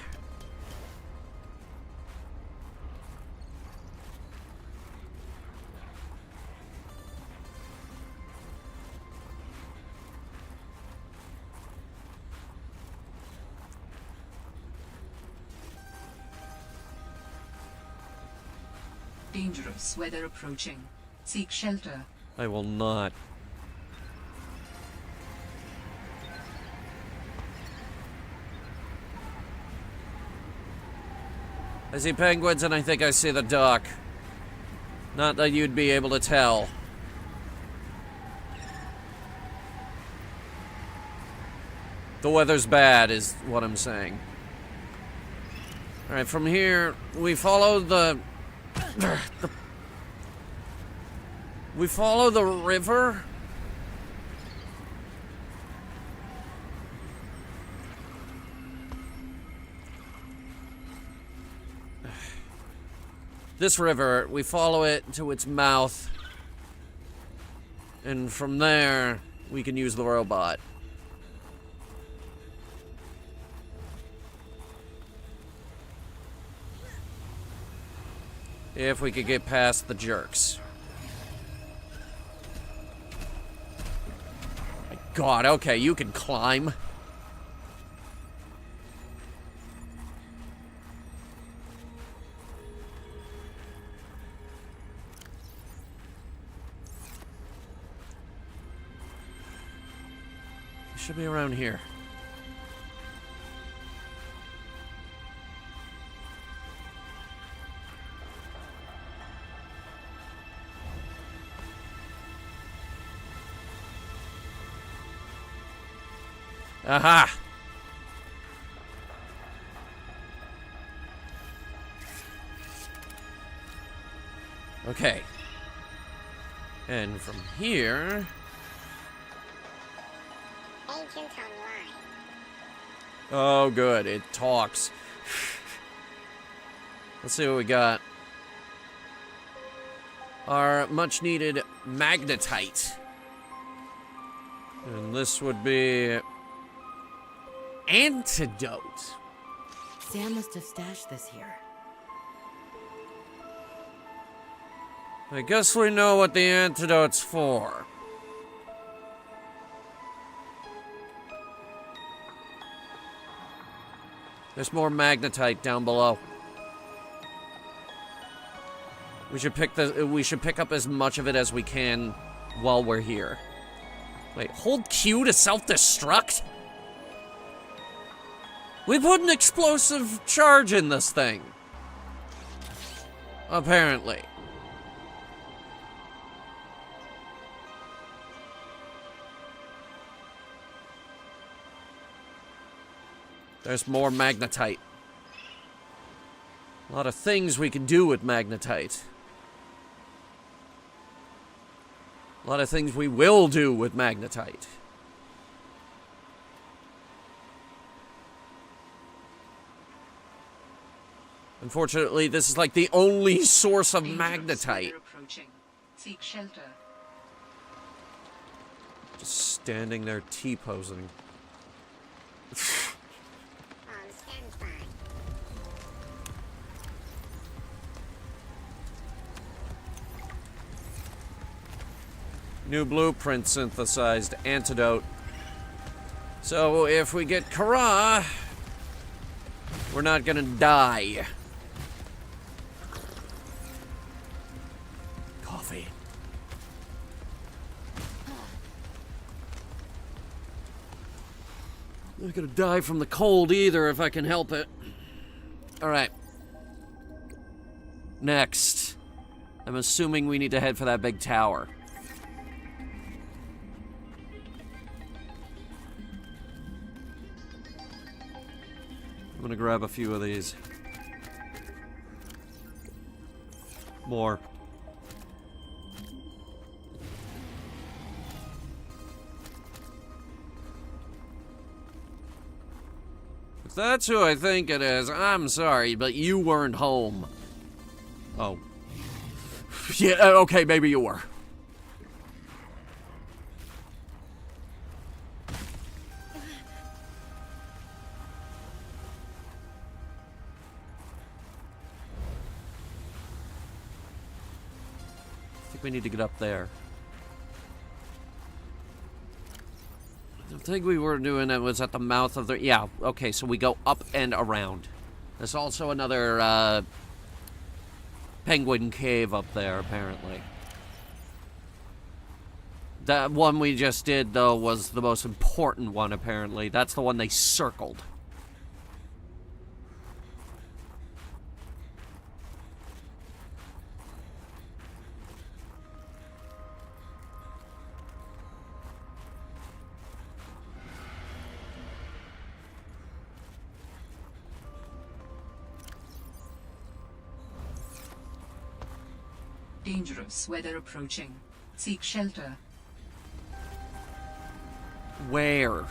Dangerous weather approaching. Seek shelter. I will not. I see penguins and I think I see the dock. Not that you'd be able to tell. The weather's bad is what I'm saying. Alright, from here, we follow we follow the river. This river, we follow it to its mouth. And from there, we can use the robot. If we could get past the jerks. My God, okay, you can climb. It should be around here. Aha! Okay. And from here... Agent online. Oh, good. It talks. Let's see what we got. Our much-needed magnetite. And this would be... antidote. Sam must have stashed this here. I guess we know what the antidote's for. There's more magnetite down below. We should pick up as much of it as we can while we're here. Wait, hold Q to self-destruct? We put an explosive charge in this thing. Apparently. There's more magnetite. A lot of things we can do with magnetite. A lot of things we will do with magnetite. Unfortunately, this is like the only source of magnetite. Approaching. Seek shelter. Just standing there T-posing. New blueprint synthesized. Antidote. So if we get Kara, we're not gonna die. Coffee. I'm not gonna die from the cold either if I can help it. Alright. Next. I'm assuming we need to head for that big tower. I'm gonna grab a few of these. More. If that's who I think it is, I'm sorry, but you weren't home. Oh. Yeah, okay, maybe you were. We need to get up there. The thing we were doing it was at the mouth of the... Yeah, okay, so we go up and around. There's also another penguin cave up there, apparently. That one we just did, though, was the most important one, apparently. That's the one they circled. Dangerous weather approaching. Seek shelter. Where?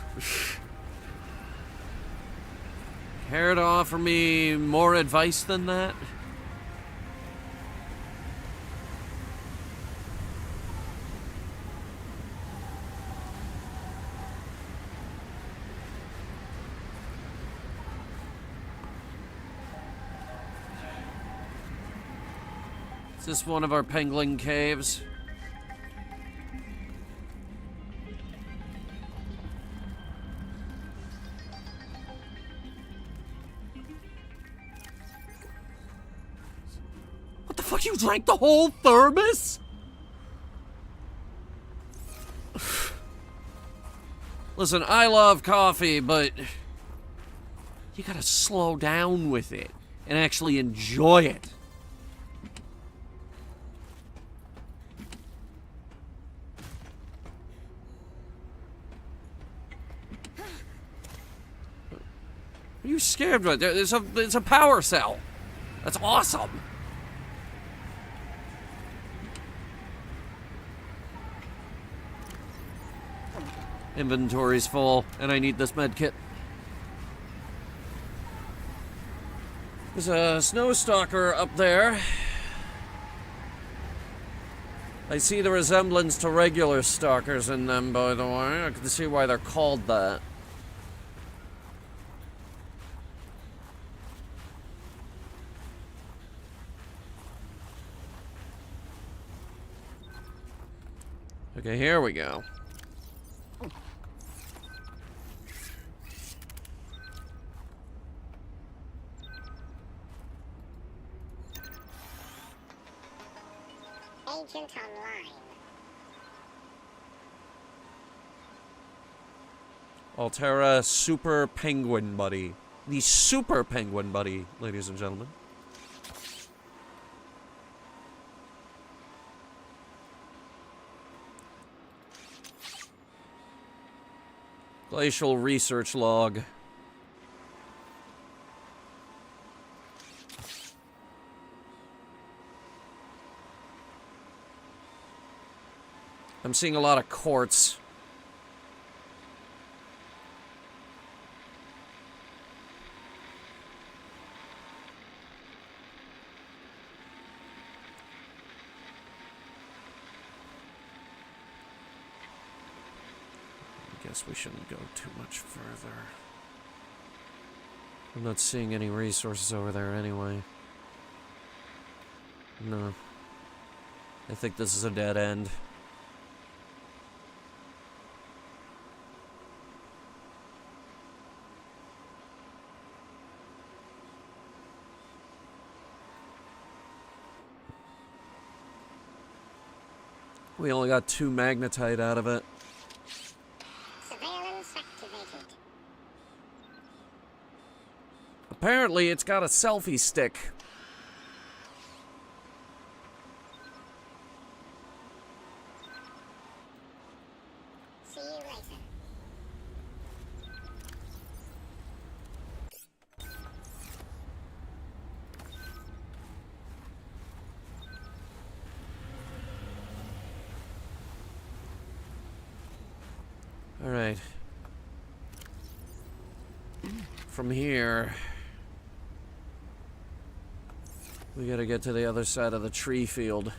Care to offer me more advice than that? Is this one of our penguin caves? What the fuck, you drank the whole thermos? Listen, I love coffee, but you gotta slow down with it and actually enjoy it. What are you scared of? There's a power cell. That's awesome. Inventory's full, and I need this med kit. There's a snow stalker up there. I see the resemblance to regular stalkers in them, by the way. I can see why they're called that. Okay, here we go. Agent online. Altera Super Penguin Buddy. The Super Penguin Buddy, ladies and gentlemen. Glacial research log. I'm seeing a lot of quartz. I guess we shouldn't go too much further. I'm not seeing any resources over there anyway. No. I think this is a dead end. We only got 2 magnetite out of it. Surveillance activated. Apparently, it's got a selfie stick. See you later. All right. From here, we gotta get to the other side of the tree field.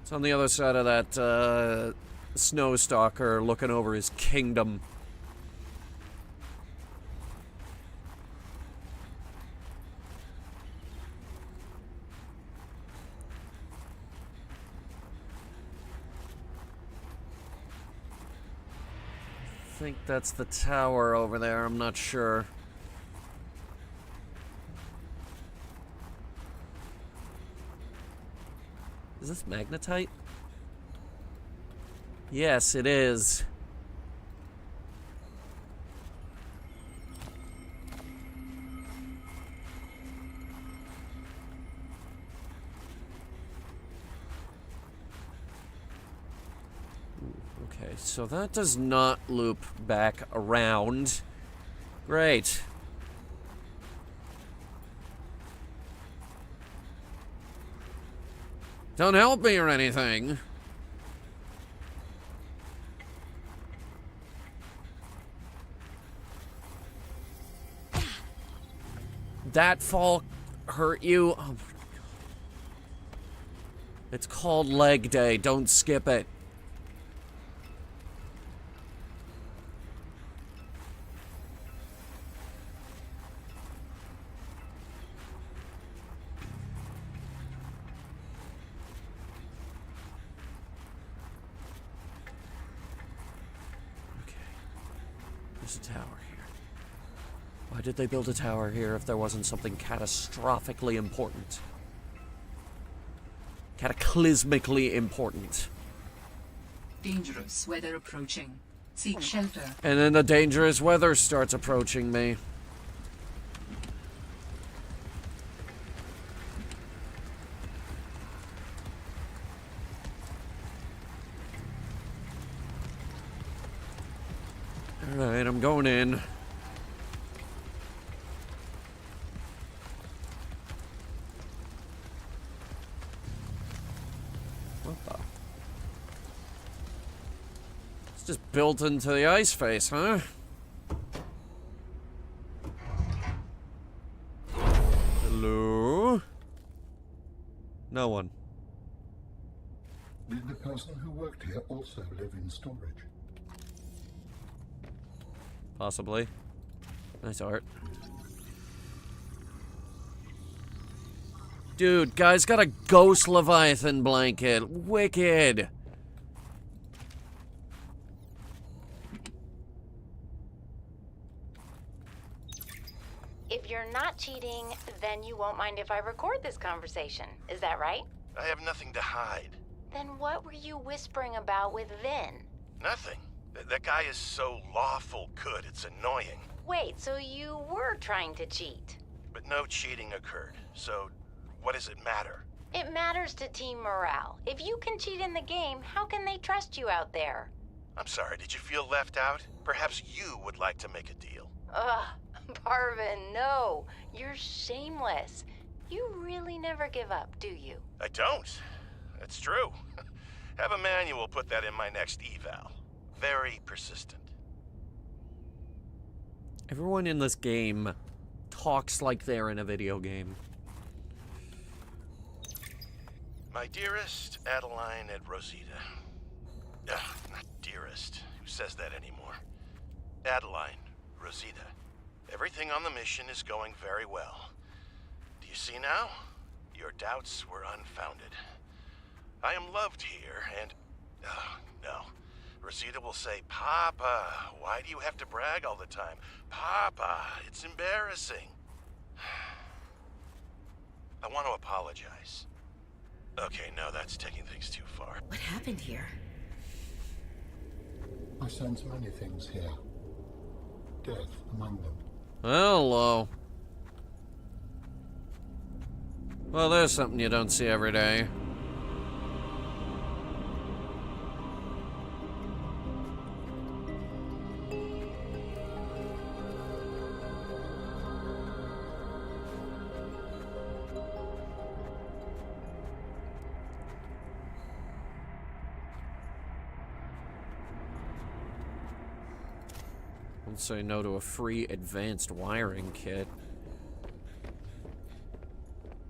It's on the other side of that snow stalker looking over his kingdom. I think that's the tower over there, I'm not sure. Is this magnetite? Yes, it is. Okay, so that does not loop back around. Great. Don't help me or anything. That fall hurt you? Oh my God. It's called leg day. Don't skip it. There's a tower here. Why did they build a tower here if there wasn't something catastrophically important? Cataclysmically important. Dangerous weather approaching. Seek shelter. And then the dangerous weather starts approaching me. Alright, I'm going in. What the? It's just built into the ice face, huh? Hello? No one. Did the person who worked here also live in storage? Possibly. Nice art. Dude, guy's got a ghost Leviathan blanket. Wicked. If you're not cheating, then you won't mind if I record this conversation. Is that right? I have nothing to hide. Then what were you whispering about with Vin? Nothing. That guy is so lawful good, it's annoying. Wait, so you were trying to cheat? But no cheating occurred, so what does it matter? It matters to team morale. If you can cheat in the game, how can they trust you out there? I'm sorry, did you feel left out? Perhaps you would like to make a deal. Ugh, Parvin, no. You're shameless. You really never give up, do you? I don't. That's true. Have a manual put that in my next eval. Very persistent. Everyone in this game talks like they're in a video game. My dearest Adeline and Rosita. Ugh, not dearest. Who says that anymore? Adeline, Rosita. Everything on the mission is going very well. Do you see now? Your doubts were unfounded. I am loved here, and... no. Rosita will say, Papa, why do you have to brag all the time? Papa, it's embarrassing. I want to apologize. Okay, no, that's taking things too far. What happened here? I sense many things here. Death among them. Hello. Well, there's something you don't see every day. Don't say no to a free advanced wiring kit.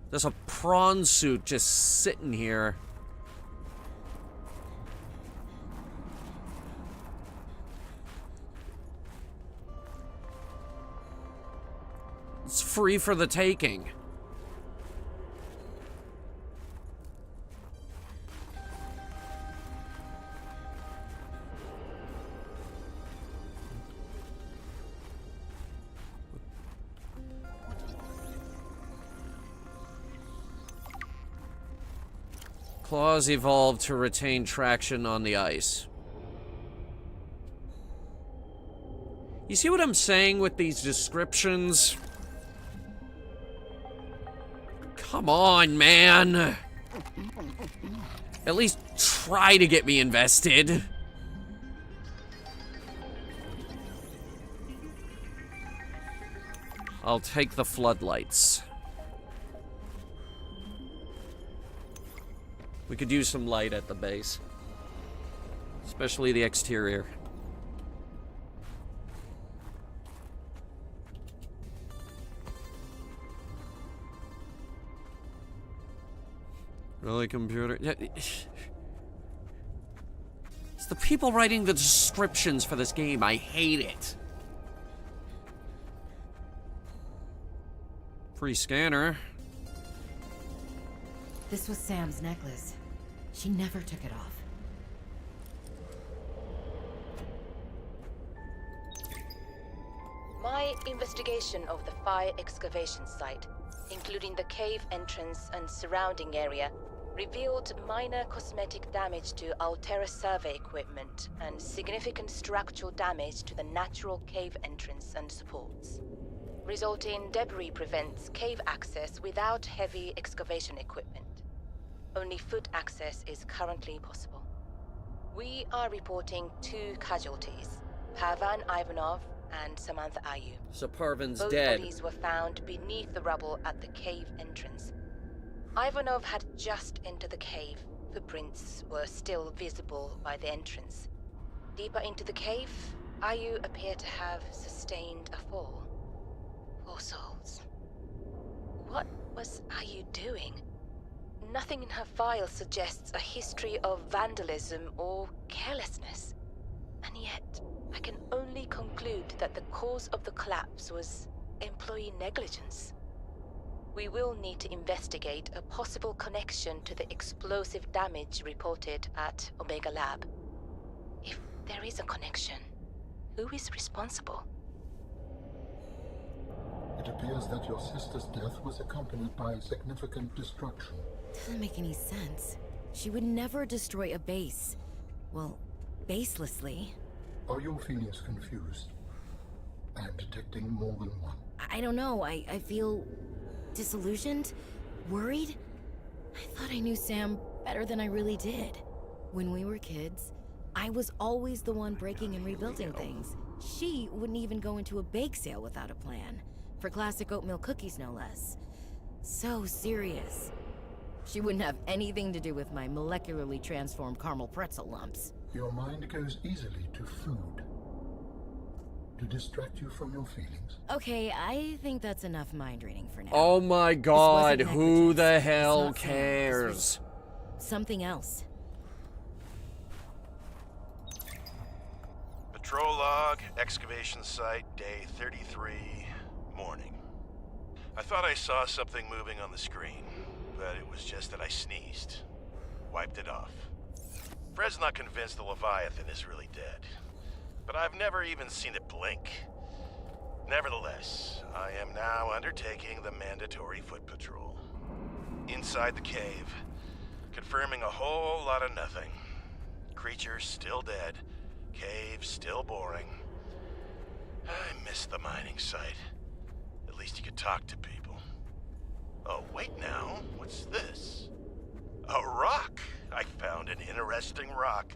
There's a prawn suit just sitting here. It's free for the taking. Claws evolved to retain traction on the ice. You see what I'm saying with these descriptions? Come on, man. At least try to get me invested. I'll take the floodlights. We could use some light at the base. Especially the exterior. Really, computer? It's the people writing the descriptions for this game. I hate it. Free scanner. This was Sam's necklace. She never took it off. My investigation of the fire excavation site, including the cave entrance and surrounding area, revealed minor cosmetic damage to Altera survey equipment and significant structural damage to the natural cave entrance and supports. Resulting debris prevents cave access without heavy excavation equipment. Only foot access is currently possible. We are reporting 2 casualties, Pavan Ivanov and Samantha Ayu. So Parvin's Both dead. bodies were found beneath the rubble at the cave entrance. Ivanov had just entered the cave, footprints were still visible by the entrance. Deeper into the cave, Ayu appeared to have sustained a fall. Poor souls. What was Ayu doing? Nothing in her file suggests a history of vandalism or carelessness. And yet, I can only conclude that the cause of the collapse was employee negligence. We will need to investigate a possible connection to the explosive damage reported at Omega Lab. If there is a connection, who is responsible? It appears that your sister's death was accompanied by significant destruction. Doesn't make any sense. She would never destroy a base. Well, baselessly. Are your feelings confused? I am detecting more than one. I don't know. I feel disillusioned, worried. I thought I knew Sam better than I really did. When we were kids, I was always the one breaking and rebuilding things. She wouldn't even go into a bake sale without a plan. For classic oatmeal cookies, no less. So serious. She wouldn't have anything to do with my molecularly transformed caramel pretzel lumps. Your mind goes easily to food. To distract you from your feelings. Okay, I think that's enough mind reading for now. Oh my god, This wasn't who the negligence. hell It's not Sam. cares? This was something else. Patrol log, excavation site, day 33, morning. I thought I saw something moving on the screen, but it was just that I sneezed. Wiped it off. Fred's not convinced the Leviathan is really dead, but I've never even seen it blink. Nevertheless, I am now undertaking the mandatory foot patrol. Inside the cave, confirming a whole lot of nothing. Creatures still dead, cave still boring. I miss the mining site. At least you could talk to people. Oh, wait now, what's this? A rock! I found an interesting rock.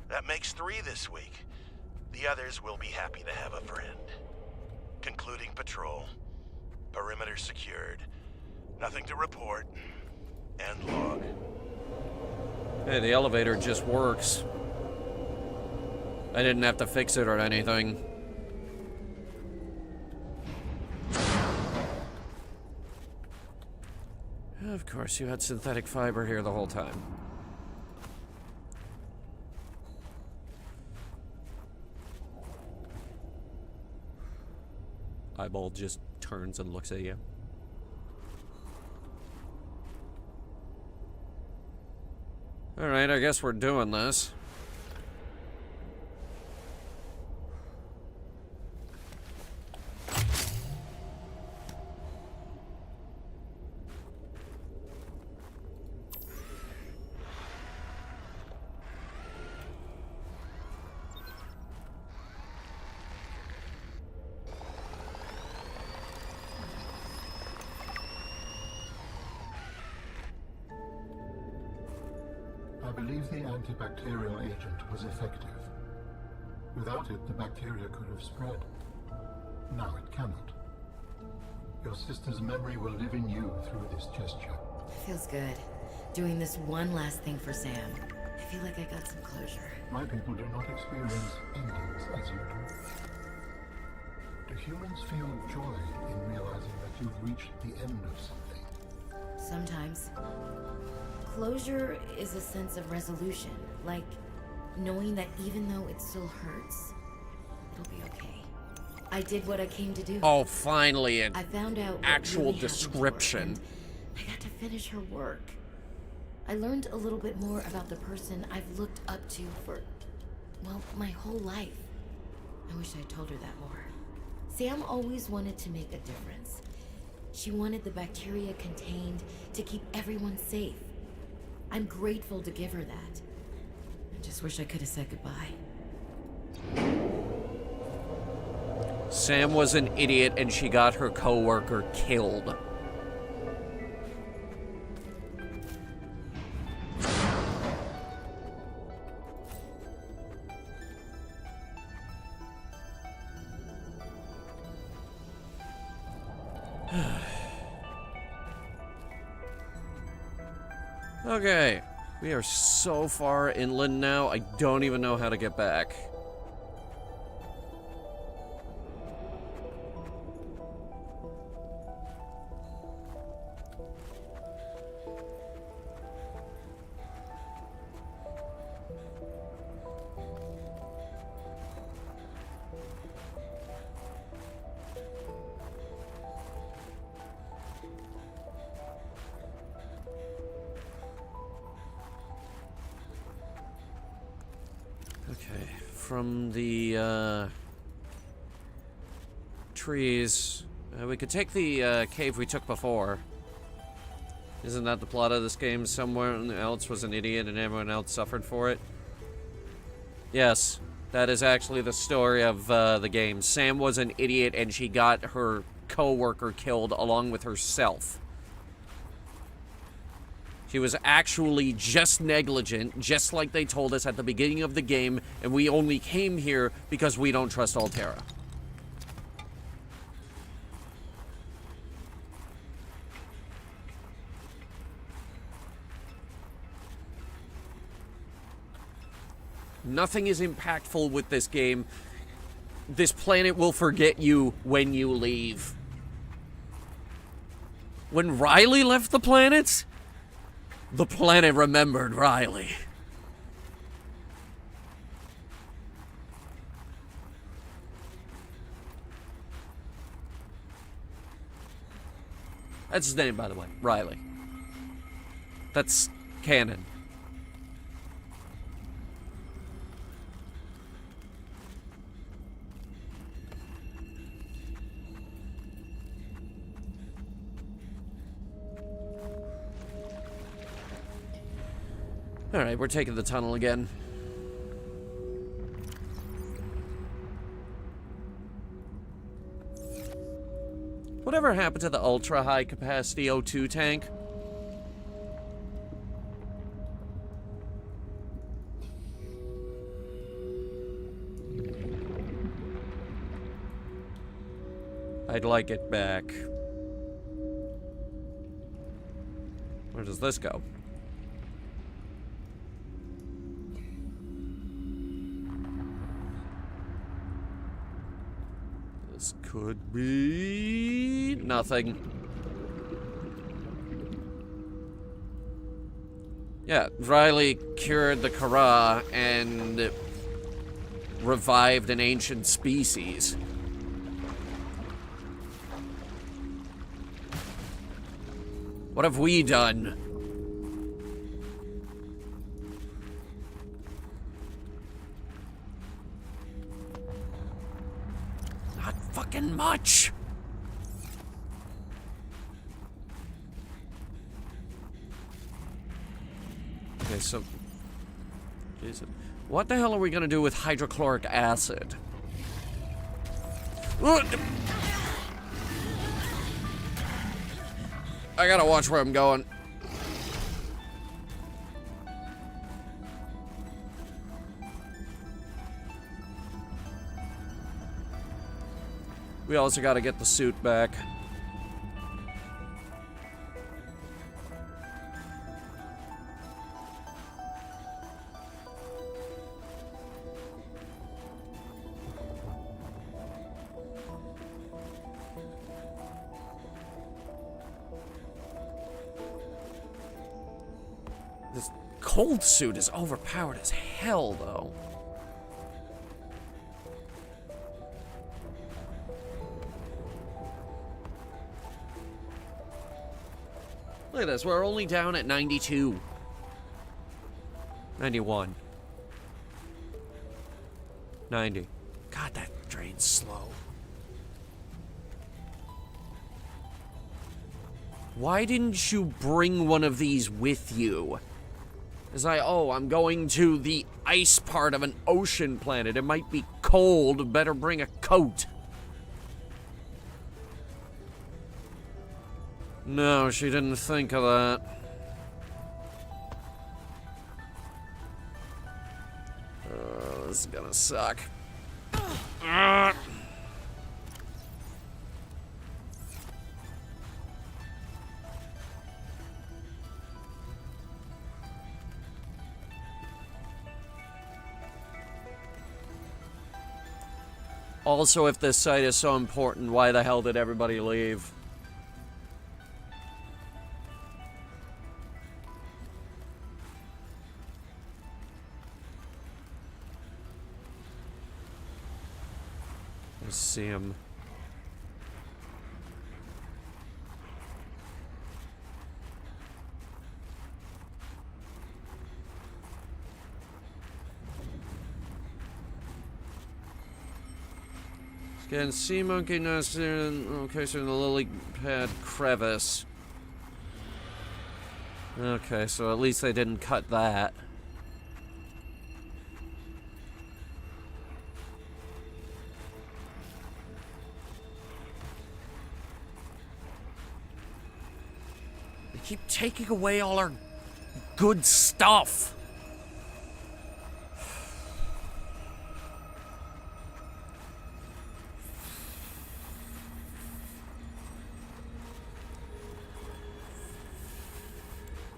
That makes 3 this week. The others will be happy to have a friend. Concluding patrol. Perimeter secured. Nothing to report. End log. Hey, the elevator just works. I didn't have to fix it or anything. Of course, you had synthetic fiber here the whole time. Eyeball just turns and looks at you. Alright, I guess we're doing this. I believe the antibacterial agent was effective. Without it, the bacteria could have spread. Now it cannot. Your sister's memory will live in you through this gesture. Feels good. Doing this one last thing for Sam. I feel like I got some closure. My people do not experience endings as you do. Do humans feel joy in realizing that you've reached the end of something? Sometimes. Closure is a sense of resolution, like knowing that even though it still hurts, it'll be okay. I did what I came to do. Oh, finally, an I found out what actual really happened to her, description. and I got to finish her work. I learned a little bit more about the person I've looked up to for, well, my whole life. I wish I'd told her that more. Sam always wanted to make a difference. She wanted the bacteria contained to keep everyone safe. I'm grateful to give her that. I just wish I could have said goodbye. Sam was an idiot and she got her coworker killed. Okay. We are so far inland now, I don't even know how to get back. Okay, from the trees, we could take the cave we took before. Isn't that the plot of this game? Someone else was an idiot and everyone else suffered for it? Yes, that is actually the story of the game. Sam was an idiot and she got her co-worker killed along with herself. She was actually just negligent, just like they told us at the beginning of the game, and we only came here because we don't trust Altera. Nothing is impactful with this game. This planet will forget you when you leave. When Riley left the planet remembered Riley. That's his name, by the way. Riley. That's canon. Alright, we're taking the tunnel again. Whatever happened to the ultra-high capacity O2 tank? I'd like it back. Where does this go? This could be nothing. Yeah, Riley cured the Kara and revived an ancient species. What have we done? Not fucking much. Okay, so... Jesus. What the hell are we gonna do with hydrochloric acid? I gotta watch where I'm going. We also gotta get the suit back. This cold suit is overpowered as hell, though. Look at this, we're only down at 92. 91. 90. God, that drain's slow. Why didn't you bring one of these with you? It's like, oh, I'm going to the ice part of an ocean planet. It might be cold, better bring a coat. No, she didn't think of that. This is gonna suck. Also, if this site is so important, why the hell did everybody leave? I see him. Again, sea monkey nest in location in the lily pad crevice. Okay, so at least they didn't cut that. They keep taking away all our good stuff.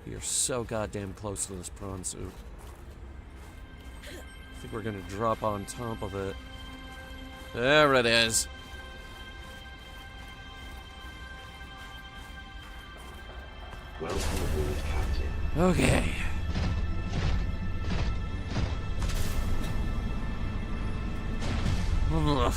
You're so goddamn close to this prawn suit. I think we're gonna drop on top of it. There it is. Welcome aboard, Captain. Okay. Ugh.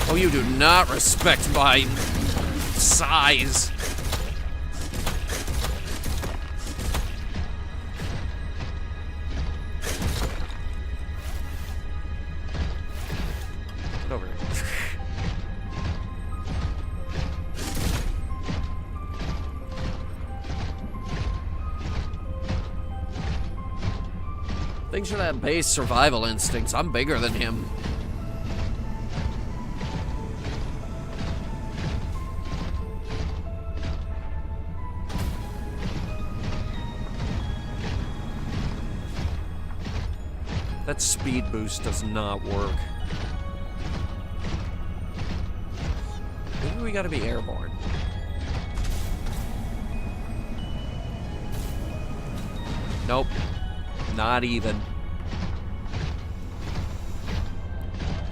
Oh, you do not respect my size. Get over here. Thanks for that base survival instincts. I'm bigger than him. That speed boost does not work. Maybe we gotta be airborne. Nope. Not even.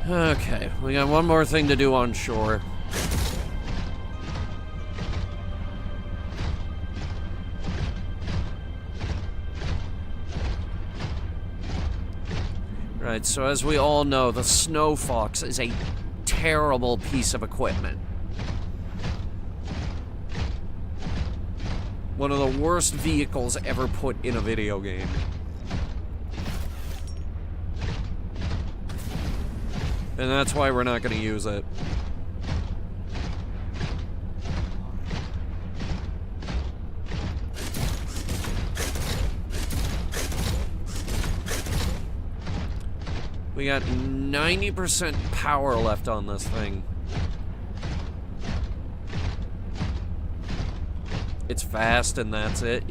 Okay, we got one more thing to do on shore. Right, so as we all know, the Snow Fox is a terrible piece of equipment. One of the worst vehicles ever put in a video game. And that's why we're not going to use it. We got 90% power left on this thing. It's fast and that's it.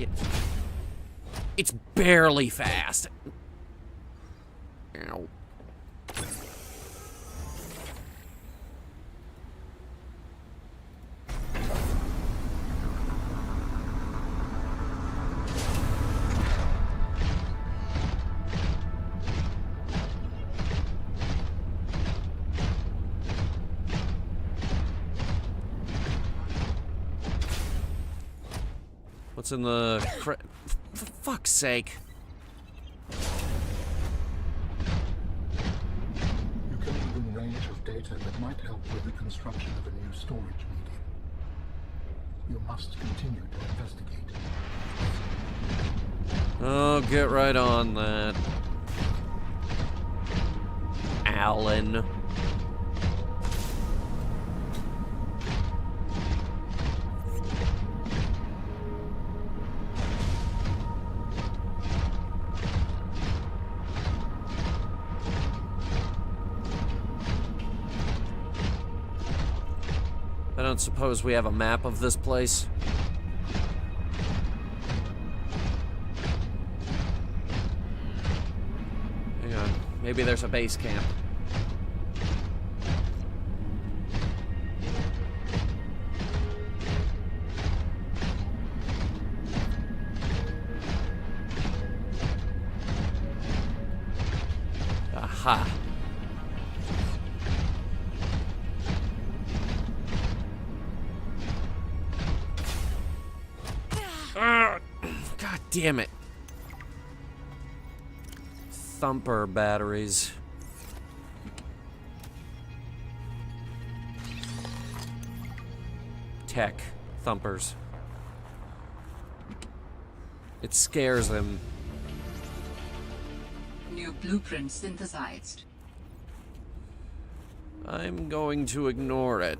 It's barely fast. Ow. What's in the for fuck's sake? You can even range of data that might help with the construction of a new storage medium. You must continue to investigate. Oh, get right on that, Alan. I don't suppose we have a map of this place. Hang on, maybe there's a base camp. Aha. God damn it. Thumper batteries. Tech. Thumpers. It scares them. New blueprint synthesized. I'm going to ignore it.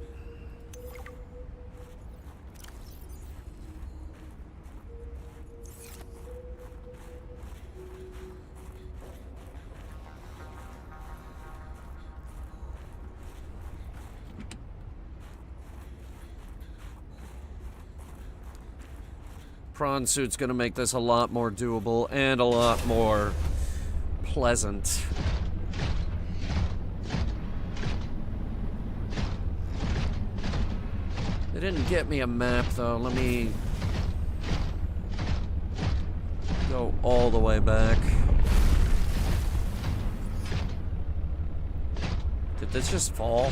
Prawn suit's gonna make this a lot more doable and a lot more pleasant. They didn't get me a map though. Let me go all the way back. Did this just fall?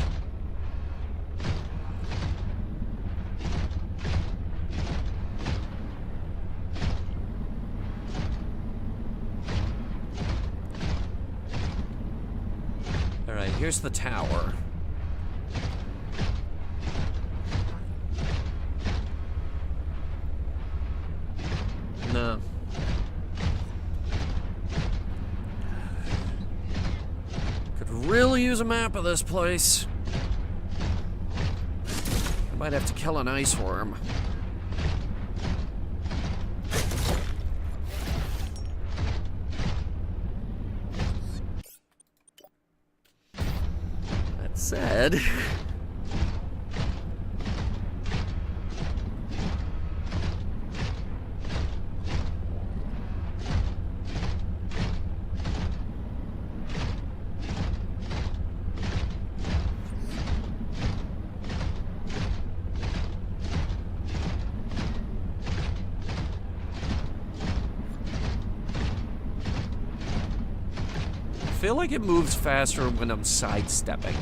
Here's the tower. No. Could really use a map of this place. I might have to kill an ice worm. Said. I feel like it moves faster when I'm sidestepping.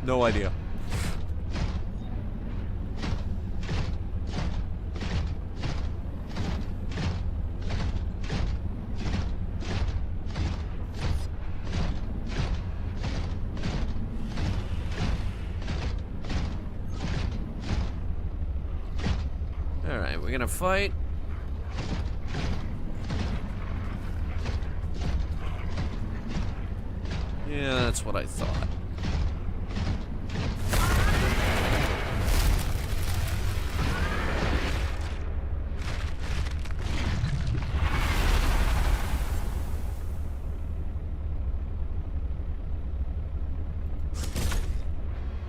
No idea. All right, we're gonna fight. Yeah, that's what I thought.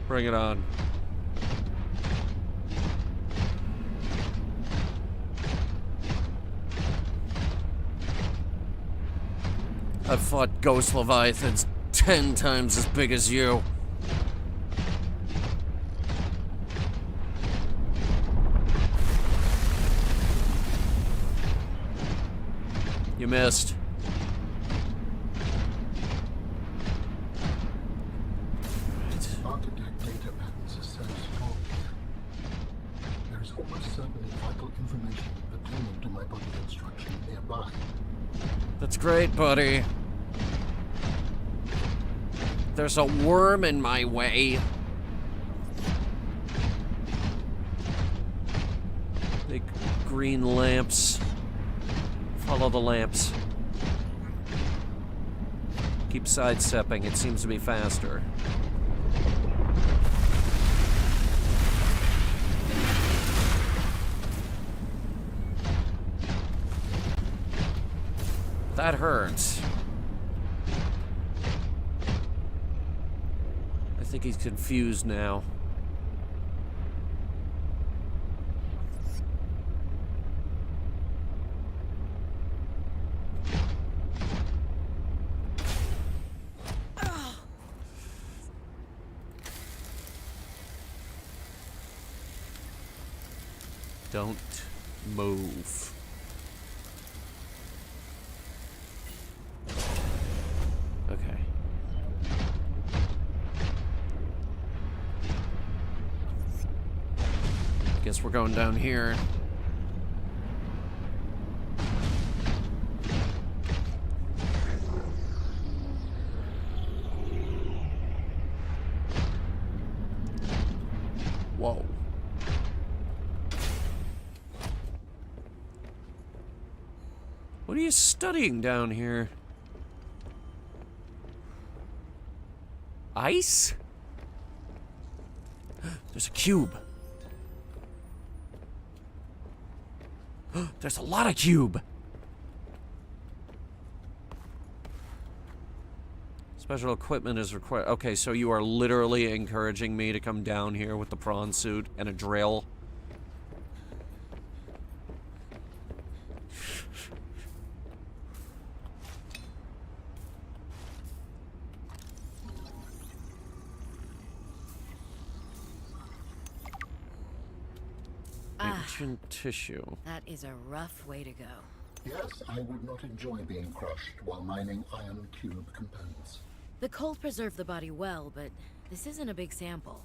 Bring it on. I've fought ghost leviathans 10 times as big as you. You missed. Architect data patterns are self-stored. There is almost certainly vital information pertaining to my body construction nearby. That's great, buddy. There's a worm in my way. Big green lamps. Follow the lamps. Keep sidestepping. It seems to be faster. That hurts. I think he's confused now. Don't move. Okay. Guess we're going down here. Whoa. What are you studying down here? Ice? There's a cube. There's a lot of cube. Special equipment is required. Okay, so you are literally encouraging me to come down here with the prawn suit and a drill. Ancient tissue. That is a rough way to go. Yes, I would not enjoy being crushed while mining iron cube components. The cold preserved the body well, but this isn't a big sample.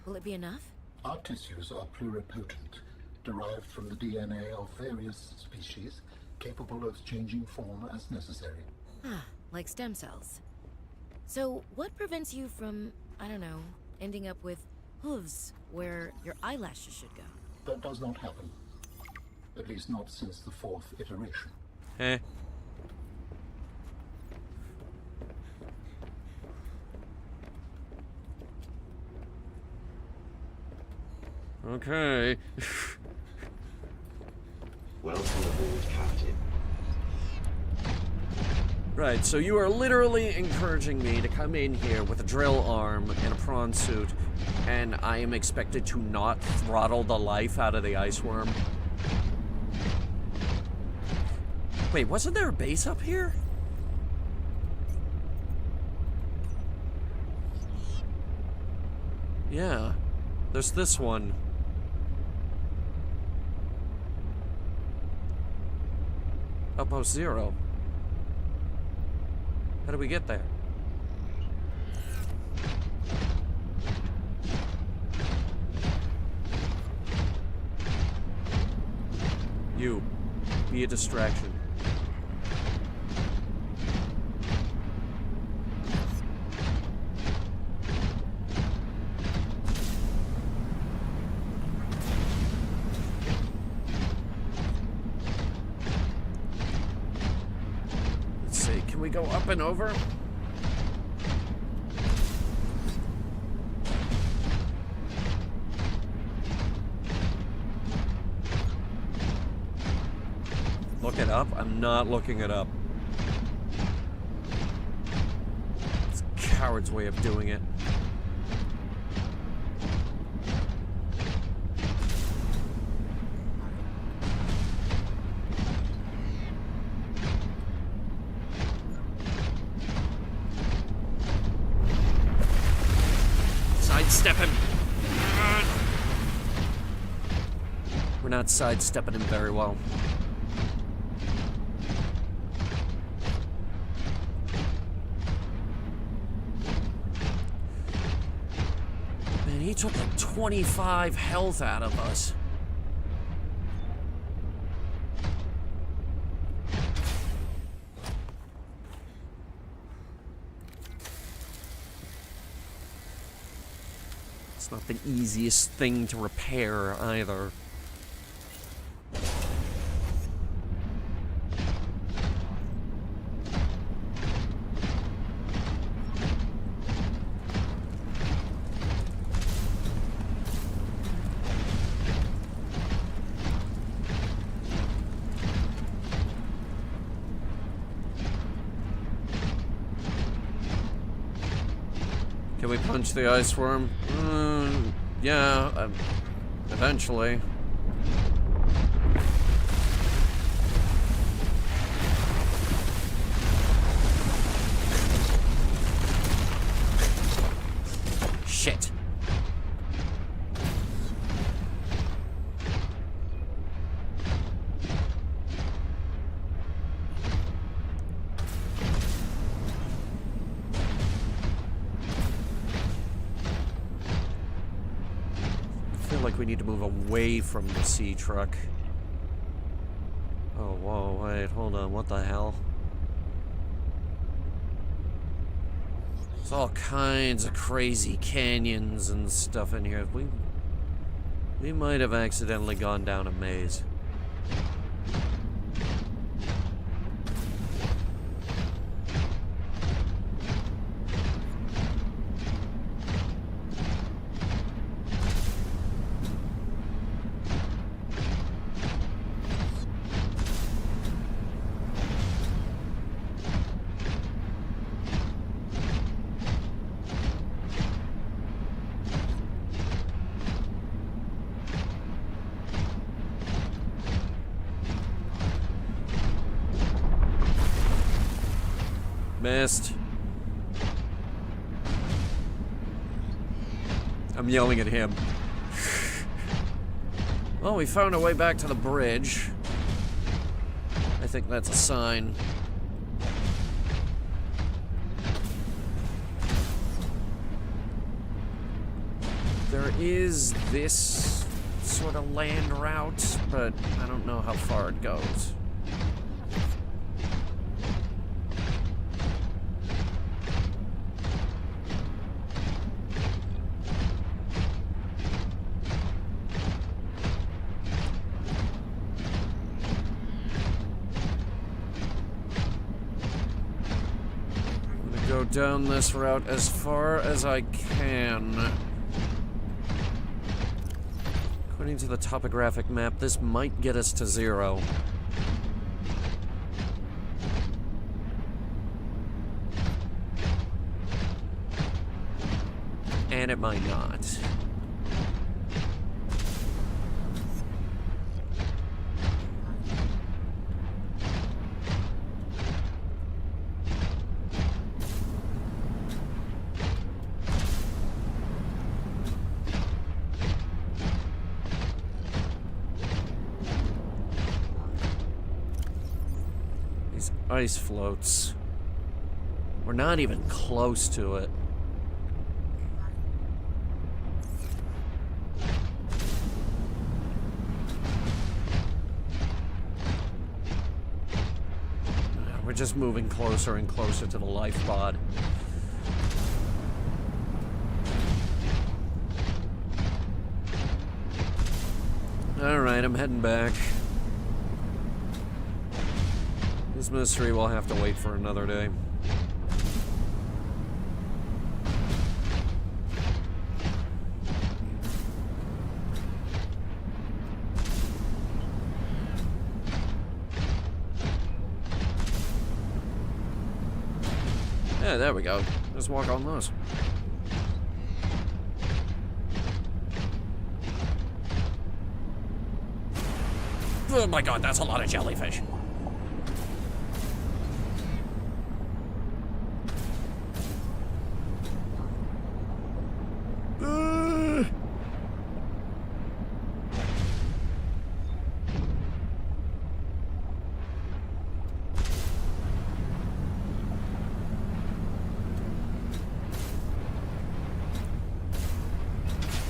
Will it be enough? Our tissues are pluripotent, derived from the DNA of various species, capable of changing form as necessary. Ah, like stem cells. So, what prevents you from, I don't know, ending up with hooves where your eyelashes should go? That does not happen. At least not since the 4th iteration. Eh. Okay. Welcome aboard, Captain. Right, so you are literally encouraging me to come in here with a drill arm and a prawn suit, and I am expected to not throttle the life out of the ice worm. Wait, wasn't there a base up here? Yeah, there's this one. Outpost 0. How do we get there? You. Be a distraction. Let's see, can we go up and over? Look it up? I'm not looking it up. It's a coward's way of doing it. Sidestep him! We're not sidestepping him very well. He took like 25 health out of us. It's not the easiest thing to repair either. Can we punch the ice worm? Yeah, eventually. Shit. feel like we need to move away from the sea truck. Oh, whoa, wait, hold on, what the hell? There's all kinds of crazy canyons and stuff in here. We might have accidentally gone down a maze. Missed. I'm yelling at him. Well, we found our way back to the bridge. I think that's a sign. There is this sort of land route, but I don't know how far it goes. Down this route as far as I can. According to the topographic map, this might get us to 0. And it might not. Ice floats. We're not even close to it. We're just moving closer and closer to the life pod. Alright, I'm heading back. This mystery will have to wait for another day. Yeah, there we go. Just walk on those. Oh my god, that's a lot of jellyfish.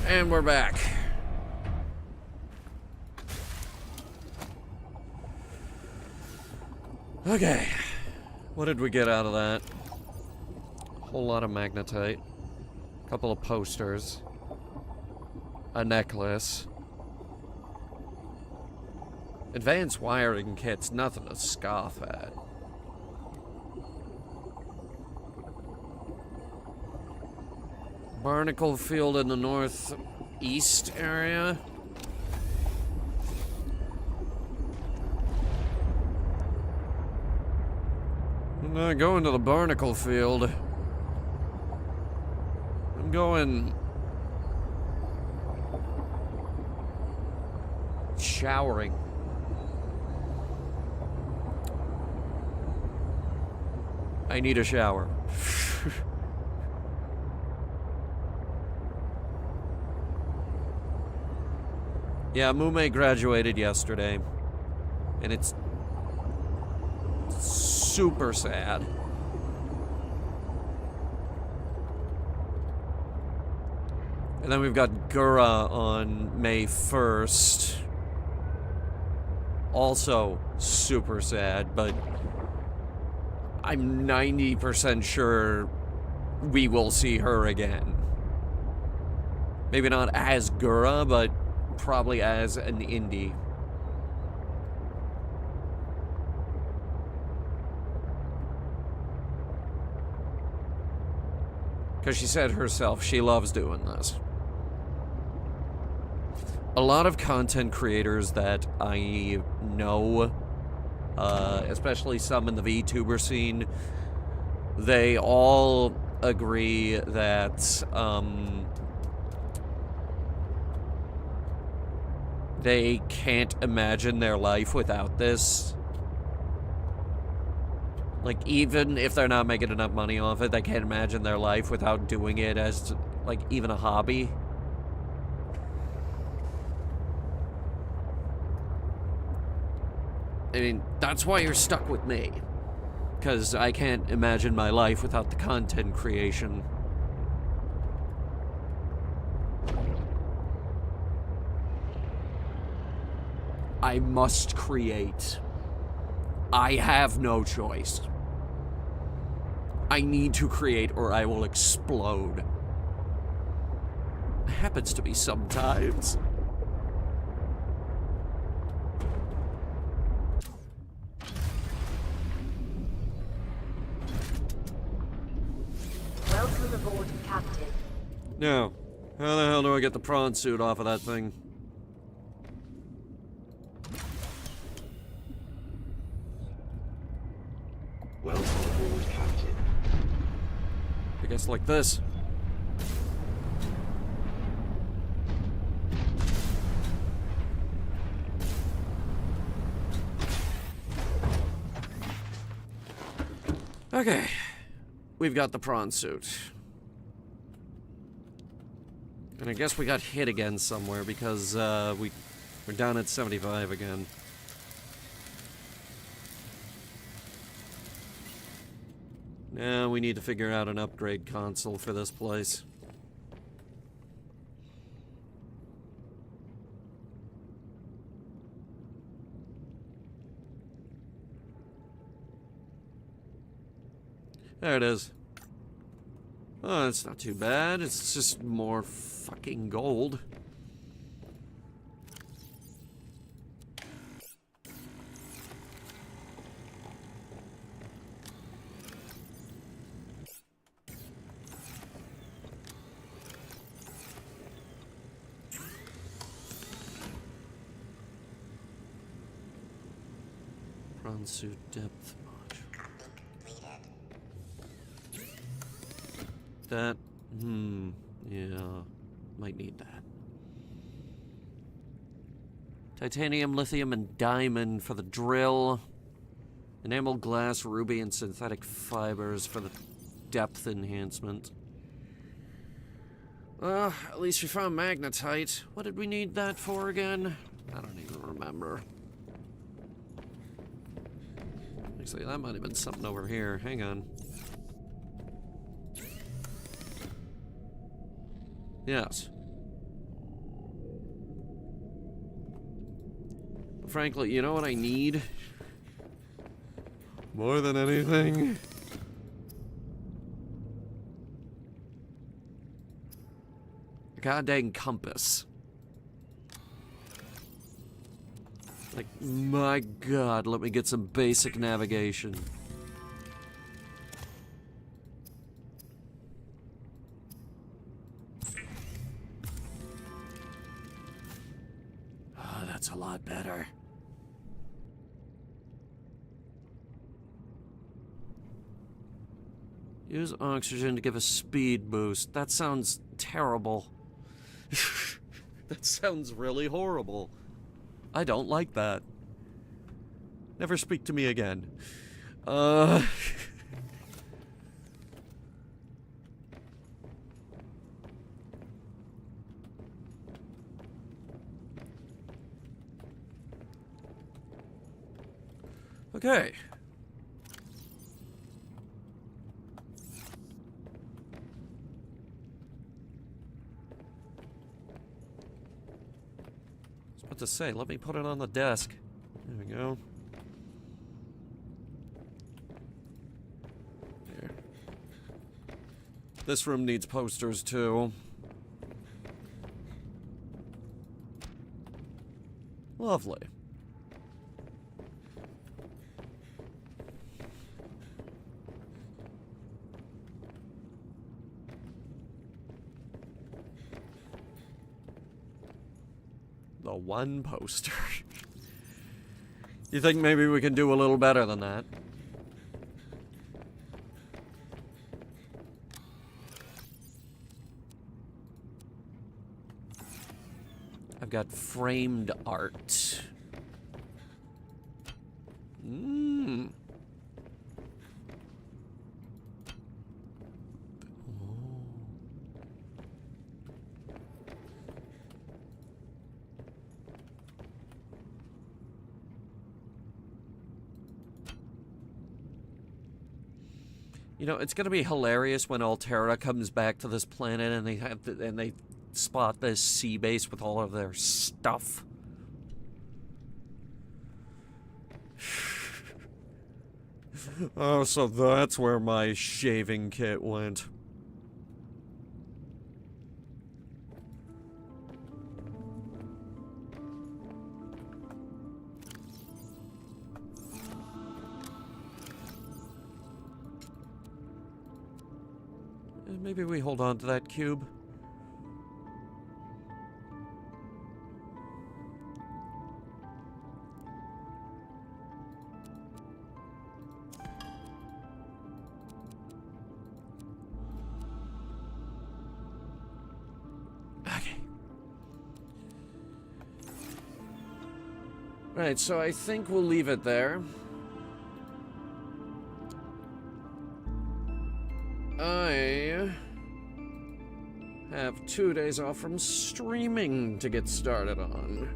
And we're back. Okay. What did we get out of that? A whole lot of magnetite. A couple of posters. A necklace. Advanced wiring kits, nothing to scoff at. Barnacle field in the northeast area. I'm not going to the barnacle field. I'm going... showering. I need a shower. Yeah, Mume graduated yesterday, and it's super sad. And then we've got Gura on May 1st. Also super sad, but I'm 90% sure we will see her again. Maybe not as Gura, but probably as an indie. Because she said herself, she loves doing this. A lot of content creators that I know, especially some in the VTuber scene, they all agree that they can't imagine their life without this. Like, even if they're not making enough money off it, they can't imagine their life without doing it as, like, even a hobby. I mean, that's why you're stuck with me. Because I can't imagine my life without the content creation. I must create. I have no choice. I need to create or I will explode. It happens to me sometimes. Welcome aboard, Captain. Now, how the hell do I get the prawn suit off of that thing? Welcome aboard, Captain. I guess like this. Okay. We've got the prawn suit. And I guess we got hit again somewhere because we're down at 75 again. Now we need to figure out an upgrade console for this place. There it is. Oh, it's not too bad. It's just more fucking gold. Prawn suit depth module. That, yeah, might need that. Titanium, lithium, and diamond for the drill. Enamel, glass, ruby, and synthetic fibers for the depth enhancement. At least we found magnetite. What did we need that for again? I don't even remember. Actually, that might have been something over here. Hang on. Yes. But frankly, you know what I need? More than anything? A goddamn compass. Like, my god, let me get some basic navigation. Oh, that's a lot better. Use oxygen to give a speed boost. That sounds terrible. That sounds really horrible. I don't like that. Never speak to me again. Okay. What to say? Let me put it on the desk. There we go. There. This room needs posters too. Lovely. The one poster. You think maybe we can do a little better than that? I've got framed art. Mmm. You know, it's gonna be hilarious when Alterra comes back to this planet and they spot this sea base with all of their stuff. Oh, so that's where my shaving kit went. Maybe we hold on to that cube. Okay. Right, so I think we'll leave it there. I have 2 days off from streaming to get started on.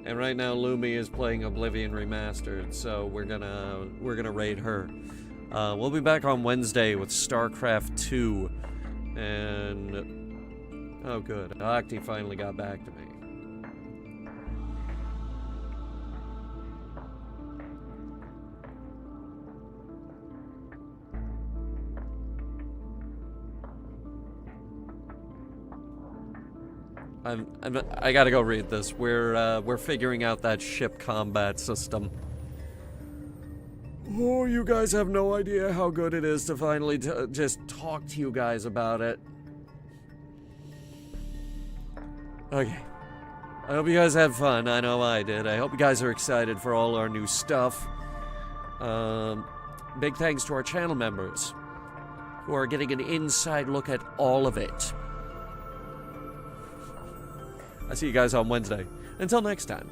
And right now Lumi is playing Oblivion Remastered, so we're gonna raid her. We'll be back on Wednesday with StarCraft 2. And oh good, Octi finally got back to me. I gotta go read this. We're figuring out that ship combat system. Oh, you guys have no idea how good it is to finally just talk to you guys about it. Okay. I hope you guys had fun. I know I did. I hope you guys are excited for all our new stuff. Big thanks to our channel members who are getting an inside look at all of it. I see you guys on Wednesday. Until next time.